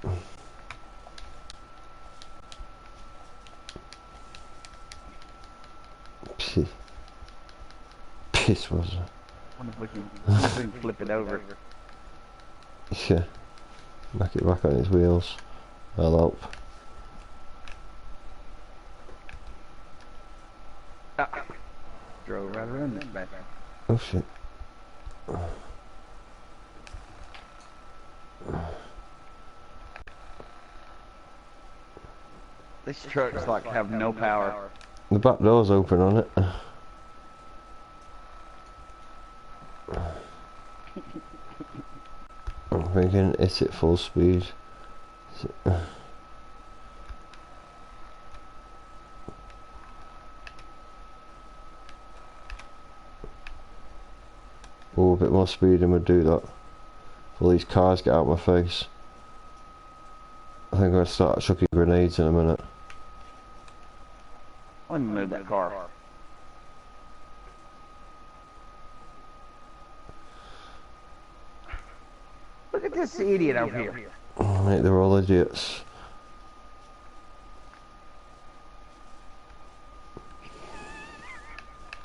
Piss was it? Wonder if we can flip it over. Yeah. Knock it back on his wheels. That'll help. Ah. Drove right around this bad. Oh shit. These trucks like have no power. The back door's open on it. I'm thinking it's at full speed. Oh, a bit more speed and we'd do that. Before these cars get out of my face. I think I'm going to start chucking grenades in a minute. Let me move that car. Look at this idiot over here. Oh, mate, they're all idiots.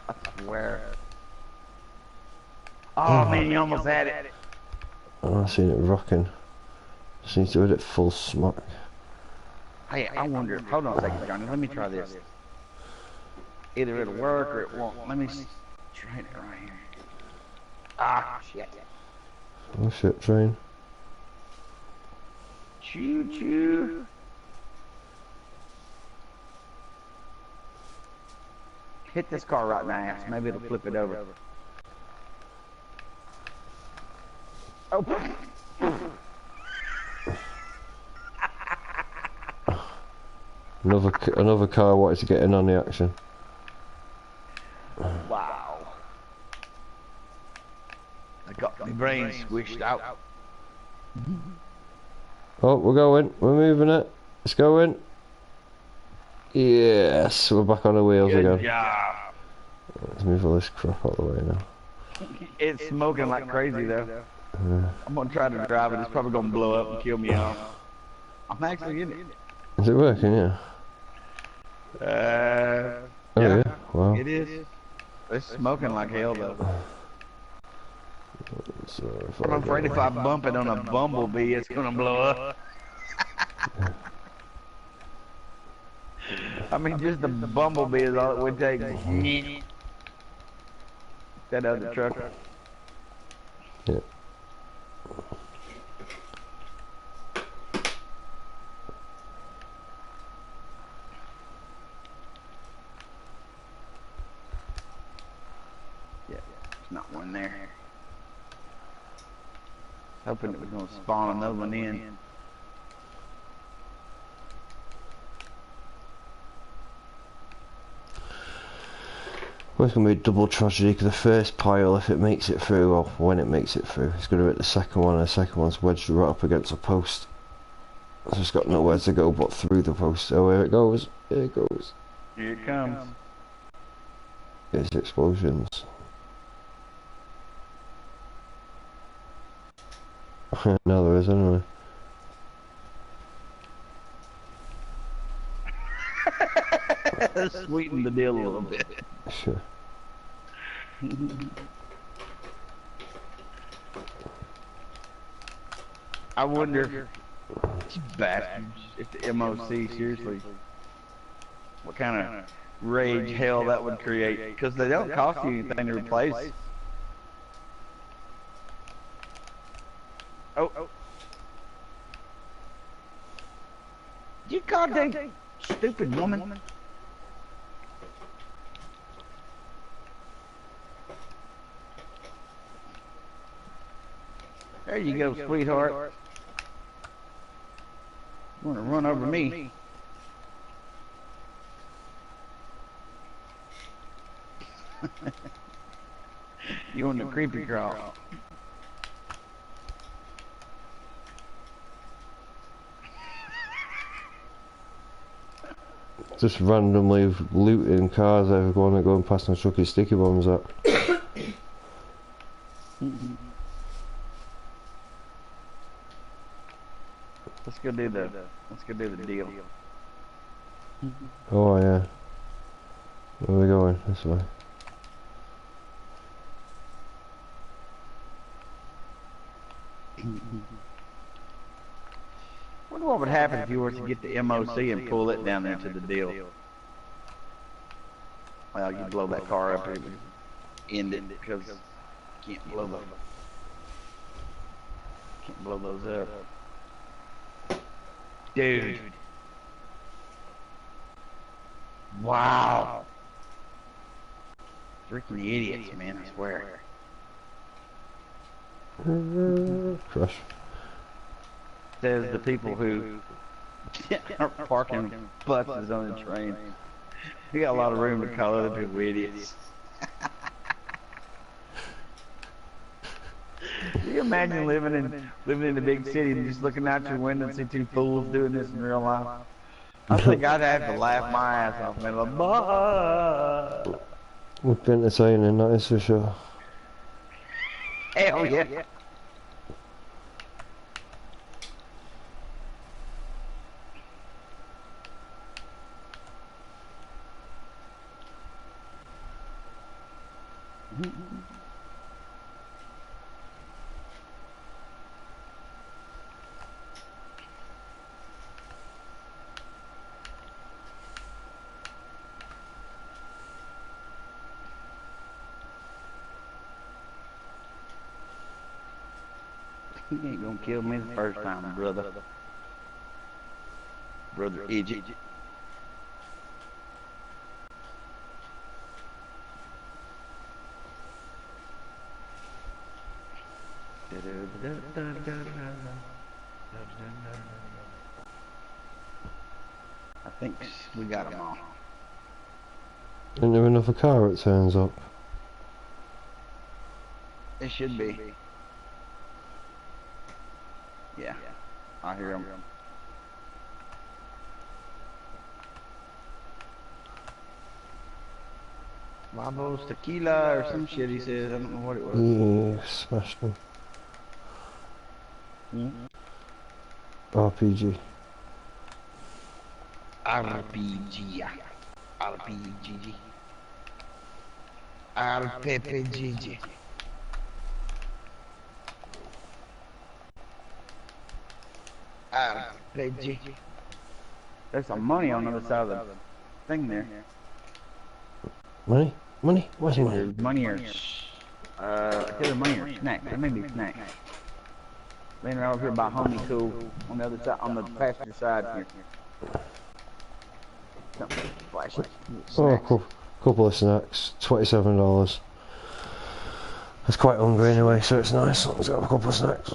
I swear. Oh man, you almost had it. Oh, I've seen it rocking. Just need to hit it full smack. Hey, I wonder. Hold on a second, Johnny. Let me try this. Either it'll work or it won't. Let me try it right here. Ah, shit. Oh shit, train. Choo choo. Hit this car right in the ass. Maybe it'll flip it over. Oh. Another car wanted to get in on the action. Wow. I got my brain squished out. Oh, we're going. We're moving it. It's going. Yes, we're back on the wheels Good again. job. Let's move all this crap out of the way now. It's smoking like crazy though. I'm gonna try to drive it. It's probably gonna blow up and kill me off. I'm actually in it. Is it working? Yeah. Oh yeah. Wow. It is. It's smoking like hell though. So if I'm I afraid if I bump it on a bumblebee, it's gonna blow up. I mean, just the bumblebee is all it would take. That other truck. Yeah. Yeah, there's not one there. Hoping it was gonna spawn another one in. Well, it's going to be a double tragedy because the first pile, if it makes it through, or when it makes it through, it's going to hit the second one, and the second one's wedged right up against a post. So it's got nowhere to go but through the post. So here it goes. Here it goes. Here it comes. It's explosions. Now there is anyway. Sweeten the deal a little bit. Sure. I wonder, you bastards, if the MOC, seriously, what kind of rage hell that would create. Because they don't cost you anything to replace. Oh. You goddamn stupid woman. There you go, sweetheart. You want to run over me? You want the creepy crawl? Just randomly looting cars, everyone going past and chucking sticky bombs at. Let's go do the deal. Oh yeah. Where are we going? This way. Wonder what would happen if you were to get the MOC and pull it down there to the deal. Well, you blow that car up, it would end it because you can't blow those up. Dude. Wow. Freaking idiots, man, I swear. Crush. Says the people who are parking buses on the train. We got a lot of room to call other people idiots. Can you imagine living in a big city and just looking out your window and see two fools doing this in real life? I think I'd have to laugh my ass off, man. Like, bah! We've been entertaining, that is for sure. Hell yeah. You ain't gonna kill me the first time, brother. Brother idiot. I think we got them all. Isn't there another car that turns up? It should be. Yeah, I hear them. Labos tequila or some shit he says. I don't know what it was. Yeah, smashed them. RPG. RPG. RPG. RPG. PG. There's some money on the other side of the thing there. Money? Money? Where's money? There's money or there's money or snacks. There may be snacks. Laying around over here by Homie Cool on the other side, on the passenger side here. Something flashing. Oh, a couple of snacks. $27. I was quite hungry anyway, so it's nice. Let's have a couple of snacks.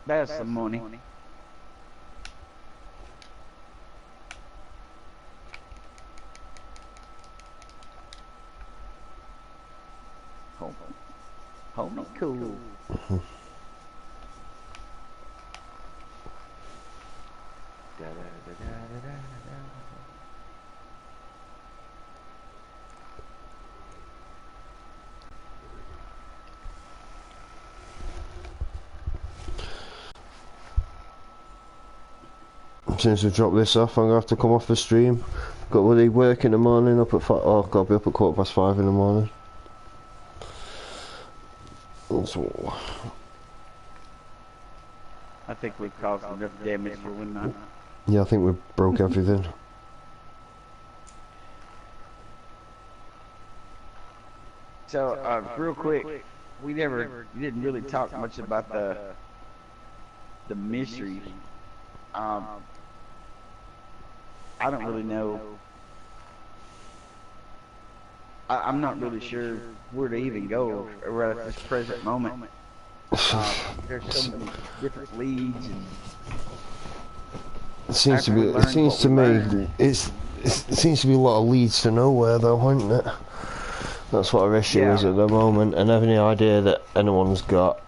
That's some money. Homie Cool. Since we dropped this off, I'm gonna have to come off the stream. Got bloody work in the morning up at gotta be up at 5:15 in the morning. So, I think we've caused enough damage for one night. yeah, I think we broke everything. So, real quick, we didn't really talk much about the mystery. I don't really know. I'm not really sure where to even go right at this present moment. There's so many different leads, and it seems to be. It seems to me. It seems to be a lot of leads to nowhere, though, isn't it? That's what our issue is at the moment, and having the idea that anyone's got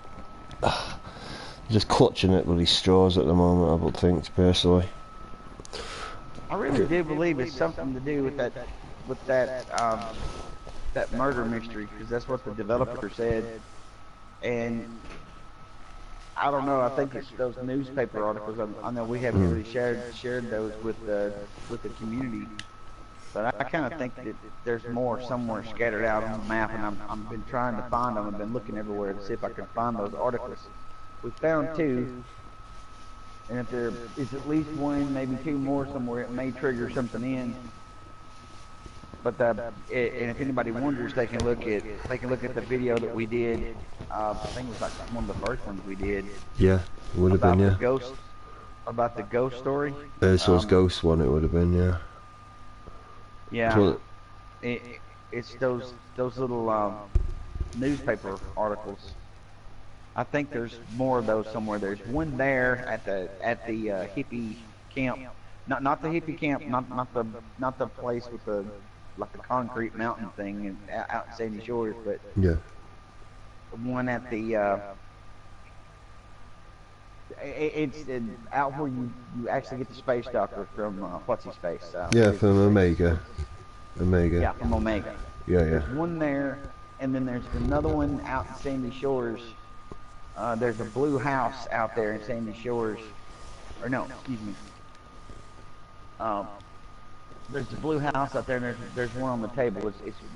just clutching at bloody straws at the moment. I would think personally. I really do believe it's something to do with that murder mystery, because that's what the developer said. And I don't know. I think it's those newspaper articles. I know we haven't really shared those with the community, but I kind of think that there's more somewhere scattered out on the map, and I've been trying to find them. I've been looking everywhere to see if I can find those articles. We found 2. And if there is at least 1, maybe 2 more somewhere, it may trigger something in. But and if anybody wonders, they can look at the video that we did. I think it was like one of the first ones we did. Yeah, it would have been, yeah. About the ghost story. Ursul's ghost one, it would have been, yeah. Yeah. It's those little newspaper articles. I think there's more of those somewhere. There's one there at the hippie camp, not the hippie camp, not the place with the concrete mountain thing out in Sandy Shores, but yeah, the one at the it's out where you actually get the space doctor from what's his face? Yeah, from Omega. Yeah, from Omega. Yeah. There's one there, and then there's another one out in Sandy Shores. There's a blue house out there in Sandy Shores, or no, excuse me. There's a blue house out there, and there's one on the table.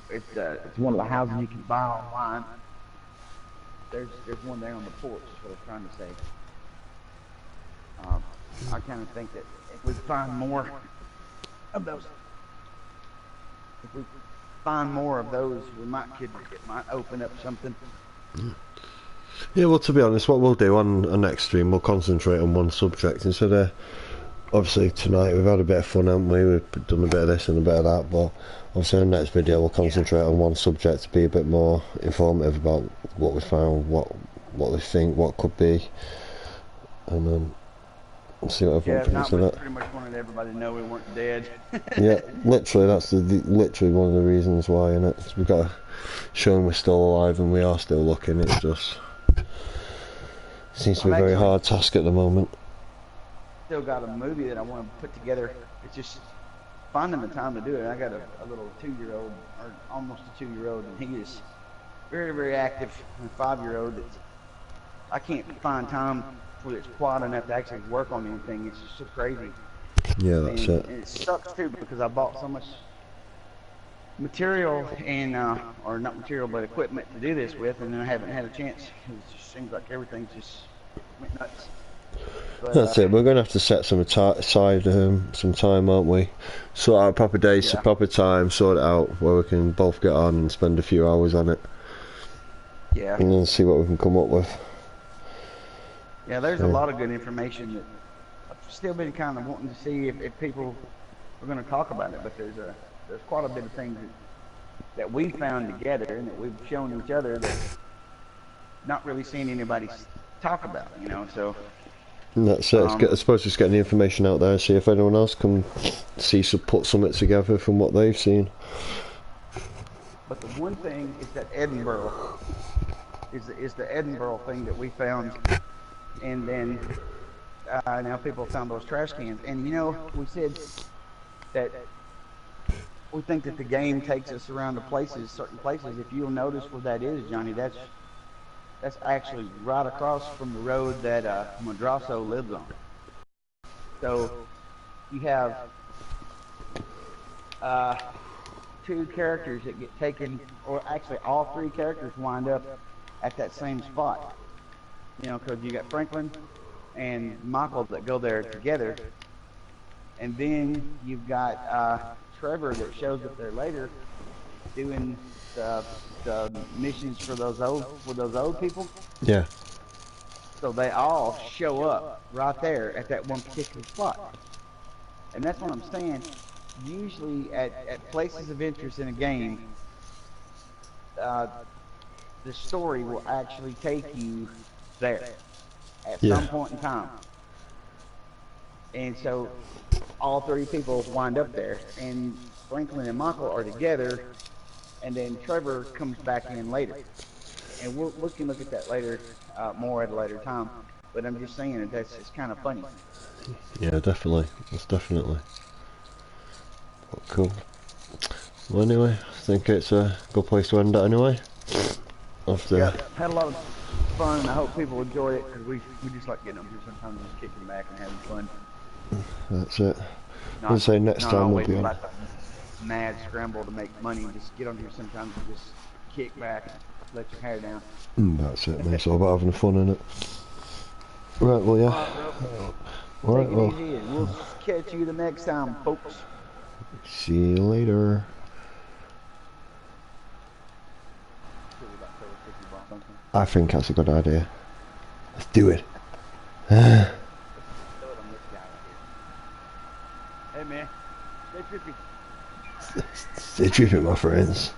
It's one of the houses you can buy online. There's one there on the porch. Is what I was trying to say. I kind of think that if we find more of those, we might open up something. Yeah, well, to be honest, what we'll do on the next stream, we'll concentrate on one subject instead of, obviously tonight we've had a bit of fun, haven't we? We've done a bit of this and a bit of that, but obviously in the next video we'll concentrate on one subject to be a bit more informative about what we found, what we think, what could be, and then see what everyone thinks of it. Pretty much wanted everybody to know we weren't dead. Yeah, literally, that's literally one of the reasons why, innit? We've got to show them we're still alive and we are still looking. It's just seems to be a very hard task at the moment. Still got a movie that I want to put together. It's just finding the time to do it. I got a little 2-year-old, or almost a 2-year-old, and he is very, very active. And a 5-year-old that I can't find time where it's quiet enough to actually work on anything. It's just so crazy. Yeah, that's it. And it sucks too, because I bought so much material and or not material but equipment to do this with, and then I haven't had a chance. It just seems like everything's just went nuts. But That's it. We're gonna have to set some aside some time, aren't we? Sort out proper days, yeah, proper time, sort it out where we can both get on and spend a few hours on it, yeah, and then see what we can come up with. yeah. There's a So, lot of good information that I've still been kind of wanting to see if people are going to talk about it. But there's quite a bit of things that we found together and that we've shown each other that not really seeing anybody talk about. You know, so. and that's it. I suppose just getting the information out there, see if anyone else can put something together from what they've seen. But the one thing is that Edinburgh is the Edinburgh thing that we found, and then now people found those trash cans. And you know, we said that we think that the game takes us around to places, certain places. If you'll notice where that is, Johnny, that's actually right across from the road that Madrasso lives on. So you have two characters that get taken, or actually all three characters wind up at that same spot. You know, because you got Franklin and Michael that go there together, and then you've got Trevor that shows up there later doing the missions for those old people. Yeah. So they all show up right there at that one particular spot, and that's what I'm saying. Usually at places of interest in a game, uh, the story will actually take you there at Yeah. some point in time. And so all three people wind up there, and Franklin and Michael are together, and then Trevor comes back in later. And we can look at that later, more at a later time. But I'm just saying that it's kind of funny. Yeah, definitely. That's definitely. Well, cool. Well, anyway, I think it's a good place to end it anyway. After. Yeah, had a lot of fun, and I hope people enjoy it, because we just like getting up here sometimes and just kicking back and having fun. That's it. Not, I'll say next not time we'll always be on. about the mad scramble to make money. Just get on here sometimes and just kick back and let your hair down. That's it, mate. It's all about having fun, innit? Right, well, yeah. Alright, Take it well, easy, and we'll catch you the next time, folks. see you later. I think that's a good idea. Let's do it. Hey man, stay trippy. Stay tripping, my friends.